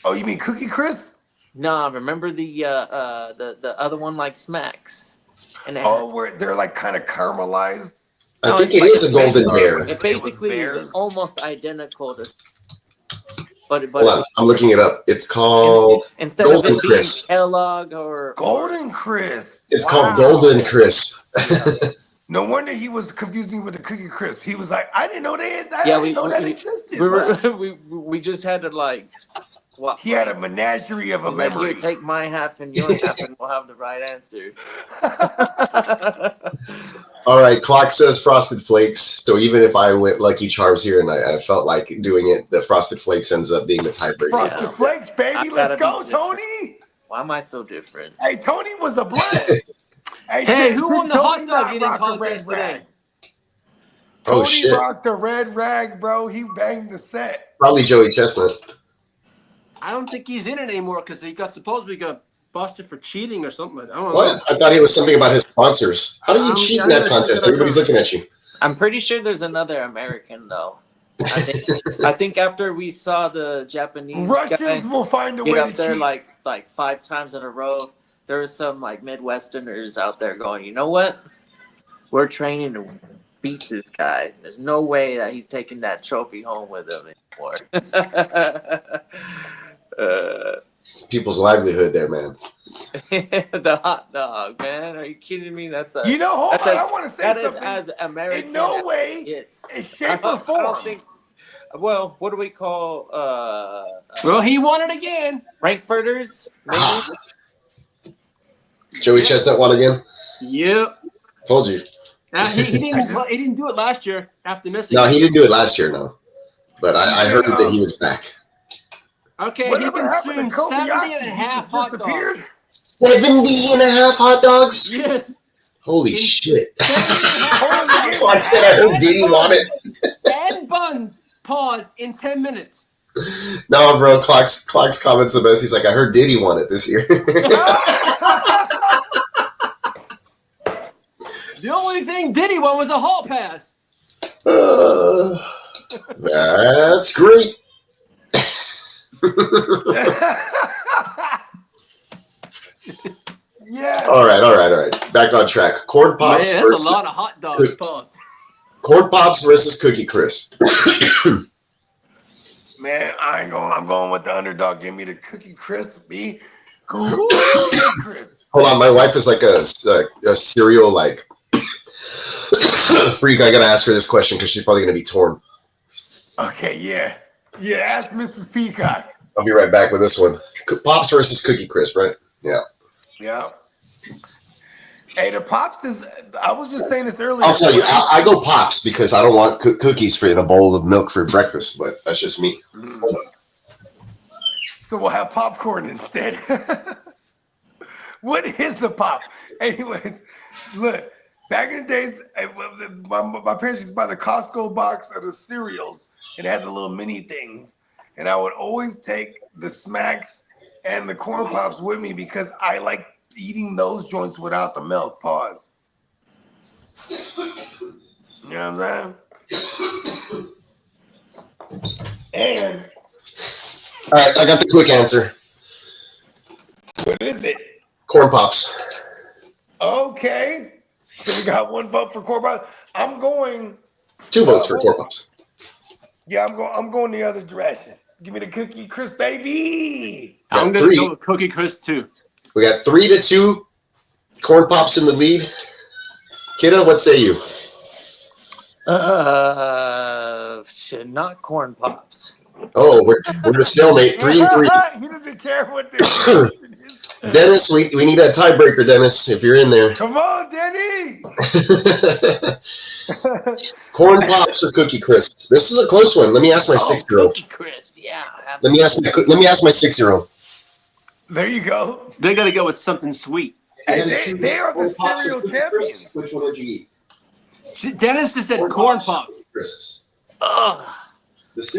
you mean Cookie Crisp? No, remember the other one like Smacks. And where they're like kind of caramelized. I think it is a golden bear. It basically is almost identical to. But hold on, I'm looking it up. It's called instead Golden of it being Crisp. Kellogg or Golden Crisp. It's called Golden Crisp. No wonder he was confusing me with the Cookie Crisp. He was like, I didn't know that existed. We just had to like swap. He had a menagerie of a Like, here, memory. take my half and your half, and we'll have the right answer. All right, clock says Frosted Flakes. So even if I went Lucky Charms here and I felt like doing it, the Frosted Flakes ends up being the tiebreaker. Frosted Flakes, baby. Let's go, Tony. Why am I so different? Hey, Tony was a blend. Hey, who won the hot dog eating contest today? Oh, Tony shit. rocked the red rag, bro. He banged the set. Probably Joey Chestnut. I don't think he's in it anymore because he supposedly got busted for cheating or something like that. I don't know. What? I thought it was something about his sponsors. How do you cheat in that contest? Everybody's looking at you. I'm pretty sure there's another American though. I think after we saw the Japanese Russians guy will find a way get to up there cheat. like 5 times in a row, there are some like Midwesterners out there going, you know what? We're training to beat this guy. There's no way that he's taking that trophy home with him anymore. It's people's livelihood there, man. The hot dog, man. Are you kidding me? That's a You know, hold on. I want to say that is something. as American. In no way, it's in shape or form. I don't think. Well, what do we call? Well, he won it again. Frankfurters, maybe. Joey Chestnut won again. Yep. Told you. He didn't do it last year after missing. No, he didn't do it last year, no. But I heard that he was back. Okay, Whatever he happened consumed to 70 and a half hot dogs. 70 and a half hot dogs? Yes. Holy shit. Hold Clark said I heard Diddy want it. 10 buns, pause, in 10 minutes. No, bro, Clark's comments the best. He's like, I heard Diddy want it this year. The only thing Diddy won was a hall pass. That's great. Yeah. All right. Back on track. Corn Pops Man, that's versus a lot of hot dogs, pause. Corn Pops versus Cookie Crisp. Man, I'm going with the underdog. Give me the Cookie Crisp, B. Cookie Crisp. Hold on, my wife is like a cereal like freak. I gotta ask her this question because she's probably gonna be torn. Okay, yeah. Yeah, ask Mrs. Peacock. I'll be right back with this one. Pops versus Cookie Crisp, right? Yeah. Yeah. Hey, the Pops is. I was just saying this earlier. I'll tell you, I go Pops because I don't want cookies in a bowl of milk for breakfast, but that's just me. So we'll have popcorn instead. What is the Pop? Anyways, look. Back in the days, my parents used to buy the Costco box of the cereals and had the little mini things, and I would always take the Smacks and the Corn Pops with me because I like eating those joints without the milk. Pause. You know what I'm saying? And All right, I got the quick answer. what is it? Corn Pops. Okay. So we got one vote for Corn Pops. I'm going. 2 votes for Corn Pops. Yeah, I'm going the other direction. Give me the Cookie Crisp, baby. I'm Got going to 3. go with Cookie Crisp too. We got 3-2. Corn Pops in the lead. Kidda, what say you? Shit, not Corn Pops. Oh, we're in a stalemate. 3-3. He doesn't care what the is. Dennis, we need a tiebreaker, Dennis, if you're in there. Come on, Denny. Corn Pops or Cookie Crisp? This is a close one. Let me ask my 6-year-old. Cookie Crisp, yeah. Let me ask my 6-year-old. There you go. They got to go with something sweet. Hey, they are the cereal champions. Which one did you eat? Dennis just said Corn Pops. Crisps. Ugh.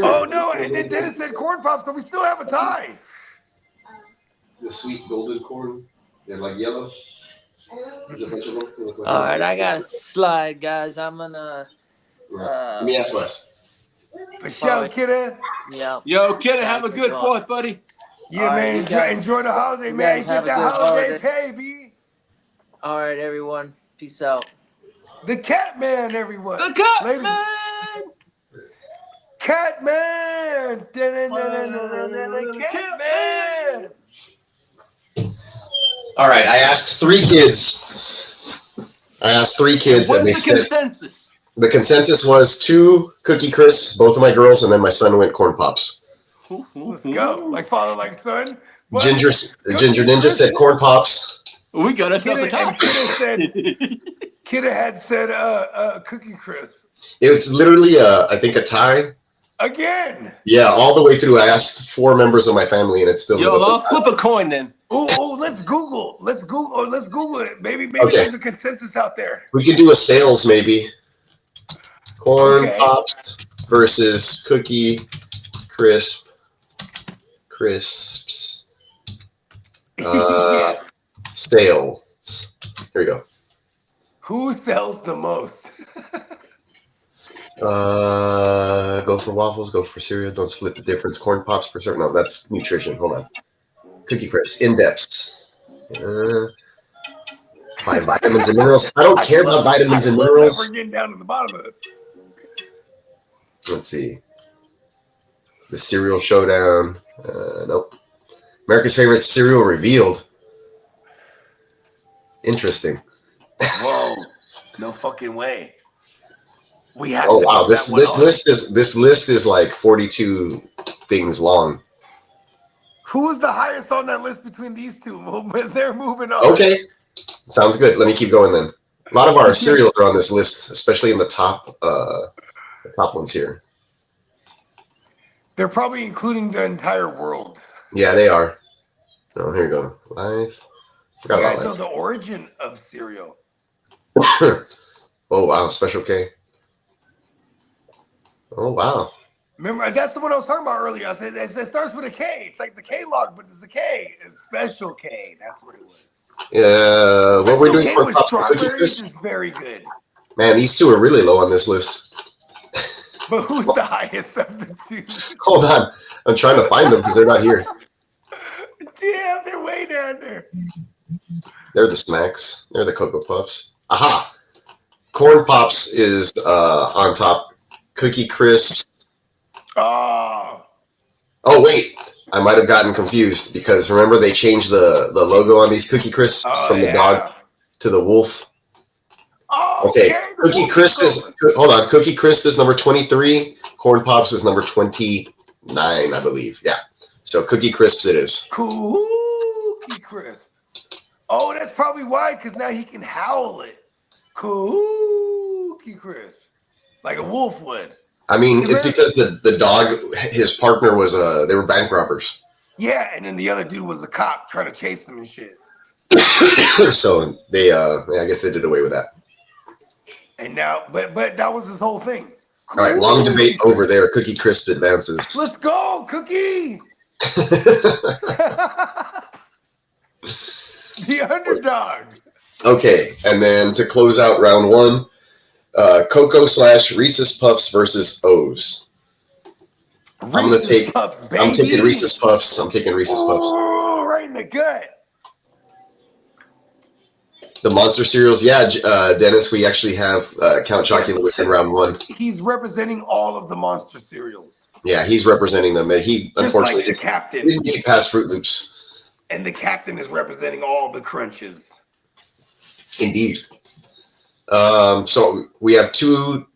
Oh, no. And then Dennis said Corn Pops, but we still have a tie. The sweet golden corn. They're like yellow. There's a bunch of them. They look like All that. right, I got to slide, guys. I'm going to. Let me ask Wes. For sure, kidda. Yeah. Yo, kid, have a good fourth, buddy. Yeah, All man. right, Enjoy the holiday, you man. guys Get have a that good holiday holiday. pay, B. All right, everyone. Peace out. The Cat Man, everyone. The Cat Ladies. Man! Cat Man. Cat Man. All right, I asked 3 kids. I asked 3 kids, and What's they the said consensus? the consensus was 2 Cookie Crisps, both of my girls, and then my son went Corn Pops. Let's go. Like father, like son. But Ginger Ninja Crisp- said Corn Pops. We got ourselves a tie. Kidda had said Cookie Crisp. It was literally, I think, a tie. Again. Yeah, all the way through. I asked 4 members of my family, and it's still. Yo, I'll flip a coin then. Oh, let's Google it. Maybe Okay. there's a consensus out there. We could do a sales maybe. Corn Okay. Pops versus Cookie Crisps. Yeah. Sales. Here we go. Who sells the most? Go for waffles, go for cereal, don't split the difference. Corn Pops per certain. No, that's nutrition. Hold on. Cookie Crisp, in-depth. By vitamins and minerals. I don't care about vitamins and minerals. We're getting down to the bottom of this. Let's see. The cereal showdown. Nope. America's favorite cereal revealed. Interesting. Whoa. No fucking way. We have Oh to wow, put this that one on. list is like 42 things long. Who is the highest on that list between these two? They're moving on. Okay. Sounds good. Let me keep going then. A lot of our cereals are on this list, especially in the top ones here. They're probably including the entire world. Yeah, they are. Oh, here we go. Live. Forgot You guys about know live. the origin of cereal. Oh wow, Special K. Oh wow. Remember, that's the one I was talking about earlier. I said it starts with a K. It's like the K log, but it's a K. It's Special K. That's what it was. What we're doing K for with Pops and Cookie strawberries Crisp? is very good. Man, these 2 are really low on this list. But who's the highest of the 2? Hold on. I'm trying to find them because they're not here. Damn, they're way down there. They're the snacks. They're the Cocoa Puffs. Aha! Corn Pops is on top. Cookie Crisps. Oh. Oh, wait. I might have gotten confused because remember they changed the logo on these Cookie Crisps from the dog to the wolf? Oh, Okay. Cookie Crisp is, hold on. Cookie Crisp is number 23. Corn Pops is number 29, I believe. Yeah. So Cookie Crisps it is. Cookie Crisp. Oh, that's probably why, because now he can howl it. Cookie Crisp. Like a wolf would. I mean, it's because the dog, his partner was, they were bank robbers. Yeah, and then the other dude was a cop trying to chase him and shit. So they, I guess they did away with that. And now, but that was his whole thing. All right, long debate over there. Cookie Crisp advances. Let's go, Cookie! The underdog. Okay, and then to close out round 1, Cocoa / Reese's Puffs versus O's. I'm taking Reese's Puffs. I'm taking Reese's Puffs. Oh, right in the gut. The monster cereals, yeah, Dennis. We actually have Count Chocula was in round 1. He's representing all of the monster cereals. Yeah, he's representing them. He Just unfortunately like the captain. didn't get past Fruit Loops. And the captain is representing all the crunches. Indeed. So we have two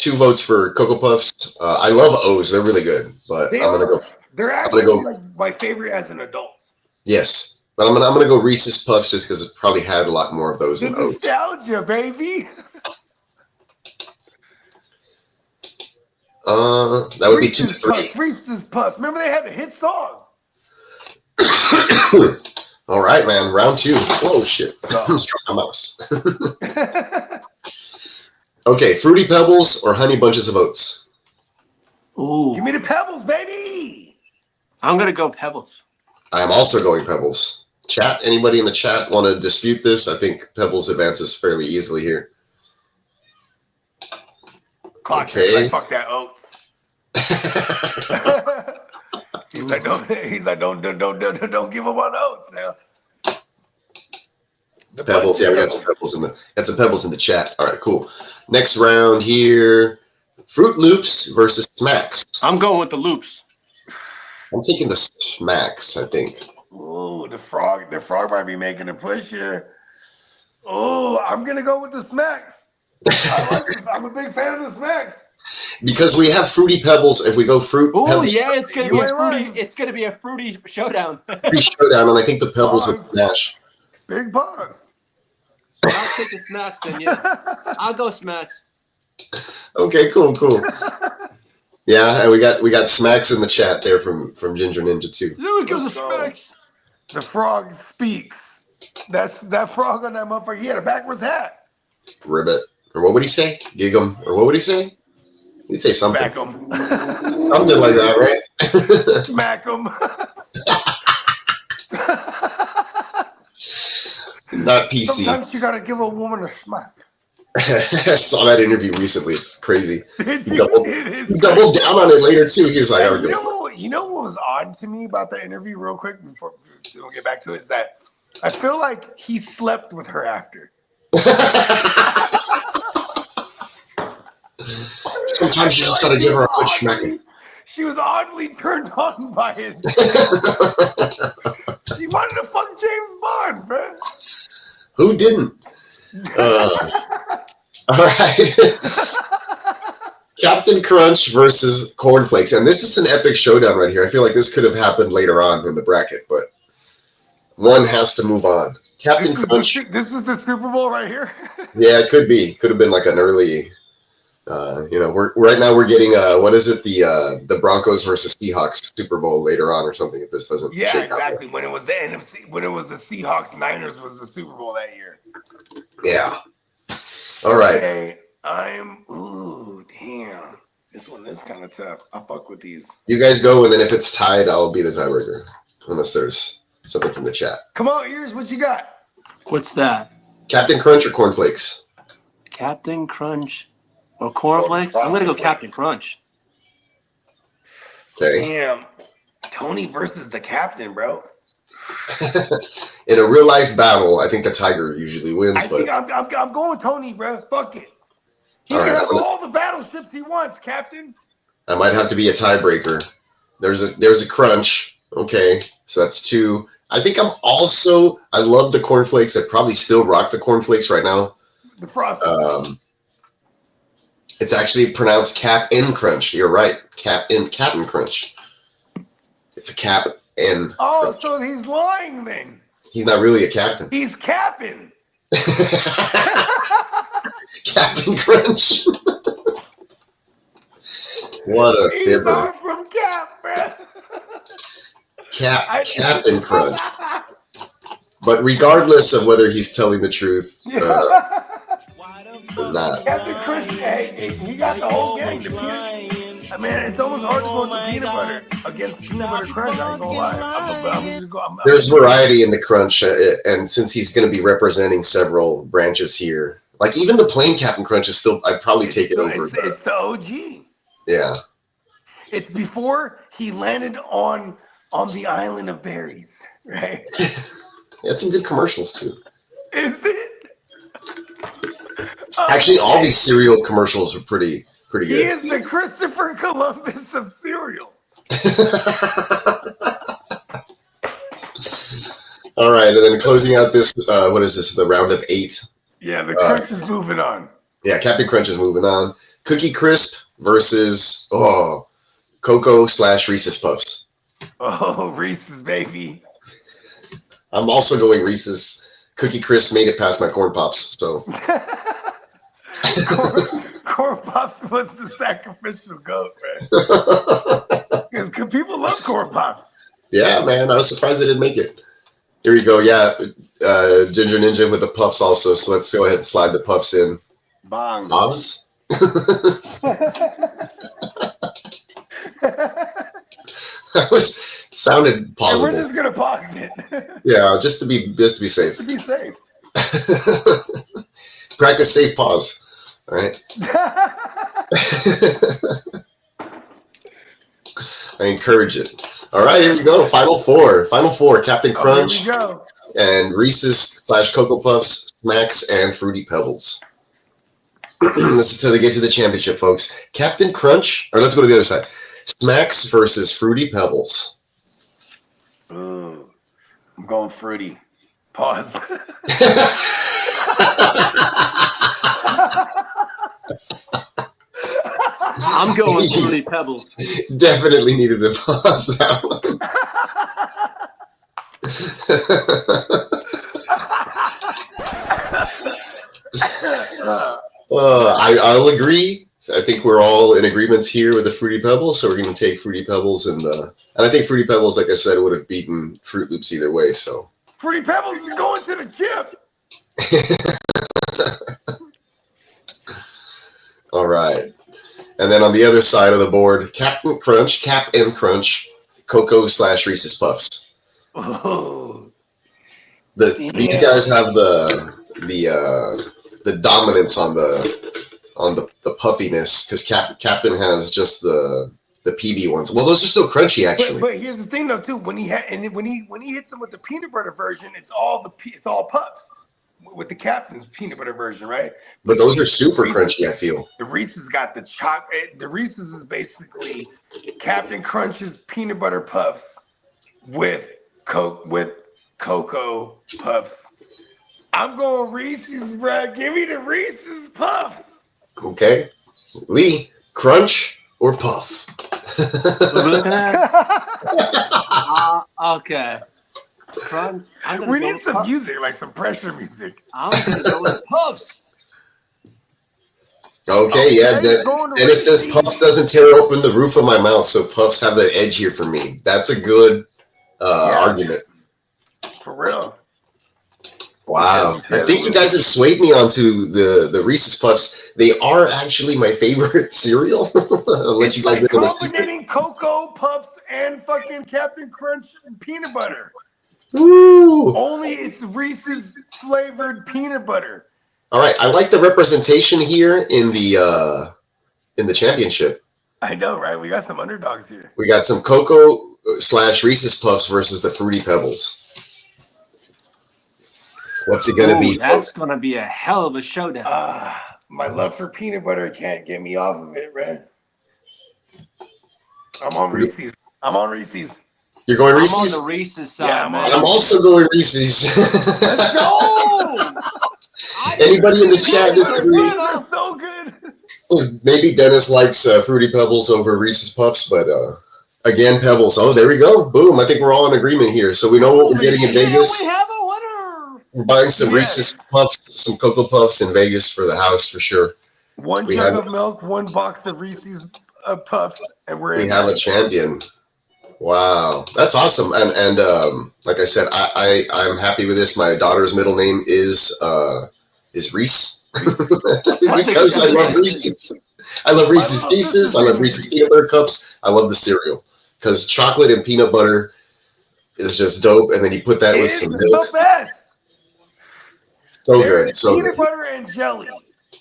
votes for Cocoa Puffs. I love O's; they're really good. But They're actually like my favorite as an adult. Yes, but I'm gonna go Reese's Puffs just because it probably had a lot more of those than O's. Nostalgia, baby. That would be 2-3. Reese's Puffs. Remember they had a hit song. All right, man. Round 2. Whoa, shit! I'm struck a mouse. Okay, Fruity Pebbles or Honey Bunches of Oats? Ooh. Give me the Pebbles, baby. I'm gonna go Pebbles. I'm also going Pebbles. Chat, anybody in the chat want to dispute this? I think Pebbles advances fairly easily here. Clock. Okay. Like, fuck that Oats. He's like, don't give him on Oats now. The Pebbles, yeah, we got some Pebbles in the chat. All right, cool. Next round here, Fruit Loops versus Smacks. I'm going with the Loops. I'm taking the Smacks, I think. Ooh, the frog might be making a push here. Oh, I'm gonna go with the Smacks. I like this. I'm a big fan of the Smacks. Because we have Fruity Pebbles. If we go Fruit Oh Pebbles, yeah, it's gonna You be a ain't fruity. lying. It's gonna be a fruity showdown. Fruity Showdown, and I think the Pebbles would Pause. smash. Big pause. I'll take the Smacks then. Yeah, I'll go Smacks. Okay, cool. Yeah, and we got smacks in the chat there from Ginger Ninja too. Look, it was Let's a go. Smacks. The frog speaks. That's that frog on that motherfucker. He had a backwards hat. Ribbit, or what would he say? Gig 'em, or what would he say? He'd say something, Smack him. something like that, right? Smack him. Not PC. Sometimes you gotta give a woman a smack. I saw that interview recently. It's crazy. It He doubled is down on it later too. He was like, "I And would you know what was odd to me about the interview, real quick, before we'll get back to it, is that I feel like he slept with her after. Sometimes you just gotta give her a good smacking." She was oddly turned on by his. She wanted to fuck James Bond, bro. Who didn't? All right. Captain Crunch versus Cornflakes. And this is an epic showdown right here. I feel like this could have happened later on in the bracket, but one has to move on. Captain Crunch. This is the Super Bowl right here. Yeah, it could be. Could have been like an early. Right now we're getting what is it? The Broncos versus Seahawks Super Bowl later on or something. If this doesn't Yeah, shake exactly. out. When it was the NFC, when it was the Seahawks Niners was the Super Bowl that year. Yeah. All right. Okay, ooh, damn. This one is kind of tough. I fuck with these. You guys go, and then if it's tied, I'll be the tiebreaker, unless there's something from the chat. Come on, Ears, what you got? What's that? Captain Crunch or Cornflakes? Captain Crunch or Cornflakes? I'm gonna go Captain Crunch. Okay. Damn. Tony versus the captain, bro. In a real life battle, I think the tiger usually wins. I think I'm going Tony, bro. Fuck it. He All can right, have all the battleships he wants, Captain. I might have to be a tiebreaker. There's a crunch. Okay, so that's two. I think I love the cornflakes. I probably still rock the cornflakes right now. The frost. It's actually pronounced Cap'n Crunch. You're right. Cap'n Crunch. It's a Cap N. Oh, Crunch. so he's lying then. He's not really a captain. He's capping. Captain Crunch. What a He's fibber. not from Cap, bro. Captain Crunch. But regardless of whether he's telling the truth or not. Captain Crunch, hey, he got the whole gang. The peanut, I mean, it's almost hard to go with the peanut butter against peanut butter crunch. I ain't gonna lie. There's variety in the crunch, and since he's going to be representing several branches here, like even the plain Captain Crunch is still, I'd probably take it over. It's the OG. Yeah. It's before he landed on the island of berries, right? He had some good commercials too. Is it? Actually, all these cereal commercials are pretty good. He is the Christopher Columbus of cereal. All right, and then closing out this, what is this? The round of 8. Yeah, the crunch is moving on. Yeah, Captain Crunch is moving on. Cookie Crisp versus Cocoa / Reese's Puffs. Oh, Reese's, baby. I'm also going Reese's. Cookie Crisp made it past my corn pops, so. Corn Pops was the sacrificial goat, man. Because people love Corn Pops. Yeah, man, I was surprised they didn't make it. Here we go. Yeah, Ginger Ninja with the puffs also. So let's go ahead and slide the puffs in. Bong. Pause. That sounded plausible. And we're just gonna pause it. Yeah, just to be safe. To be safe. Practice safe pause. All right. I encourage it. All right, here we go. Final four. Captain Crunch. Here we go. And Reese's / Cocoa Puffs, Smacks, and Fruity Pebbles. This is until they get to the championship, folks. Captain Crunch, or let's go to the other side. Smacks versus Fruity Pebbles. Ooh, I'm going fruity. Pause. I'm going Fruity Pebbles. Definitely needed to pause that one. I'll agree. So I think we're all in agreements here with the Fruity Pebbles, so we're going to take Fruity Pebbles and I think Fruity Pebbles, like I said, would have beaten Fruit Loops either way. So Fruity Pebbles is going to the chip. all right, and then on the other side of the board, Cap and Crunch, Cocoa / Reese's Puffs. Oh, These guys have the dominance on the puffiness because Captain has just the PB ones. Well, those are still crunchy actually. But here's the thing though too. When he hits them with the peanut butter version, it's all puffs with the Captain's peanut butter version, right? But those are super crunchy. I feel the Reese's got the chocolate. The Reese's is basically Captain Crunch's peanut butter puffs with cocoa puffs. I'm going Reese's, bro. Give me the Reese's puffs. Okay, Lee, crunch or puff? What are we looking at? Okay. Crunch. We need some music, like some pressure music. I'm gonna go with puffs. Okay, yeah. Dennis says puffs doesn't tear open the roof of my mouth, so puffs have the edge here for me. That's a good argument. For real. Wow. I think you guys have swayed me onto the Reese's Puffs. They are actually my favorite cereal. I'll let you guys in on a secret. Combinating Cocoa Puffs and fucking Captain Crunch peanut butter. Ooh. Only it's Reese's flavored peanut butter. All right. I like the representation here in the championship. I know, right? We got some underdogs here. We got some Cocoa / Reese's Puffs versus the Fruity Pebbles. What's it gonna be? That's gonna be a hell of a showdown. My love for peanut butter can't get me off of it, man. I'm on Reese's. You're going Reese's? I'm on the Reese's side, yeah, man. I'm also going Reese's. Let's go! Anybody in the chat disagree? They're so good. Maybe Dennis likes Fruity Pebbles over Reese's Puffs, but again, Pebbles. Oh, there we go. Boom. I think we're all in agreement here. So we know what we're getting in Vegas. We have a winner. We're buying some Reese's Puffs, some Cocoa Puffs in Vegas for the house for sure. One jug of milk, one box of Reese's Puffs, and we have a champion. Wow, that's awesome. And like I said, I'm happy with this. My daughter's middle name is Reese because I love Reese's. I love Reese's Pieces. I love Reese's peanut butter cups. I love the cereal because chocolate and peanut butter is just dope. And then you put that with some milk. The best. So good. So peanut butter and jelly,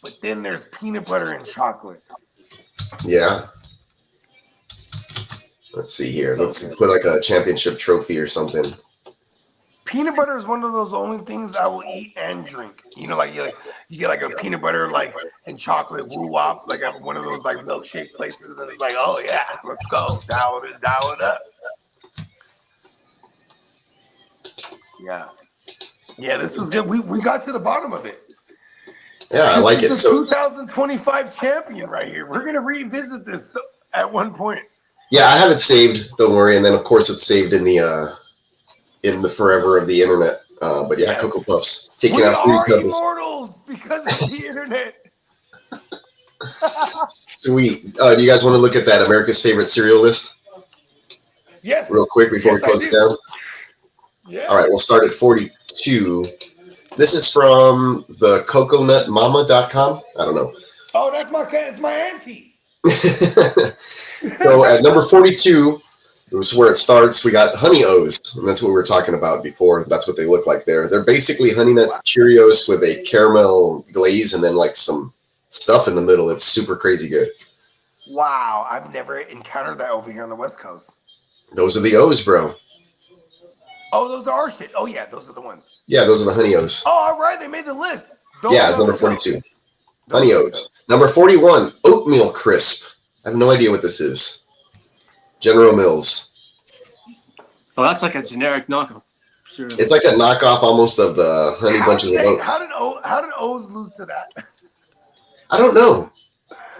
but then there's peanut butter and chocolate. Yeah. Let's see here. Let's put like a championship trophy or something. Peanut butter is one of those only things I will eat and drink. You know, like you get like a peanut butter like and chocolate woo wop, like at one of those like milkshake places, and it's like, oh yeah, let's go, dial it up. Yeah, this was good. We got to the bottom of it. Yeah, I like it. This is So 2025 champion right here. We're gonna revisit this at one point. yeah, I have it saved. Don't worry. And then of course it's saved in the forever of the internet. But yeah, yes. Cocoa Puffs taking out Fruity Pebbles. Immortals because of the internet. Sweet. Do you guys want to look at that America's favorite cereal list? Yes. Real quick before we close it down. Yeah. All right, we'll start at 42. This is from the coconutmama.com. I don't know. Oh, it's my auntie. So at number 42, it was where it starts. We got Honey O's, and that's what we were talking about before. That's what they look like there. They're basically Honey Nut Cheerios with a caramel glaze and then like some stuff in the middle. It's super crazy good. Wow, I've never encountered that over here on the West Coast. Those are the O's, bro. Oh, those are our shit. Oh, yeah, those are the ones. Yeah, those are the Honey O's. Oh, all right, they made the list. Yeah, it's number 42. Honey O's. Number 41, Oatmeal Crisp. I have no idea what this is. General Mills. Oh, that's like a generic knockoff. cereal. It's like a knockoff almost of the Honey Bunches of Oats. How did O's lose to that? I don't know.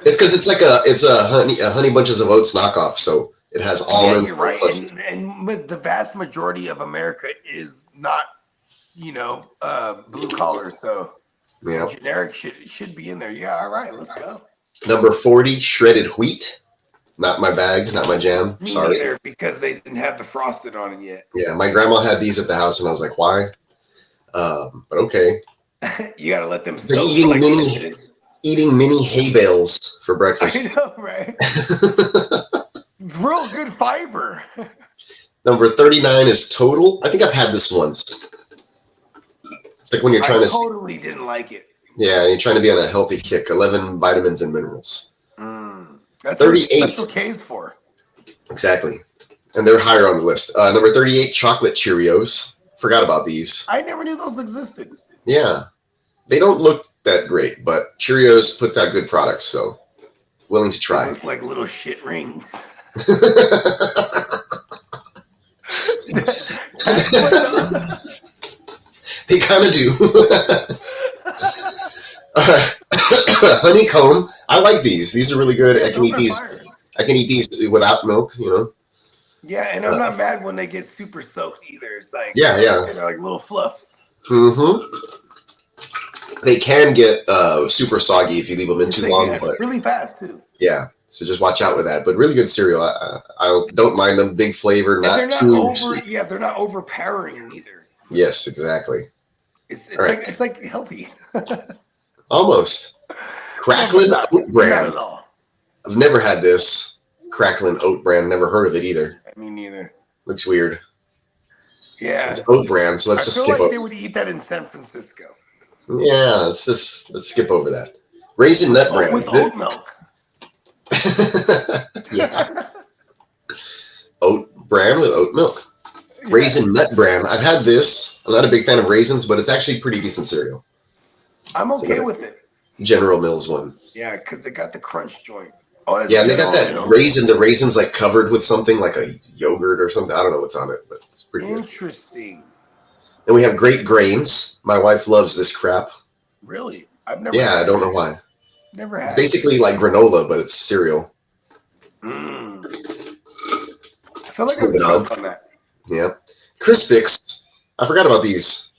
It's because it's like a Honey Bunches of Oats knockoff, so it has almonds. Yeah, you're right. And the vast majority of America is not, blue collar, so Yeah. generic should be in there. Yeah, all right, let's go. Number 40, shredded wheat. Not my bag, not my jam. Me Sorry. neither, because they didn't have the frosted on it yet. Yeah, my grandma had these at the house, and I was like, why? But okay. You got to let them Like soak eating for like mini- 10 minutes. Eating mini hay bales for breakfast. I know, right? Real good fiber. Number 39 is Total. I think I've had this once. It's like when you're trying I to... totally didn't like it. Yeah, you're trying to be on a healthy kick. 11 vitamins and minerals. That's 38. That's what K's for. Exactly. And they're higher on the list. Number 38, chocolate Cheerios. Forgot about these. I never knew those existed. Yeah. They don't look that great, but Cheerios puts out good products, so willing to They try. look like little shit rings. They kind of do. All right. Honeycomb. I like these. These are really good. I can eat these. Fire. I can eat these without milk, Yeah, and I'm not mad when they get super soaked either. It's like Yeah. like little fluffs. Mm-hmm. They can get super soggy if you leave them in too long, but really fast too. yeah. So just watch out with that. But really good cereal. I don't mind them. Big flavor, And not they're not too sweet. Yeah, they're not overpowering either. Yes, exactly. It's like healthy. Almost. Cracklin Oat Not Bran. at all. I've never had this Cracklin Oat Bran. Never heard of it either. Me neither. Looks weird. Yeah. It's Oat Bran, so let's I just feel skip like over. they would eat that in San Francisco. Yeah, let's skip over that. Raisin Nut Bran. With oat milk. Yeah. Oat Bran with oat milk. Raisin Nut Bran. I've had this. I'm not a big fan of raisins, but it's actually pretty decent cereal. I'm okay with it. General Mills one. Yeah, because they got the crunch joint. Oh, that's Yeah, and they got that General Mills. raisin. The raisin's like covered with something like a yogurt or something. I don't know what's on it, but it's pretty good. Interesting. And we have Great Grains. My wife loves this crap. Really? I've never. Yeah, had I don't it. know why. Never had. It's basically like granola, but it's cereal. I feel like I'm Moving on. drunk on that. Yeah. Crispix. I forgot about these.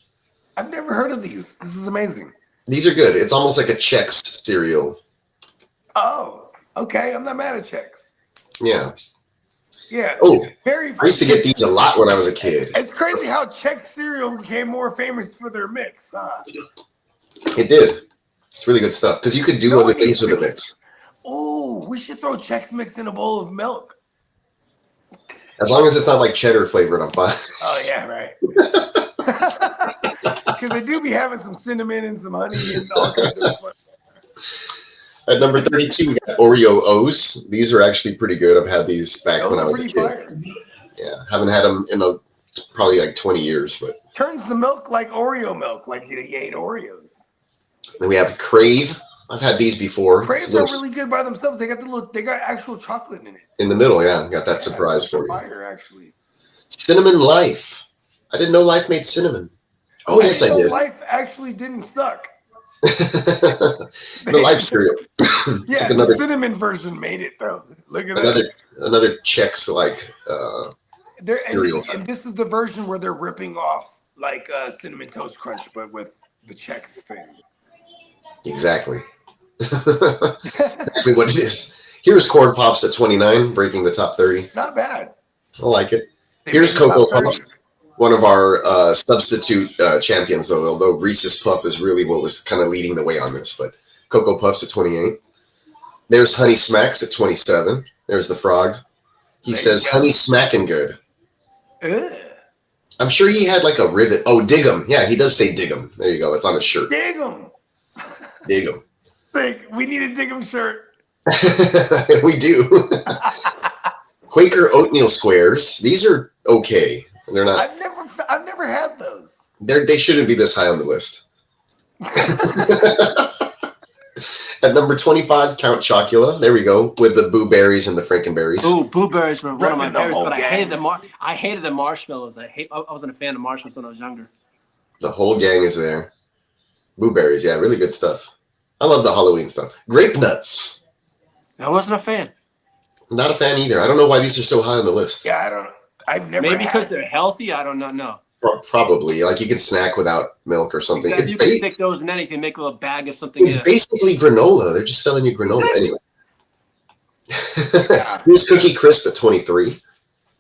I've never heard of these. This is amazing. These are good. It's almost like a Chex cereal. Oh, okay. I'm not mad at checks. Yeah. Yeah. Oh, Very. I used to get these a lot when I was a kid. It's crazy how Chex cereal became more famous for their mix. Huh? It did. It's really good stuff because you could do other things with the mix. Oh, we should throw Chex Mix in a bowl of milk. As long as it's not like cheddar flavored, I'm fine. Oh yeah, right. Because they do be having some cinnamon and some honey and all kinds of fun. At number 32, we got Oreo O's. These are actually pretty good. I've had these back Those when I are was a pretty kid. fire. Yeah, haven't had them in probably like 20 years. But Turns the milk like Oreo milk, like you ate Oreos. then we have Crave. I've had these before. Craves It's a are little really good by themselves. They got actual chocolate in it. in the middle, yeah. Got that surprise for you. Fire, actually. Cinnamon Life. I didn't know Life made cinnamon. Oh, yes, I didn't know did. Life actually didn't suck. The Life cereal. It's Yeah, like another the cinnamon version made it though. Look at another Chex like cereal. and this is the version where they're ripping off like Cinnamon Toast Crunch, but with the Chex thing. Exactly. Exactly what it is. Here's Corn Pops at 29, breaking the top 30. Not bad. I like it. They Here's made the Cocoa top 30. Puffs, one of our substitute champions, though. Although Reese's Puff is really what was kind of leading the way on this, but Cocoa Puffs at 28. There's Honey Smacks at 27. There's the frog. He says Honey Smackin' Good. Ugh. I'm sure he had like a ribbon. Oh, dig 'em. Yeah, he does say dig 'em. There you go. It's on his shirt. Dig 'em. Dig 'em. Think we need a Dig 'em shirt. We do. Quaker Oatmeal Squares. These are okay. They're not. I've never had those. They shouldn't be this high on the list. At number 25, Count Chocula. There we go, with the Boo Berries and the Frankenberries. Ooh, Boo Berries were one of my Repping the favorites, whole but gang. I hated the marshmallows. I wasn't a fan of marshmallows when I was younger. The whole gang is there. Boo Berries, yeah, really good stuff. I love the Halloween stuff. Grape Nuts. I wasn't a fan. Not a fan either. I don't know why these are so high on the list. Yeah, I don't know. I've never Maybe because had they're healthy. I don't know. Probably. Like you could snack without milk or something. Exactly. You can stick those in anything, make a little bag of something. It's basically granola. They're just selling you granola. Exactly. Anyway. Here's Cookie Crisp at 23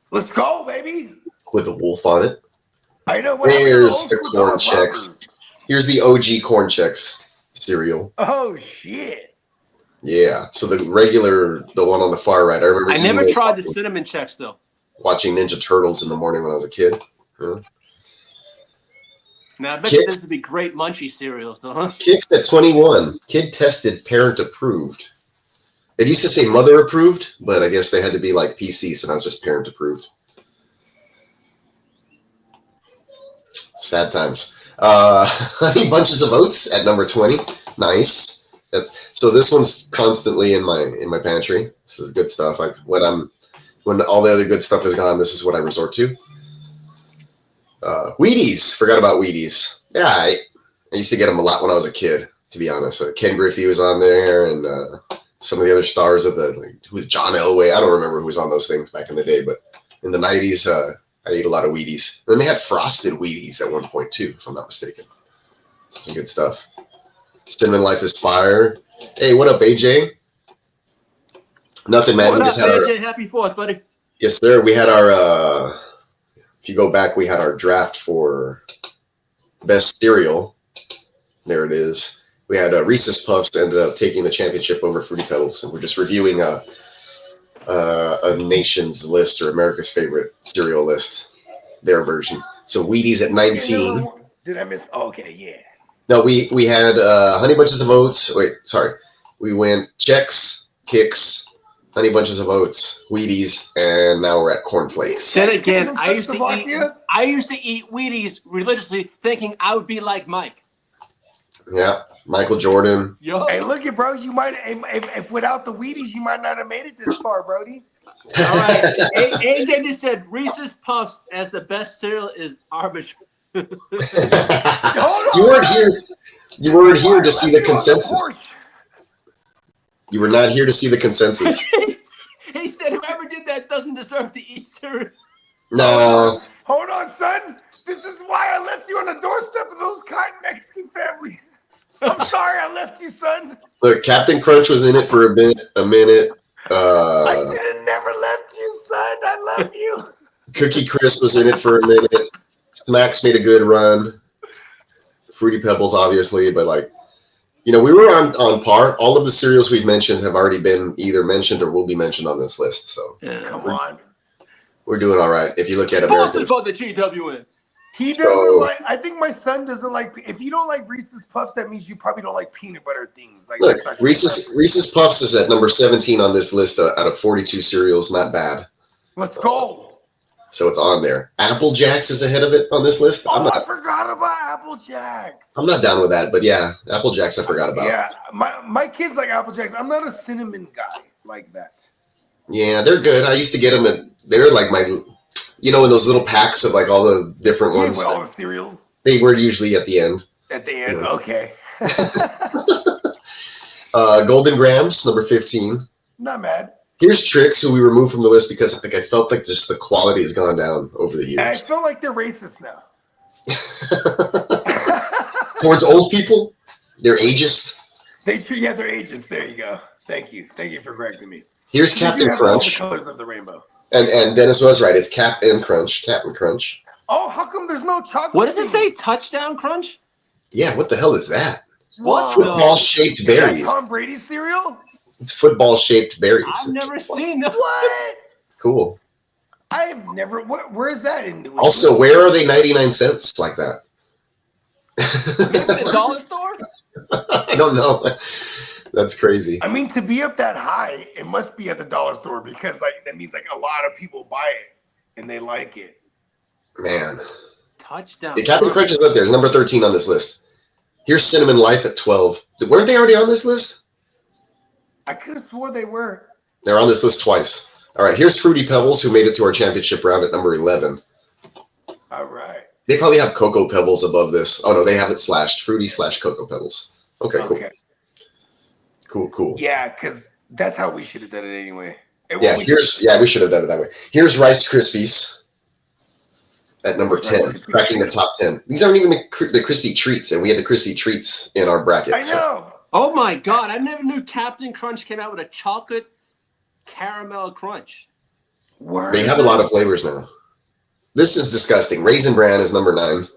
Let's go, baby. with the wolf on it. I know what There's the corn checks. Here's the OG corn checks cereal. Oh shit. Yeah. So the one on the far right. I remember. I never tried the cinnamon checks though. Watching Ninja Turtles in the morning when I was a kid. Huh? Now I bet you this would be great munchy cereals though, huh? Kicks at 21. Kid tested, parent approved. It used to say mother approved, but I guess they had to be like PC, so now it's just parent approved. Sad times. Honey Bunches of Oats at number 20. Nice. So this one's constantly in my pantry. This is good stuff. Like when all the other good stuff is gone, this is what I resort to. Wheaties. Forgot about Wheaties. Yeah, I used to get them a lot when I was a kid, to be honest. Ken Griffey was on there, and some of the other stars of who was John Elway. I don't remember who was on those things back in the day, but in the 90s, I ate a lot of Wheaties. Then they had frosted Wheaties at one point too, if I'm not mistaken. Some good stuff. Cinnamon Life is Fire. Hey, what up, AJ? Nothing, man. What We up, just had AJ? Happy 4th, buddy. Yes, sir. We had our. If you go back, we had our draft for best cereal. There it is. We had Reese's Puffs ended up taking the championship over Fruity Pebbles, and we're just reviewing a nation's list or America's favorite cereal list, their version. So Wheaties at 19. Did I miss? Oh, okay, yeah. No, we had Honey Bunches of Oats. Wait, sorry. We went Chex, Kicks, Honey Bunches of Oats, Wheaties, and now we're at Corn Flakes. Then again, I used to eat Wheaties religiously, thinking I would be like Mike. Yeah, Michael Jordan. Yo. Hey, look it, bro. You might, if without the Wheaties, you might not have made it this far, Brody. All right. AJ just said Reese's Puffs as the best cereal is arbitrary. You weren't here. You weren't here to see the consensus. You were not here to see the consensus. He said whoever did that doesn't deserve to eat cereal. No. Hold on, son. This is why I left you on the doorstep of those kind Mexican family. I'm sorry I left you, son. Look, Captain Crunch was in it for a minute. I should have never left you, son. I love you. Cookie Crisp was in it for a minute. Smacks made a good run. Fruity Pebbles, obviously, but we were on par. All of the cereals we've mentioned have already been either mentioned or will be mentioned on this list. So come on, we're doing all right. If you look at Sponsored by the GWN. He doesn't like. I think my son doesn't like. If you don't like Reese's Puffs, that means you probably don't like peanut butter things. Look, Reese's Puffs is at number 17 on this list out of 42 cereals. Not bad. Let's go. So it's on there. Apple Jacks is ahead of it on this list. I forgot about Apple Jacks. I'm not down with that, but yeah, Apple Jacks I forgot about. Yeah, my kids like Apple Jacks. I'm not a cinnamon guy like that. Yeah, they're good. I used to get them they're like my, in those little packs of all the different ones. With all the cereals. They were usually at the end. At the end, okay. Golden Grams, number 15. Not mad. Here's Trix, who we removed from the list because I felt like just the quality has gone down over the years. And I feel like they're racist now. Towards old people, they're ageist. They're ageist. There you go. Thank you for correcting me. Here's Captain Crunch. All the colors of the rainbow. And Dennis was right. It's Captain Crunch. Oh, how come there's no chocolate? What does it say? Touchdown Crunch? Yeah, what the hell is that? What? Football-shaped berries. Is that Tom Brady's cereal? It's football-shaped berries. I've never seen that. What? Cool. I've never. Where is that in New England? Also, where are they 99 cents like that? Maybe the dollar store? I don't know. That's crazy. I mean, to be up that high, it must be at the dollar store because that means a lot of people buy it and they like it. Man. Touchdown. Yeah, Captain Crunch is up there. It's number 13 on this list. Here's Cinnamon Life at 12. Weren't they already on this list? I could have swore they were. They're on this list twice. All right, here's Fruity Pebbles, who made it to our championship round at number 11. All right. They probably have Cocoa Pebbles above this. Oh, no, they have it slashed. Fruity/Cocoa Pebbles. Okay, cool. Yeah, because that's how we should have done it anyway. Yeah, we should have done it that way. Here's Rice Krispies at number 10, cracking the top 10. These aren't even the crispy treats, and we had the crispy treats in our bracket. I know. Oh my God! I never knew Captain Crunch came out with a chocolate caramel crunch. Word. They have a lot of flavors now. This is disgusting. Raisin Bran is number 9.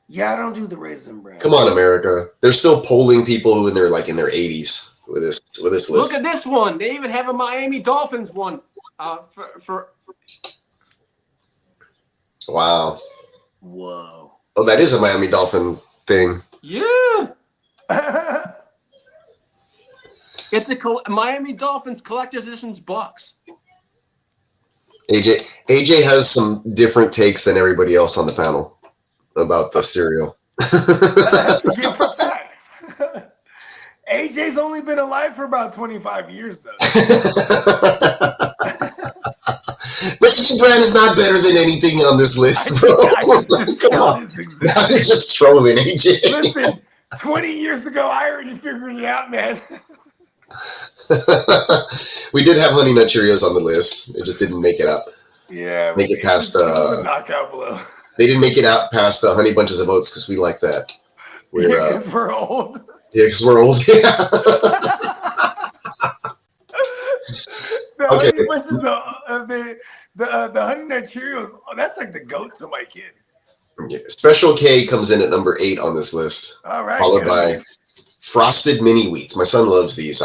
Yeah, I don't do the Raisin Bran. Come on, America. They're still polling people when they're like in their 80s with this list. Look at this one. They even have a Miami Dolphins one. For Wow. Whoa. Oh, that is a Miami Dolphin thing. Yeah. It's a Miami Dolphins collector's editions box. AJ has some different takes than everybody else on the panel about the cereal. Give for facts. AJ's only been alive for about 25 years, though. Raisin Bran is not better than anything on this list, bro. Come on. Now you're just trolling, AJ. Listen, 20 years ago, I already figured it out, man. We did have Honey Nut Cheerios on the list. It just didn't make it up. Yeah. Make it past knockout blow. They didn't make it out past the Honey Bunches of Oats because we like that. We're old. Yeah, because we're old. Yeah. The Okay. Honey Bunches of the Honey Nut Cheerios, that's like the goat to my kids. Yeah. Special K comes in at number 8 on this list. All right. Followed by Frosted Mini Wheats. My son loves these.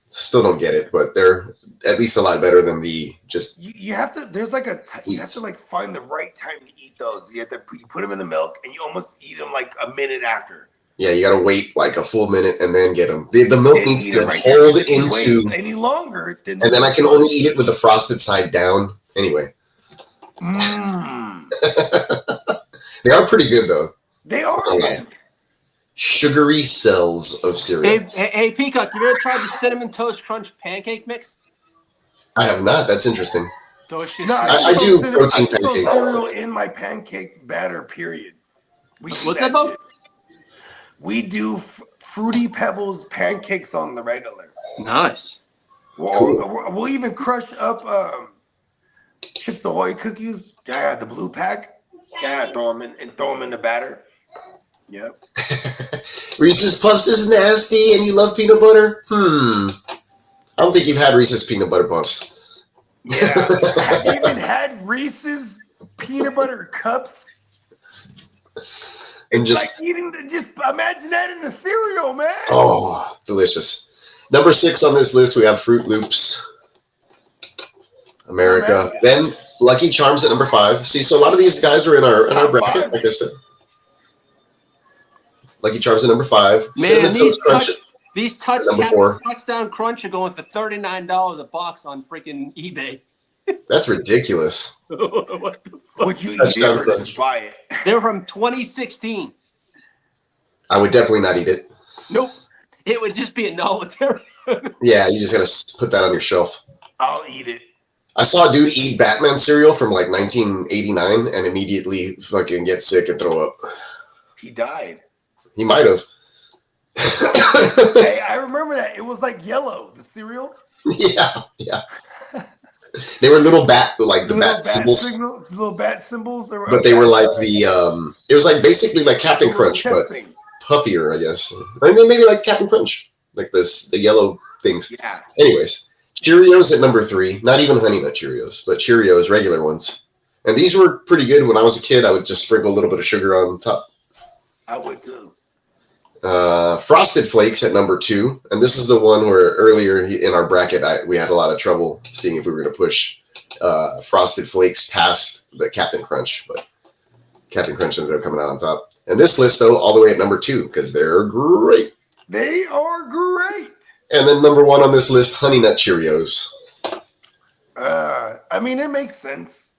Still don't get it, but they're at least a lot better than the just. You have to. There's like you have to like find the right time to eat those. You have to you put them in the milk, and you almost eat them like a minute after. Yeah, you gotta wait like a full minute and then get them. The milk needs to hold into any longer, and then I can only eat it with the frosted side down. Anyway, they are pretty good though. They are. Sugary cells of cereal. Hey, Peacock, you ever tried the Cinnamon Toast Crunch pancake mix? I have not. That's interesting. I do protein pancakes. Cereal in my pancake batter. Period. What's that about? We do Fruity Pebbles pancakes on the regular. Nice. We'll even crush up Chips Ahoy cookies. Yeah, the blue pack. Yeah, throw them in the batter. Yep. Reese's Puffs is nasty, and you love peanut butter. I don't think you've had Reese's peanut butter puffs. Yeah. Have you even had Reese's peanut butter cups? And just like eating. Just imagine that in a cereal, man. Oh, delicious. Number 6 on this list, we have Fruit Loops. America. Then Lucky Charms at number 5. See, so a lot of these guys are in our bracket, like I said. Lucky Charms at number 5. Man, these touchdown crunch are going for $39 a box on freaking eBay. That's ridiculous. What the fuck? Would you eat buy it? They're from 2016. I would definitely not eat it. Nope. It would just be a nullitar. Yeah, you just gotta put that on your shelf. I'll eat it. I saw a dude eat Batman cereal from like 1989 and immediately fucking get sick and throw up. He died. He might have. Hey, I remember that. It was like yellow, the cereal. Yeah. They were little bat, like the bat symbols. Little bat symbols. But they were like the, it was like basically like Captain Crunch, but puffier, I guess. I mean, maybe like Captain Crunch, like the yellow things. Yeah. Anyways, Cheerios at number 3. Not even Honey Nut Cheerios, but Cheerios, regular ones. And these were pretty good. When I was a kid, I would just sprinkle a little bit of sugar on top. I would too. Frosted Flakes at number 2, and this is the one where earlier in our bracket we had a lot of trouble seeing if we were going to push Frosted Flakes past the Captain Crunch, but Captain Crunch ended up coming out on top. And this list, though, all the way at number 2 because they're great. They are great. And then number 1 on this list, Honey Nut Cheerios. I mean, it makes sense.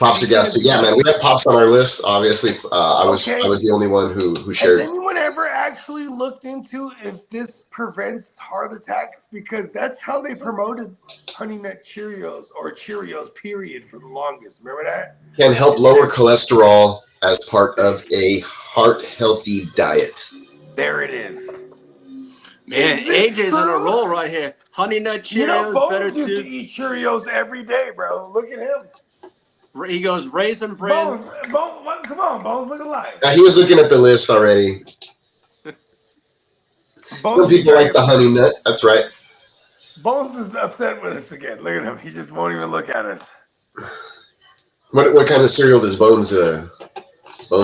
Pops are gas too. Yeah, man. We have pops on our list. Obviously, I was the only one who shared. Has anyone ever actually looked into if this prevents heart attacks? Because that's how they promoted Honey Nut Cheerios or Cheerios, period, for the longest. Remember that? Can help lower cholesterol as part of a heart healthy diet. There it is. Man, Is it AJ's on a true? roll right here. Honey Nut Cheerios, You know, better Bones used to too. eat Cheerios every day, bro. Look at him. He goes Raisin Bran. Bones, come on, Bones, look alive. He was looking at the list already. Some people like the honey nut. That's right. Bones is upset with us again. Look at him. He just won't even look at us. What kind of cereal does Bones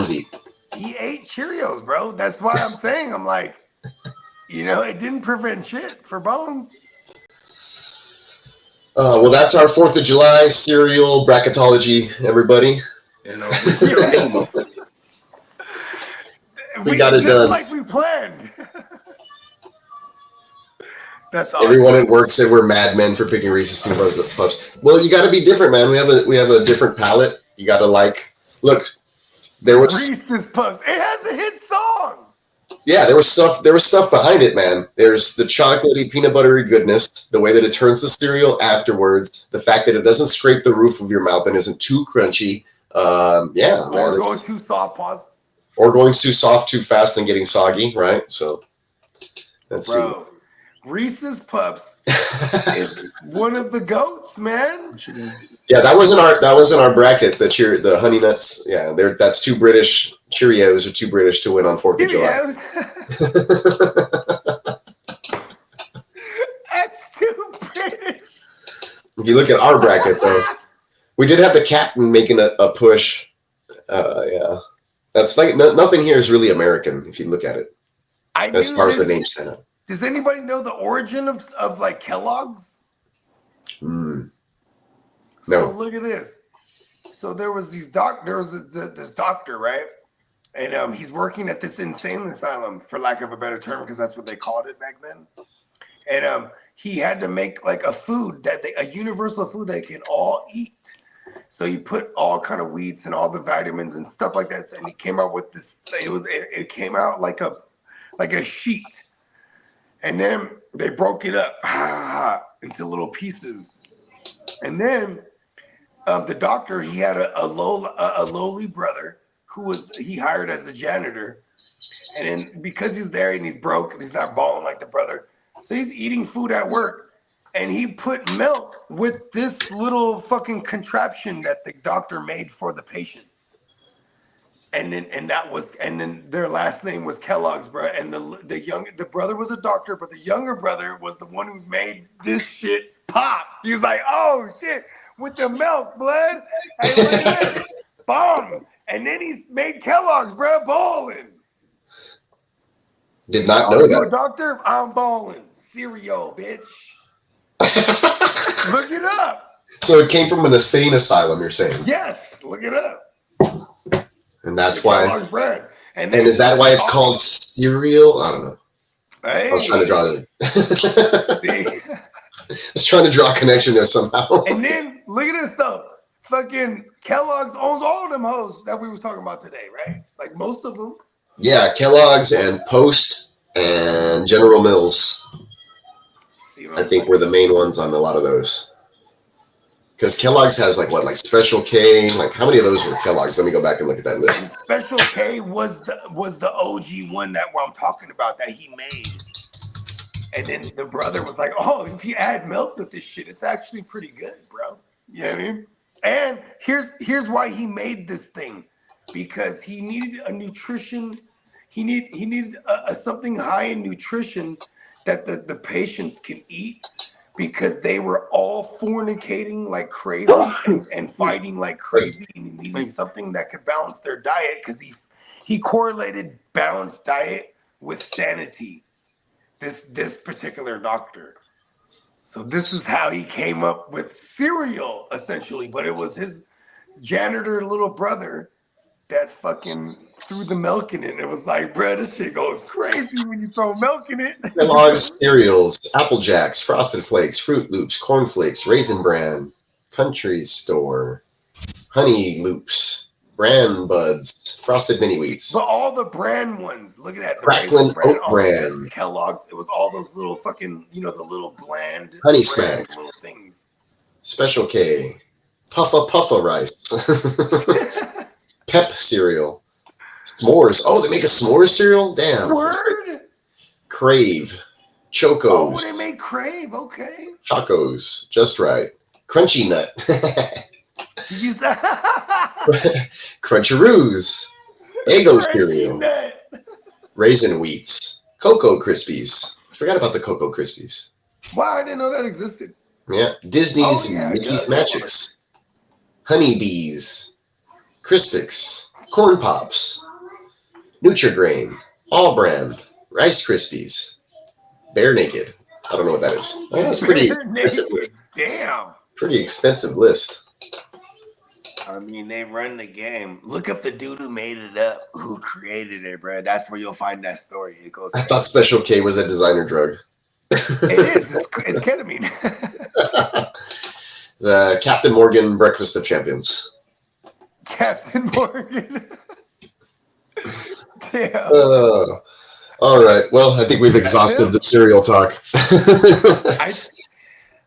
eat? He ate Cheerios, bro. That's why I'm saying, I'm like, you know, it didn't prevent shit for Bones. Well, that's our 4th of July cereal bracketology, everybody. You know, we got it done. Like we planned. That's awesome. Everyone at work said we're madmen for picking Reese's Peanut Butter Puffs. Well, you got to be different, man. We have a different palate. You got to look. There was Reese's Puffs. It has a hit song. Yeah, there was stuff behind it, man. There's the chocolatey, peanut buttery goodness, the way that it turns the cereal afterwards, the fact that it doesn't scrape the roof of your mouth and isn't too crunchy. Yeah, or man, going too soft, pause. Or going too soft too fast and getting soggy, right? So let's see. Reese's Puffs is one of the goats, man. Yeah, that wasn't our bracket. The Honey Nuts. Yeah, that's too British. Cheerios are too British to win on 4th of July. That's too British. If you look at our bracket, though, we did have the captain making a push. Yeah, that's like nothing here is really American if you look at it. As far as the name stand up. Does anybody know the origin of like Kellogg's? No. So look at this. So there was this doctor, right? And he's working at this insane asylum, for lack of a better term, because that's what they called it back then. And he had to make like a food a universal food they can all eat. So he put all kind of wheats and all the vitamins and stuff like that, and he came out with this. It came out like a sheet, and then they broke it up into little pieces, and then the doctor, he had a lowly brother who he hired as the janitor, and then because he's there and he's broke and he's not balling like the brother, so he's eating food at work, and he put milk with this little fucking contraption that the doctor made for the patients, and then their last name was Kellogg's, bro, and the brother was a doctor, but the younger brother was the one who made this shit pop. He was like, oh shit, with the milk, blood, hey, look at this, bomb. And then he's made Kellogg's, bro, balling. Did not know that. You a doctor? I'm balling. Cereal, bitch. Look it up. So it came from an insane asylum, you're saying? Yes, look it up. And that's why. Kellogg's bread. And is that why it's called cereal? I don't know. Hey. I was trying to draw it. I was trying to draw a connection there somehow. And then look at this though. Fucking Kellogg's owns all of them hoes that we was talking about today, right? Like most of them. Yeah, Kellogg's and Post and General Mills. I think were the main ones on a lot of those. Because Kellogg's has like Special K. Like how many of those were Kellogg's? Let me go back and look at that list. And Special K was the OG one that I'm talking about that he made. And then the brother was like, oh, if you add milk with this shit, it's actually pretty good, bro. You know what I mean? And here's why he made this thing. Because he needed a nutrition. He needed something high in nutrition that the patients can eat, because they were all fornicating like crazy and fighting like crazy. And he needed something that could balance their diet, because he correlated balanced diet with sanity. This particular doctor. So this is how he came up with cereal, essentially. But it was his janitor little brother that fucking threw the milk in it. And it was like, bro, this shit goes crazy when you throw milk in it. Kellogg's cereals, Apple Jacks, Frosted Flakes, Fruit Loops, Corn Flakes, Raisin Bran, Country Store. Honey Loops, Bran Buds, Frosted Mini Wheats, But all the brand ones. Look at that. The Cracklin' Raisin Oat all Bran, the Kellogg's. It was all those little fucking, the little bland Honey brand Smacks, little things. Special K, Puffa Rice, Pep cereal, S'mores. Oh, they make a s'mores cereal? Damn. Word? Crave, Oh, Chocos, they make Crave. Okay. Chocos, just right. Crunchy Nut, Did you say? Cruncharoos, Eggo Crunchy cereal, Nut. Raisin Wheats, Cocoa Krispies. I forgot about the Cocoa Krispies. Wow, I didn't know that existed. Yeah, Disney's Oh, yeah, it Mickey's does. Magics, Honeybees, Crispix, Corn Pops, Nutri-Grain, All Brand, Rice Krispies, Bare Naked. I don't know what that is. Oh, that's Bare Naked. Damn. pretty extensive list. I mean, they run the game. Look up the dude who made it up, who created it, bro. That's where you'll find that story. It goes. I thought Special K was a designer drug. It is. It's ketamine. The Captain Morgan Breakfast of Champions. Captain Morgan. Damn. All right. Well, I think we've exhausted the cereal talk.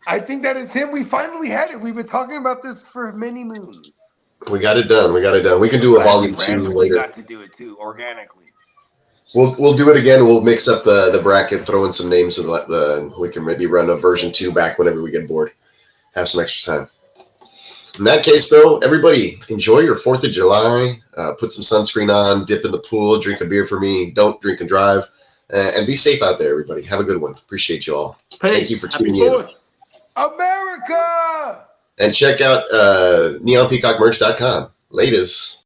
I think that is him. We finally had it. We've been talking about this for many moons. We got it done. We can do a volume 2 later. Got to do it too organically. We'll do it again. We'll mix up the bracket, throw in some names so that we can maybe run a version 2 back whenever we get bored. Have some extra time. In that case, though, everybody enjoy your 4th of July. Put some sunscreen on, dip in the pool, drink a beer for me. Don't drink and drive. And be safe out there, everybody. Have a good one. Appreciate you all. Peace. Thank you for tuning Happy in. 4th. America! And check out neonpeacockmerch.com. Latest.